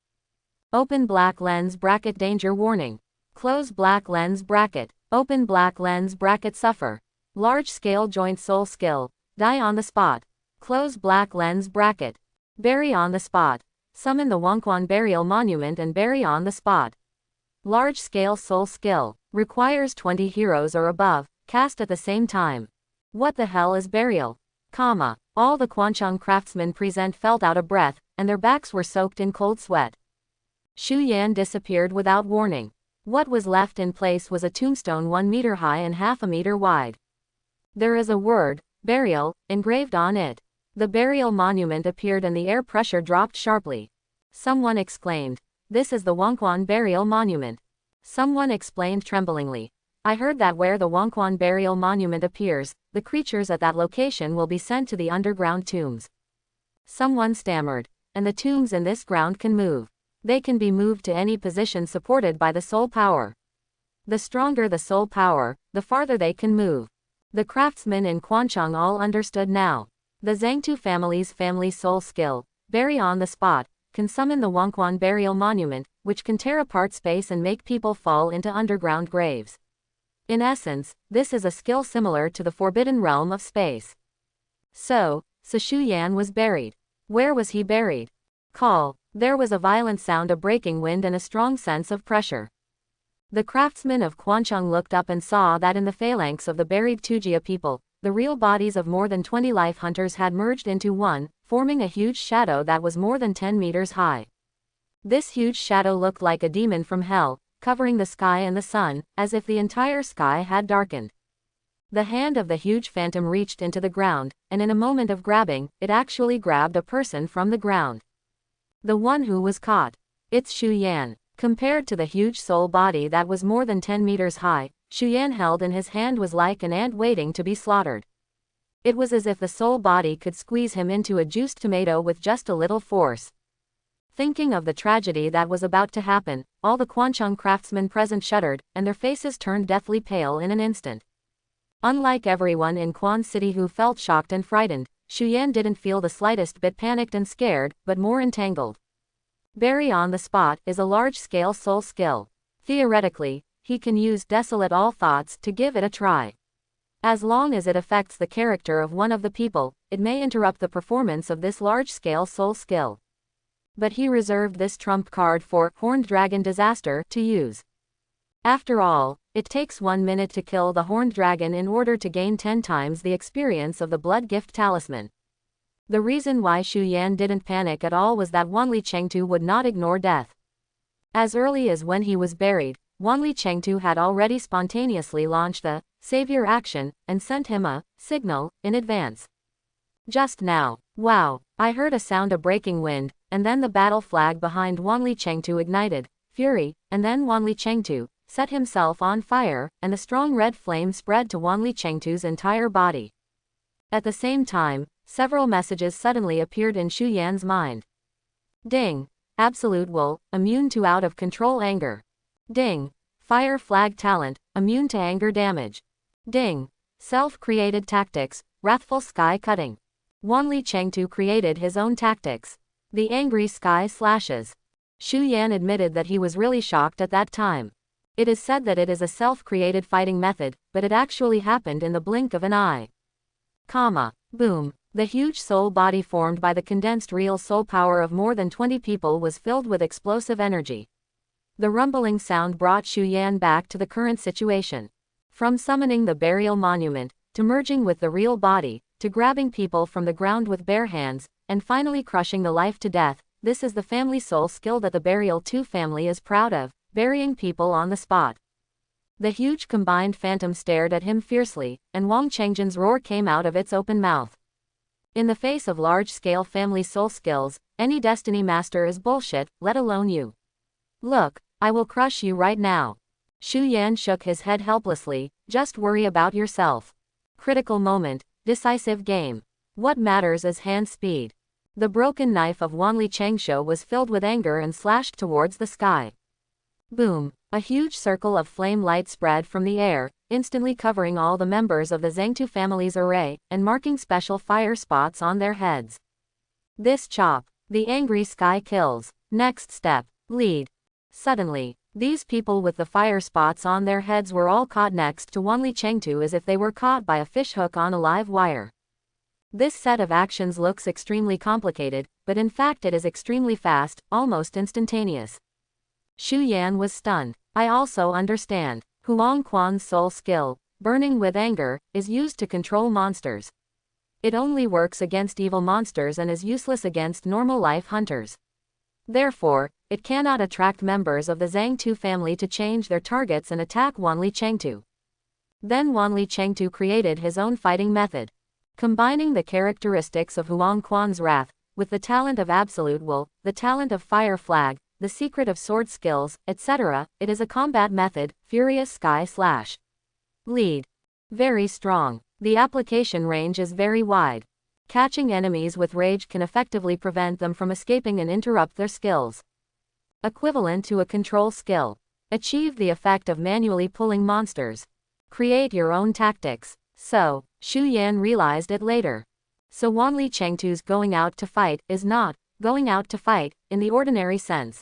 Open black lens bracket danger warning. Close black lens bracket. Open black lens bracket suffer. Large scale joint soul skill. Die on the spot. Close black lens bracket. Bury on the spot. Summon the Wangquan burial monument and bury on the spot. Large scale soul skill. Requires 20 heroes or above, cast at the same time. What the hell is burial? All the Quancheng craftsmen present felt out of breath, and their backs were soaked in cold sweat. Shu Yan disappeared without warning. What was left in place was a tombstone 1 meter high and half a meter wide. There is a word, burial, engraved on it. The burial monument appeared and the air pressure dropped sharply. Someone exclaimed, "This is the Wangquan burial monument." Someone explained tremblingly, "I heard that where the Wangquan burial monument appears, the creatures at that location will be sent to the underground tombs." Someone stammered, "And the tombs in this ground can move. They can be moved to any position supported by the soul power. The stronger the soul power, the farther they can move." The craftsmen in Quancheng all understood now. The Zhangtu family's family soul skill, bury on the spot, can summon the Wangquan burial monument, which can tear apart space and make people fall into underground graves. In essence, this is a skill similar to the forbidden realm of space. So Shu Yan was buried. Where was he buried? There was a violent sound of breaking wind and a strong sense of pressure. The craftsmen of Quancheng looked up and saw that in the phalanx of the buried Tujia people, the real bodies of more than 20 life hunters had merged into one, forming a huge shadow that was more than 10 meters high. This huge shadow looked like a demon from hell, covering the sky and the sun, as if the entire sky had darkened. The hand of the huge phantom reached into the ground, and in a moment of grabbing, it actually grabbed a person from the ground. The one who was caught. It's Shu Yan. Compared to the huge soul body that was more than 10 meters high, Shu Yan held in his hand was like an ant waiting to be slaughtered. It was as if the soul body could squeeze him into a juiced tomato with just a little force. Thinking of the tragedy that was about to happen, all the Quancheng craftsmen present shuddered, and their faces turned deathly pale in an instant. Unlike everyone in Quan City who felt shocked and frightened, Shu Yan didn't feel the slightest bit panicked and scared, but more entangled. Bury on the spot is a large-scale soul skill. Theoretically, he can use desolate all thoughts to give it a try. As long as it affects the character of one of the people, it may interrupt the performance of this large-scale soul skill. But he reserved this trump card for Horned Dragon Disaster to use. After all, it takes 1 minute to kill the Horned Dragon in order to gain 10 times the experience of the Blood Gift Talisman. The reason why Shu Yan didn't panic at all was that Wanli Chengtu would not ignore death. As early as when he was buried, Wanli Chengtu had already spontaneously launched the savior action and sent him a signal in advance. Just now, wow, I heard a sound of breaking wind, and then the battle flag behind Wanli Chengtu ignited fury, and then Wanli Chengtu set himself on fire, and the strong red flame spread to Wanli Chengtu's entire body. At the same time, several messages suddenly appeared in Shu Yan's mind. Ding. Absolute Will, immune to out-of-control anger. Ding. Fire Flag Talent, immune to anger damage. Ding. Self-created tactics, wrathful sky cutting. Wanli Chengtu created his own tactics. The angry sky slashes. Shu Yan admitted that he was really shocked at that time. It is said that it is a self-created fighting method, but it actually happened in the blink of an eye. Boom. The huge soul body formed by the condensed real soul power of more than 20 people was filled with explosive energy. The rumbling sound brought Shu Yan back to the current situation. From summoning the burial monument, to merging with the real body, to grabbing people from the ground with bare hands, and finally crushing the life to death, this is the family soul skill that the Burial 2 family is proud of, burying people on the spot. The huge combined phantom stared at him fiercely, and Wang Chengjin's roar came out of its open mouth. In the face of large-scale family soul skills, any destiny master is bullshit, let alone you. Look, I will crush you right now. Shu Yan shook his head helplessly. Just worry about yourself. Critical moment, decisive game. What matters is hand speed. The broken knife of Wanli Changshu was filled with anger and slashed towards the sky. Boom! A huge circle of flame light spread from the air, instantly covering all the members of the Zhengtu family's array, and marking special fire spots on their heads. This chop. The angry sky kills. Next step. Lead. Suddenly, these people with the fire spots on their heads were all caught next to Wanli Chengtu as if they were caught by a fishhook on a live wire. This set of actions looks extremely complicated, but in fact it is extremely fast, almost instantaneous. Shu Yan was stunned. I also understand. Huang Quan's soul skill, burning with anger, is used to control monsters. It only works against evil monsters and is useless against normal life hunters. Therefore, it cannot attract members of the Zhangtu family to change their targets and attack Wanli Chengtu. Then Wanli Chengtu created his own fighting method. Combining the characteristics of Huang Quan's wrath, with the talent of absolute will, the talent of fire flag, the secret of sword skills, etc., it is a combat method, furious sky slash. Lead. Very strong. The application range is very wide. Catching enemies with rage can effectively prevent them from escaping and interrupt their skills. Equivalent to a control skill. Achieve the effect of manually pulling monsters. Create your own tactics. So, Shu Yan realized it later. So Wanli Chengtu's going out to fight is not going out to fight in the ordinary sense.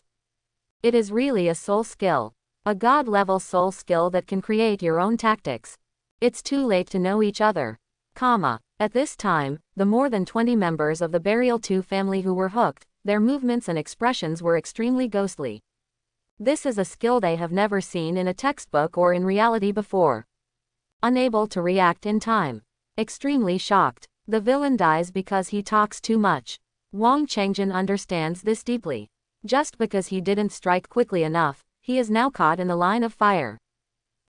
It is really a soul skill. A god-level soul skill that can create your own tactics. It's too late to know each other. At this time, the more than 20 members of the Burial 2 family who were hooked, their movements and expressions were extremely ghostly. This is a skill they have never seen in a textbook or in reality before. Unable to react in time. Extremely shocked. The villain dies because he talks too much. Wang Chengjin understands this deeply. Just because he didn't strike quickly enough, he is now caught in the line of fire.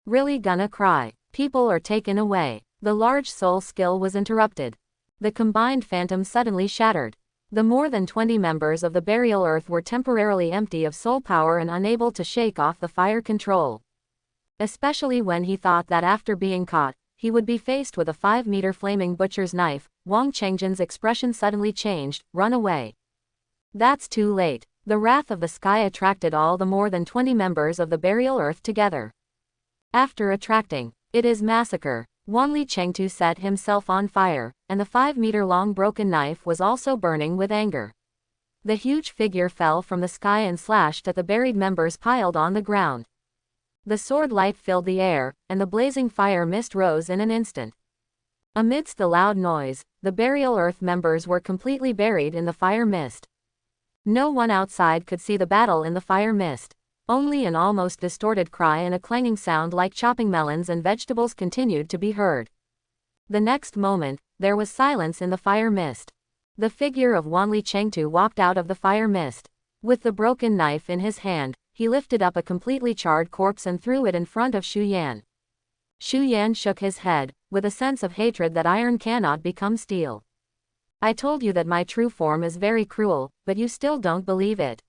Really gonna cry. People are taken away. The large soul skill was interrupted. The combined phantom suddenly shattered. The more than 20 members of the burial earth were temporarily empty of soul power and unable to shake off the fire control. Especially when he thought that after being caught, he would be faced with a 5-meter flaming butcher's knife. Wang Chengjin's expression suddenly changed. Run away. That's too late. The wrath of the sky attracted all the more than 20 members of the burial earth together. After attracting, it is massacre. Wanli Chengtu set himself on fire, and the 5-meter-long broken knife was also burning with anger. The huge figure fell from the sky and slashed at the buried members piled on the ground. The sword light filled the air, and the blazing fire mist rose in an instant. Amidst the loud noise, the burial earth members were completely buried in the fire mist. No one outside could see the battle in the fire mist. Only an almost distorted cry and a clanging sound like chopping melons and vegetables continued to be heard. The next moment, there was silence in the fire mist. The figure of Wanli Chengtu walked out of the fire mist. With the broken knife in his hand, he lifted up a completely charred corpse and threw it in front of Shu Yan. Shu Yan shook his head, with a sense of hatred that iron cannot become steel. I told you that my true form is very cruel, but you still don't believe it.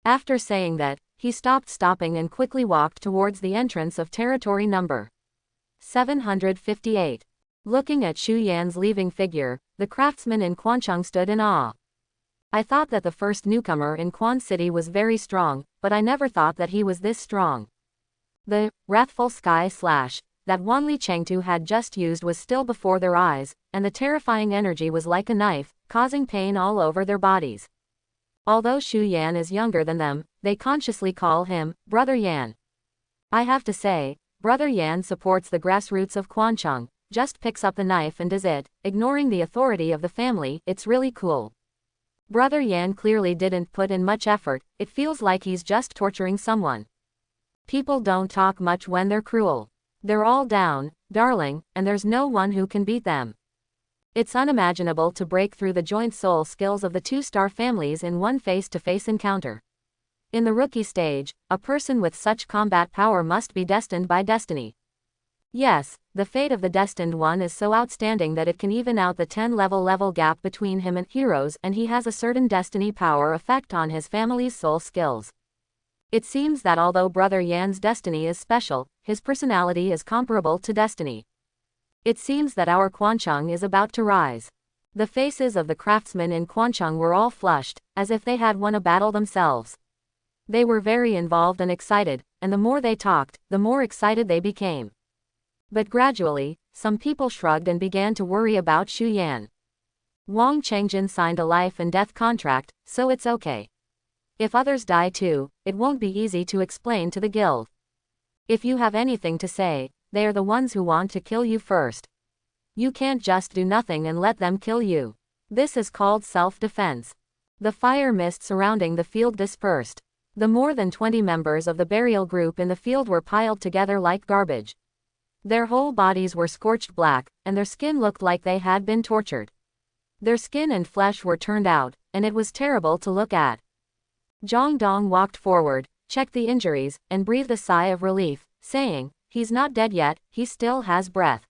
After saying that, he stopped stopping and quickly walked towards the entrance of territory number 758. Looking at Shu Yan's leaving figure, the craftsman in Quancheng stood in awe. I thought that the first newcomer in Quan City was very strong, but I never thought that he was this strong. The wrathful sky slash that Wanli Chengtu had just used was still before their eyes, and the terrifying energy was like a knife, causing pain all over their bodies. Although Shu Yan is younger than them, they consciously call him Brother Yan. I have to say, Brother Yan supports the grassroots of Quancheng, just picks up the knife and does it, ignoring the authority of the family. It's really cool. Brother Yan clearly didn't put in much effort. It feels like he's just torturing someone. People don't talk much when they're cruel. They're all down, darling, and there's no one who can beat them. It's unimaginable to break through the joint soul skills of the 2-star families in one face-to-face encounter. In the rookie stage, a person with such combat power must be destined by destiny. Yes, the fate of the destined one is so outstanding that it can even out the 10-level gap between him and heroes, and he has a certain destiny power effect on his family's soul skills. It seems that although Brother Yan's destiny is special, his personality is comparable to destiny. It seems that our Kwanchang is about to rise. The faces of the craftsmen in Kwanchang were all flushed, as if they had won a battle themselves. They were very involved and excited, and the more they talked, the more excited they became. But gradually, some people shrugged and began to worry about Xu Yan. Wang Chengjin signed a life and death contract, so it's okay. If others die too, it won't be easy to explain to the guild. If you have anything to say, they are the ones who want to kill you first. You can't just do nothing and let them kill you. This is called self-defense. The fire mist surrounding the field dispersed. The more than 20 members of the burial group in the field were piled together like garbage. Their whole bodies were scorched black, and their skin looked like they had been tortured. Their skin and flesh were turned out, and it was terrible to look at. Zhang Dong walked forward, checked the injuries, and breathed a sigh of relief, saying, "He's not dead yet, he still has breath."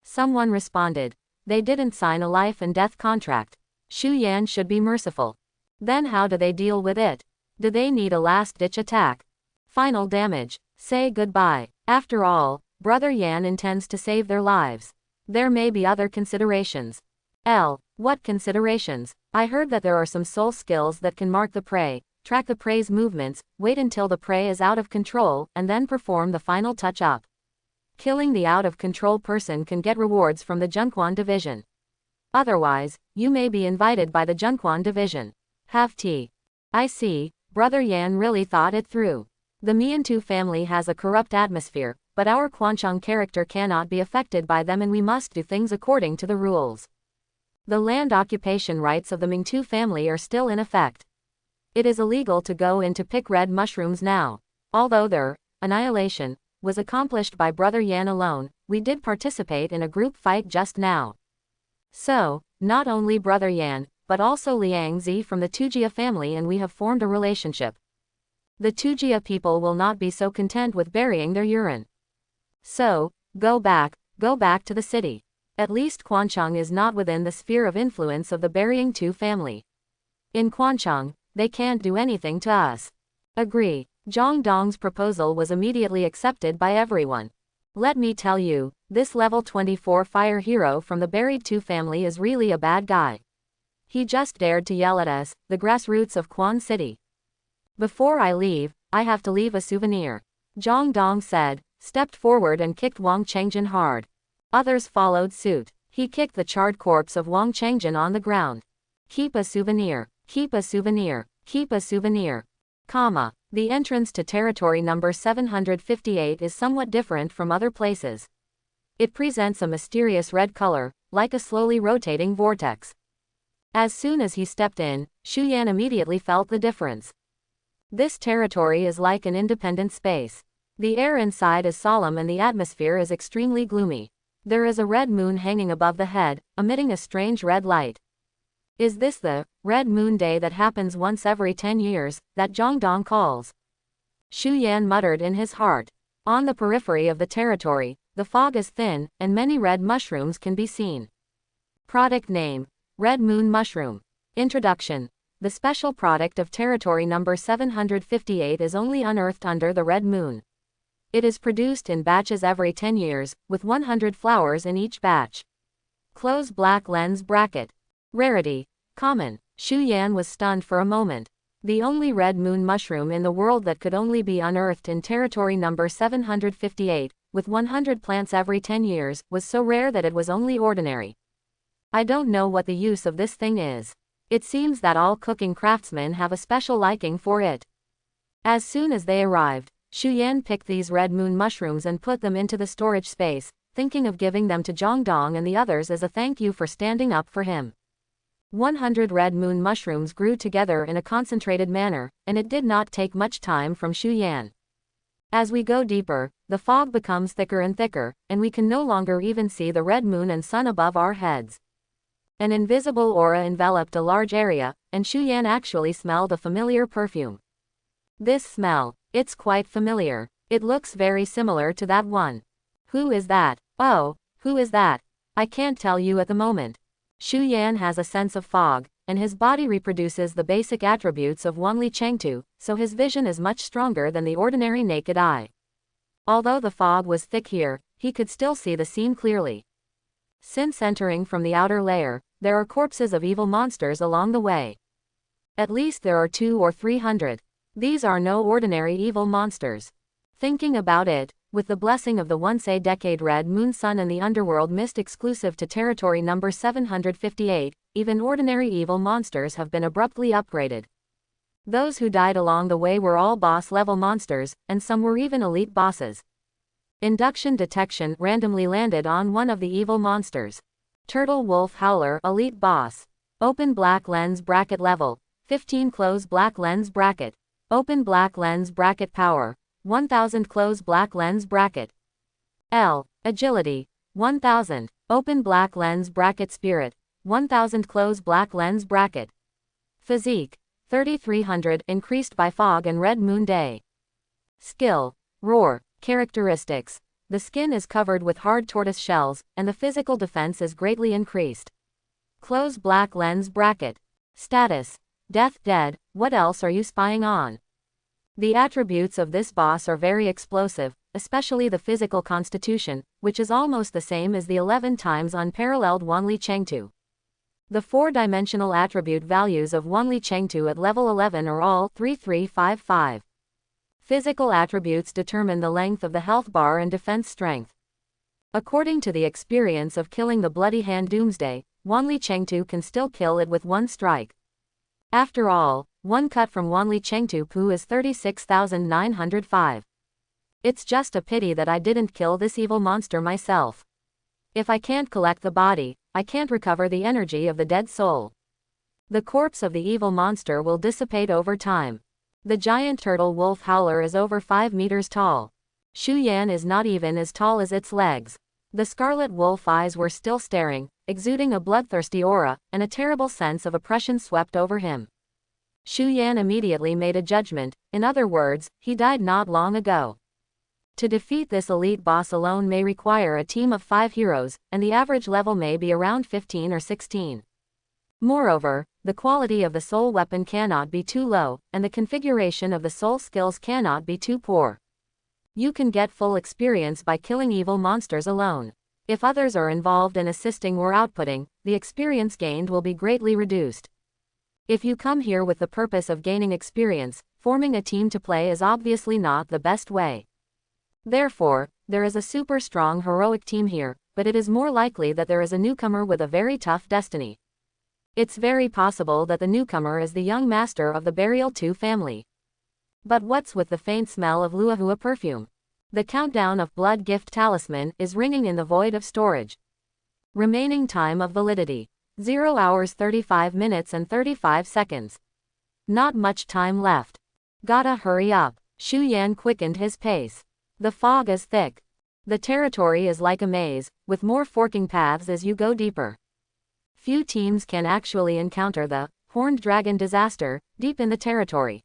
Someone responded. They didn't sign a life and death contract. Xu Yan should be merciful. Then how do they deal with it? Do they need a last-ditch attack? Final damage. Say goodbye. After all, Brother Yan intends to save their lives. There may be other considerations. What considerations? I heard that there are some soul skills that can mark the prey, track the prey's movements, wait until the prey is out of control, and then perform the final touch-up. Killing the out-of-control person can get rewards from the Junquan division. Otherwise, you may be invited by the Junquan division. Have tea. I see, Brother Yan really thought it through. The Miantu family has a corrupt atmosphere, but our Kwanchang character cannot be affected by them and we must do things according to the rules. The land occupation rights of the Mingtu family are still in effect. It is illegal to go in to pick red mushrooms now. Although their annihilation was accomplished by Brother Yan alone, we did participate in a group fight just now. So, not only Brother Yan, but also Liang Zi from the Tujia family, and we have formed a relationship. The Tujia people will not be so content with burying their urine. So, go back to the city. At least Kwanchang is not within the sphere of influence of the burying Tu family. In Kwanchang, they can't do anything to us. Agree. Zhang Dong's proposal was immediately accepted by everyone. Let me tell you, this level 24 fire hero from the buried Tu family is really a bad guy. He just dared to yell at us, the grassroots of Quan City. Before I leave, I have to leave a souvenir. Zhang Dong said, stepped forward and kicked Wang Chengjin hard. Others followed suit. He kicked the charred corpse of Wang Chengjin on the ground. Keep a souvenir. Keep a souvenir. Keep a souvenir. The entrance to territory number 758 is somewhat different from other places. It presents a mysterious red color, like a slowly rotating vortex. As soon as he stepped in, Xu Yan immediately felt the difference. This territory is like an independent space. The air inside is solemn and the atmosphere is extremely gloomy. There is a red moon hanging above the head, emitting a strange red light. Is this the red moon day that happens once every 10 years, that Zhang Dong calls? Xu Yan muttered in his heart. On the periphery of the territory, the fog is thin, and many red mushrooms can be seen. Product name: Red Moon Mushroom. Introduction. The special product of territory number 758 is only unearthed under the red moon. It is produced in batches every 10 years, with 100 flowers in each batch. Close black lens bracket. Rarity: common. Xu Yan was stunned for a moment. The only red moon mushroom in the world that could only be unearthed in territory number 758, with 100 plants every 10 years, was so rare that it was only ordinary. I don't know what the use of this thing is. It seems that all cooking craftsmen have a special liking for it. As soon as they arrived, Xu Yan picked these red moon mushrooms and put them into the storage space, thinking of giving them to Zhang Dong and the others as a thank you for standing up for him. 100 red moon mushrooms grew together in a concentrated manner, and it did not take much time from Xu Yan. As we go deeper, the fog becomes thicker and thicker, and we can no longer even see the red moon and sun above our heads. An invisible aura enveloped a large area, and Xu Yan actually smelled a familiar perfume. This smell, it's quite familiar. It looks very similar to that one. Who is that? Oh, who is that? I can't tell you at the moment. Xu Yan has a sense of fog, and his body reproduces the basic attributes of Wanli Chengtu, so his vision is much stronger than the ordinary naked eye. Although the fog was thick here, he could still see the scene clearly. Since entering from the outer layer, there are corpses of evil monsters along the way. At least there are 200 or 300. These are no ordinary evil monsters. Thinking about it, with the blessing of the once-a-decade red moon sun and the underworld mist exclusive to territory number 758, even ordinary evil monsters have been abruptly upgraded. Those who died along the way were all boss-level monsters, and some were even elite bosses. Induction detection randomly landed on one of the evil monsters. Turtle Wolf Howler Elite Boss. Open black lens bracket level, 15 close black lens bracket. Open black lens bracket power, 1000 close black lens bracket. L. Agility, 1000. Open black lens bracket spirit, 1000 close black lens bracket. Physique, 3300 increased by fog and red moon day. Skill, roar. Characteristics. The skin is covered with hard tortoise shells, and the physical defense is greatly increased. Close black lens bracket. Status. Death dead, what else are you spying on? The attributes of this boss are very explosive, especially the physical constitution, which is almost the same as the 11 times unparalleled Wanli Chengtu. The 4-dimensional attribute values of Wanli Chengtu at level 11 are all 3355. Physical attributes determine the length of the health bar and defense strength. According to the experience of killing the Bloody Hand Doomsday, Wanli Chengtu can still kill it with one strike. After all, one cut from Wanli Chengtu Pu is 36,905. It's just a pity that I didn't kill this evil monster myself. If I can't collect the body, I can't recover the energy of the dead soul. The corpse of the evil monster will dissipate over time. The giant turtle wolf howler is over 5 meters tall. Shu Yan is not even as tall as its legs. The scarlet wolf eyes were still staring, exuding a bloodthirsty aura, and a terrible sense of oppression swept over him. Shu Yan immediately made a judgment, in other words, he died not long ago. To defeat this elite boss alone may require a team of 5 heroes, and the average level may be around 15 or 16. Moreover, the quality of the soul weapon cannot be too low, and the configuration of the soul skills cannot be too poor. You can get full experience by killing evil monsters alone. If others are involved in assisting or outputting, the experience gained will be greatly reduced. If you come here with the purpose of gaining experience, forming a team to play is obviously not the best way. Therefore, there is a super strong heroic team here, but it is more likely that there is a newcomer with a very tough destiny. It's very possible that the newcomer is the young master of the Burial 2 family. But what's with the faint smell of Luahua perfume? The countdown of Blood Gift Talisman is ringing in the void of storage. Remaining time of validity. 0 hours 35 minutes and 35 seconds. Not much time left. Gotta hurry up. Shu Yan quickened his pace. The fog is thick. The territory is like a maze, with more forking paths as you go deeper. Few teams can actually encounter the horned dragon disaster deep in the territory.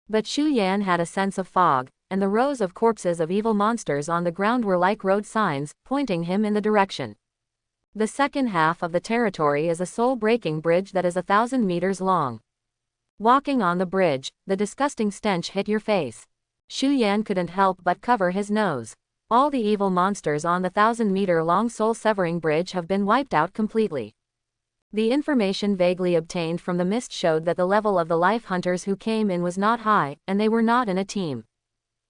But Shu Yan had a sense of fog, and the rows of corpses of evil monsters on the ground were like road signs, pointing him in the direction. The second half of the territory is a soul-breaking bridge that is 1,000 meters long. Walking on the bridge, the disgusting stench hit your face. Shu Yan couldn't help but cover his nose. All the evil monsters on the 1,000-meter-long soul-severing bridge have been wiped out completely. The information vaguely obtained from the mist showed that the level of the life hunters who came in was not high, and they were not in a team.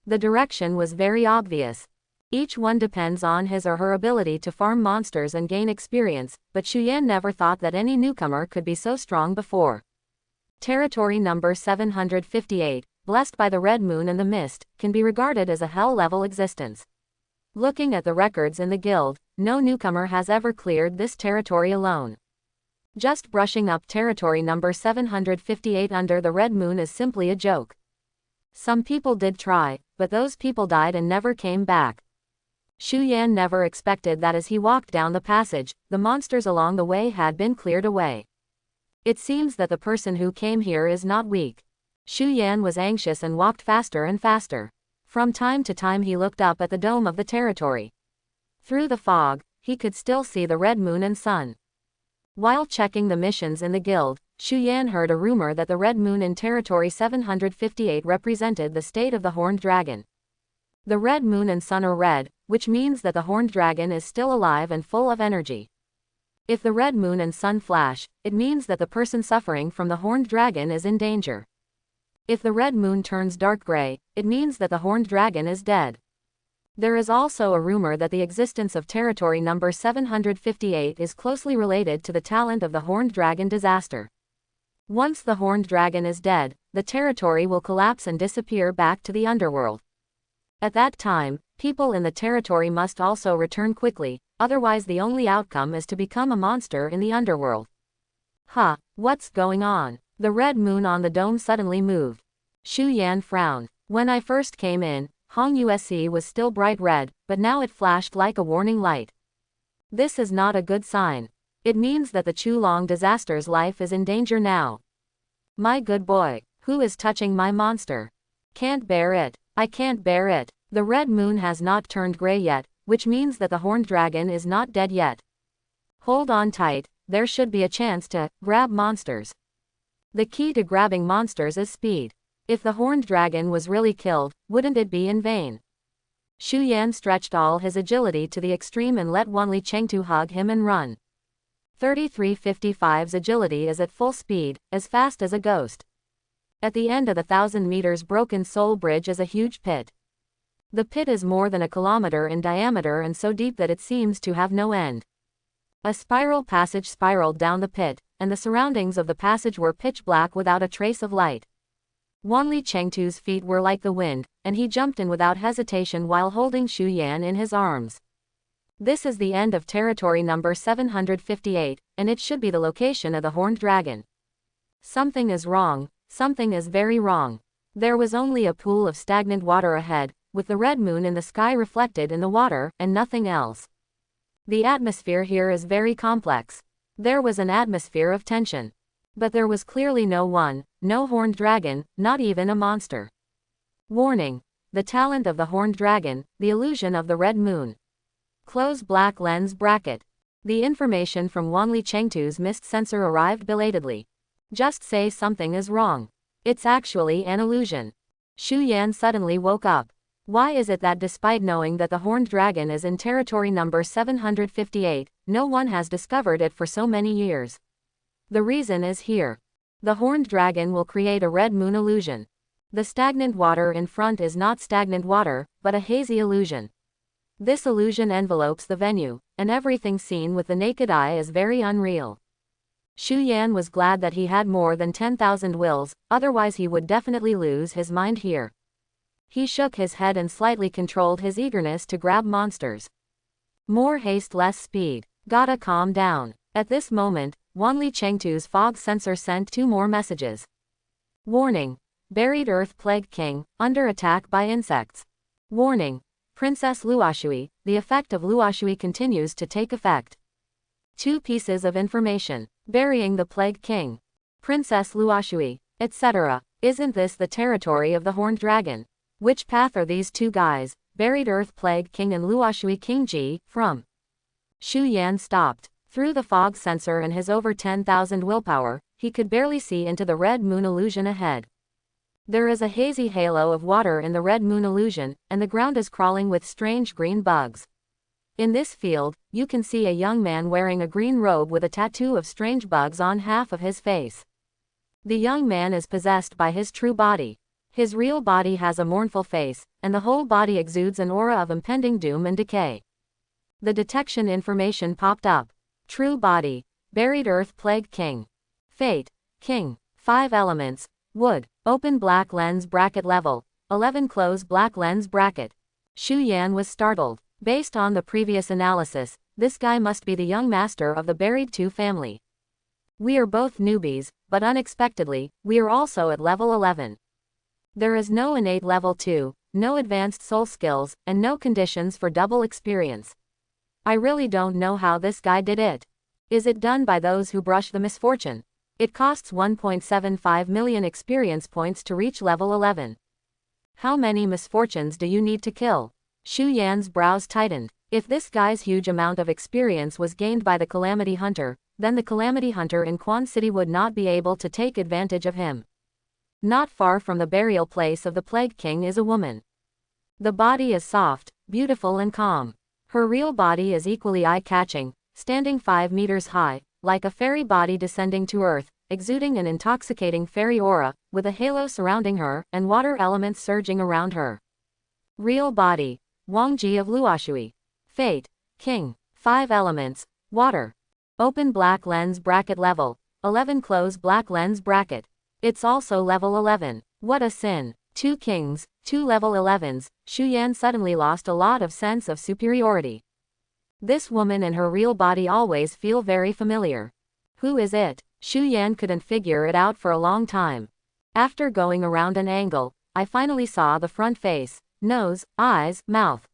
The direction was very obvious. Each one depends on his or her ability to farm monsters and gain experience, but Shu Yan never thought that any newcomer could be so strong before. Territory number 758, blessed by the red moon and the mist, can be regarded as a hell-level existence. Looking at the records in the guild, no newcomer has ever cleared this territory alone. Just brushing up territory number 758 under the red moon is simply a joke. Some people did try, but those people died and never came back. Shu Yan never expected that as he walked down the passage, the monsters along the way had been cleared away. It seems that the person who came here is not weak. Shu Yan was anxious and walked faster and faster. From time to time he looked up at the dome of the territory. Through the fog, he could still see the red moon and sun. While checking the missions in the guild, Shu Yan heard a rumor that the red moon in territory 758 represented the state of the horned dragon. The red moon and sun are red, which means that the horned dragon is still alive and full of energy. If the red moon and sun flash, it means that the person suffering from the horned dragon is in danger. If the red moon turns dark gray, it means that the horned dragon is dead. There is also a rumor that the existence of territory number 758 is closely related to the talent of the horned dragon disaster. Once the horned dragon is dead, the territory will collapse and disappear back to the underworld. At that time, people in the territory must also return quickly, otherwise the only outcome is to become a monster in the underworld. Huh, what's going on? The red moon on the dome suddenly moved. Shu Yan frowned. When I first came in, Hong Usc was still bright red, but now it flashed like a warning light. This is not a good sign. It means that the Chulong disaster's life is in danger now. My good boy, who is touching my monster? Can't bear it. I can't bear it. The red moon has not turned gray yet, which means that the horned dragon is not dead yet. Hold on tight, there should be a chance to grab monsters. The key to grabbing monsters is speed. If the horned dragon was really killed, wouldn't it be in vain? Shu Yan stretched all his agility to the extreme and let Wanli Chengtu hug him and run. 3355's agility is at full speed, as fast as a ghost. At the end of the 1,000 meters broken soul bridge is a huge pit. The pit is more than a kilometer in diameter and so deep that it seems to have no end. A spiral passage spiraled down the pit, and the surroundings of the passage were pitch black without a trace of light. Wanli Chengtu's feet were like the wind, and he jumped in without hesitation while holding Shu Yan in his arms. This is the end of territory number 758, and it should be the location of the horned dragon. Something is wrong. Something is very wrong. There was only a pool of stagnant water ahead, with the red moon in the sky reflected in the water, and nothing else. The atmosphere here is very complex. There was an atmosphere of tension. But there was clearly no horned dragon, not even a monster. Warning. The talent of the horned dragon, the illusion of the red moon. Close black lens bracket. The information from Wanli Chengtu's mist sensor arrived belatedly. Just say something is wrong. It's actually an illusion. Shu Yan suddenly woke up. Why is it that despite knowing that the horned dragon is in territory number 758, no one has discovered it for so many years? The reason is here. The horned dragon will create a red moon illusion. The stagnant water in front is not stagnant water, but a hazy illusion. This illusion envelopes the venue, and everything seen with the naked eye is very unreal. Shu Yan was glad that he had more than 10,000 wills, otherwise he would definitely lose his mind here. He shook his head and slightly controlled his eagerness to grab monsters. More haste, less speed. Gotta calm down. At this moment, Wanli Chengtu's fog sensor sent 2 more messages. Warning. Buried Earth Plague King, under attack by insects. Warning. Princess Luoshui, the effect of Luoshui continues to take effect. 2 pieces of information. Burying the Plague King. Princess Luoshui, etc. Isn't this the territory of the horned dragon? Which path are these 2 guys, Buried Earth Plague King and Luoshui King Ji, from? Shu Yan stopped. Through the fog sensor and his over 10,000 willpower, he could barely see into the red moon illusion ahead. There is a hazy halo of water in the red moon illusion, and the ground is crawling with strange green bugs. In this field, you can see a young man wearing a green robe with a tattoo of strange bugs on half of his face. The young man is possessed by his true body. His real body has a mournful face, and the whole body exudes an aura of impending doom and decay. The detection information popped up. True body. Buried Earth Plague King. Fate. King. 5 elements. Wood. Open black lens bracket level. 11 close black lens bracket. Shu Yan was startled. Based on the previous analysis, this guy must be the young master of the Buried 2 family. We are both newbies, but unexpectedly, we are also at level 11. There is no innate level 2, no advanced soul skills, and no conditions for double experience. I really don't know how this guy did it. Is it done by those who brush the misfortune? It costs 1.75 million experience points to reach level 11. How many misfortunes do you need to kill? Shu Yan's brows tightened. If this guy's huge amount of experience was gained by the Calamity Hunter, then the Calamity Hunter in Quan City would not be able to take advantage of him. Not far from the burial place of the Plague King is a woman. The body is soft, beautiful and calm. Her real body is equally eye-catching, standing 5 meters high, like a fairy body descending to earth, exuding an intoxicating fairy aura, with a halo surrounding her, and water elements surging around her. Real body. Wang Ji of Luoshui. Fate. King. 5 elements. Water. Open black lens bracket level. 11 close black lens bracket. It's also level 11. What a sin. 2 kings, 2 level 11s, Xu Yan suddenly lost a lot of sense of superiority. This woman and her real body always feel very familiar. Who is it? Xu Yan couldn't figure it out for a long time. After going around an angle, I finally saw the front face, nose, eyes, mouth.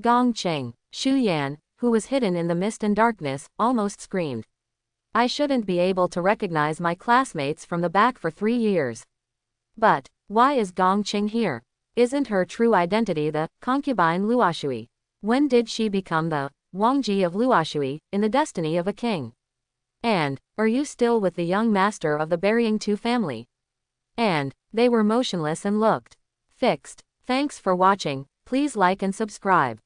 Gong Qing. Xu Yan, who was hidden in the mist and darkness, almost screamed. I shouldn't be able to recognize my classmates from the back for 3 years. But why is Gong Qing here? Isn't her true identity the concubine Luoshui? When did she become the Wang Ji of Luoshui, in the destiny of a king? And are you still with the young master of the Burying Two family? And they were motionless and looked fixed. Thanks for watching. Please like and subscribe.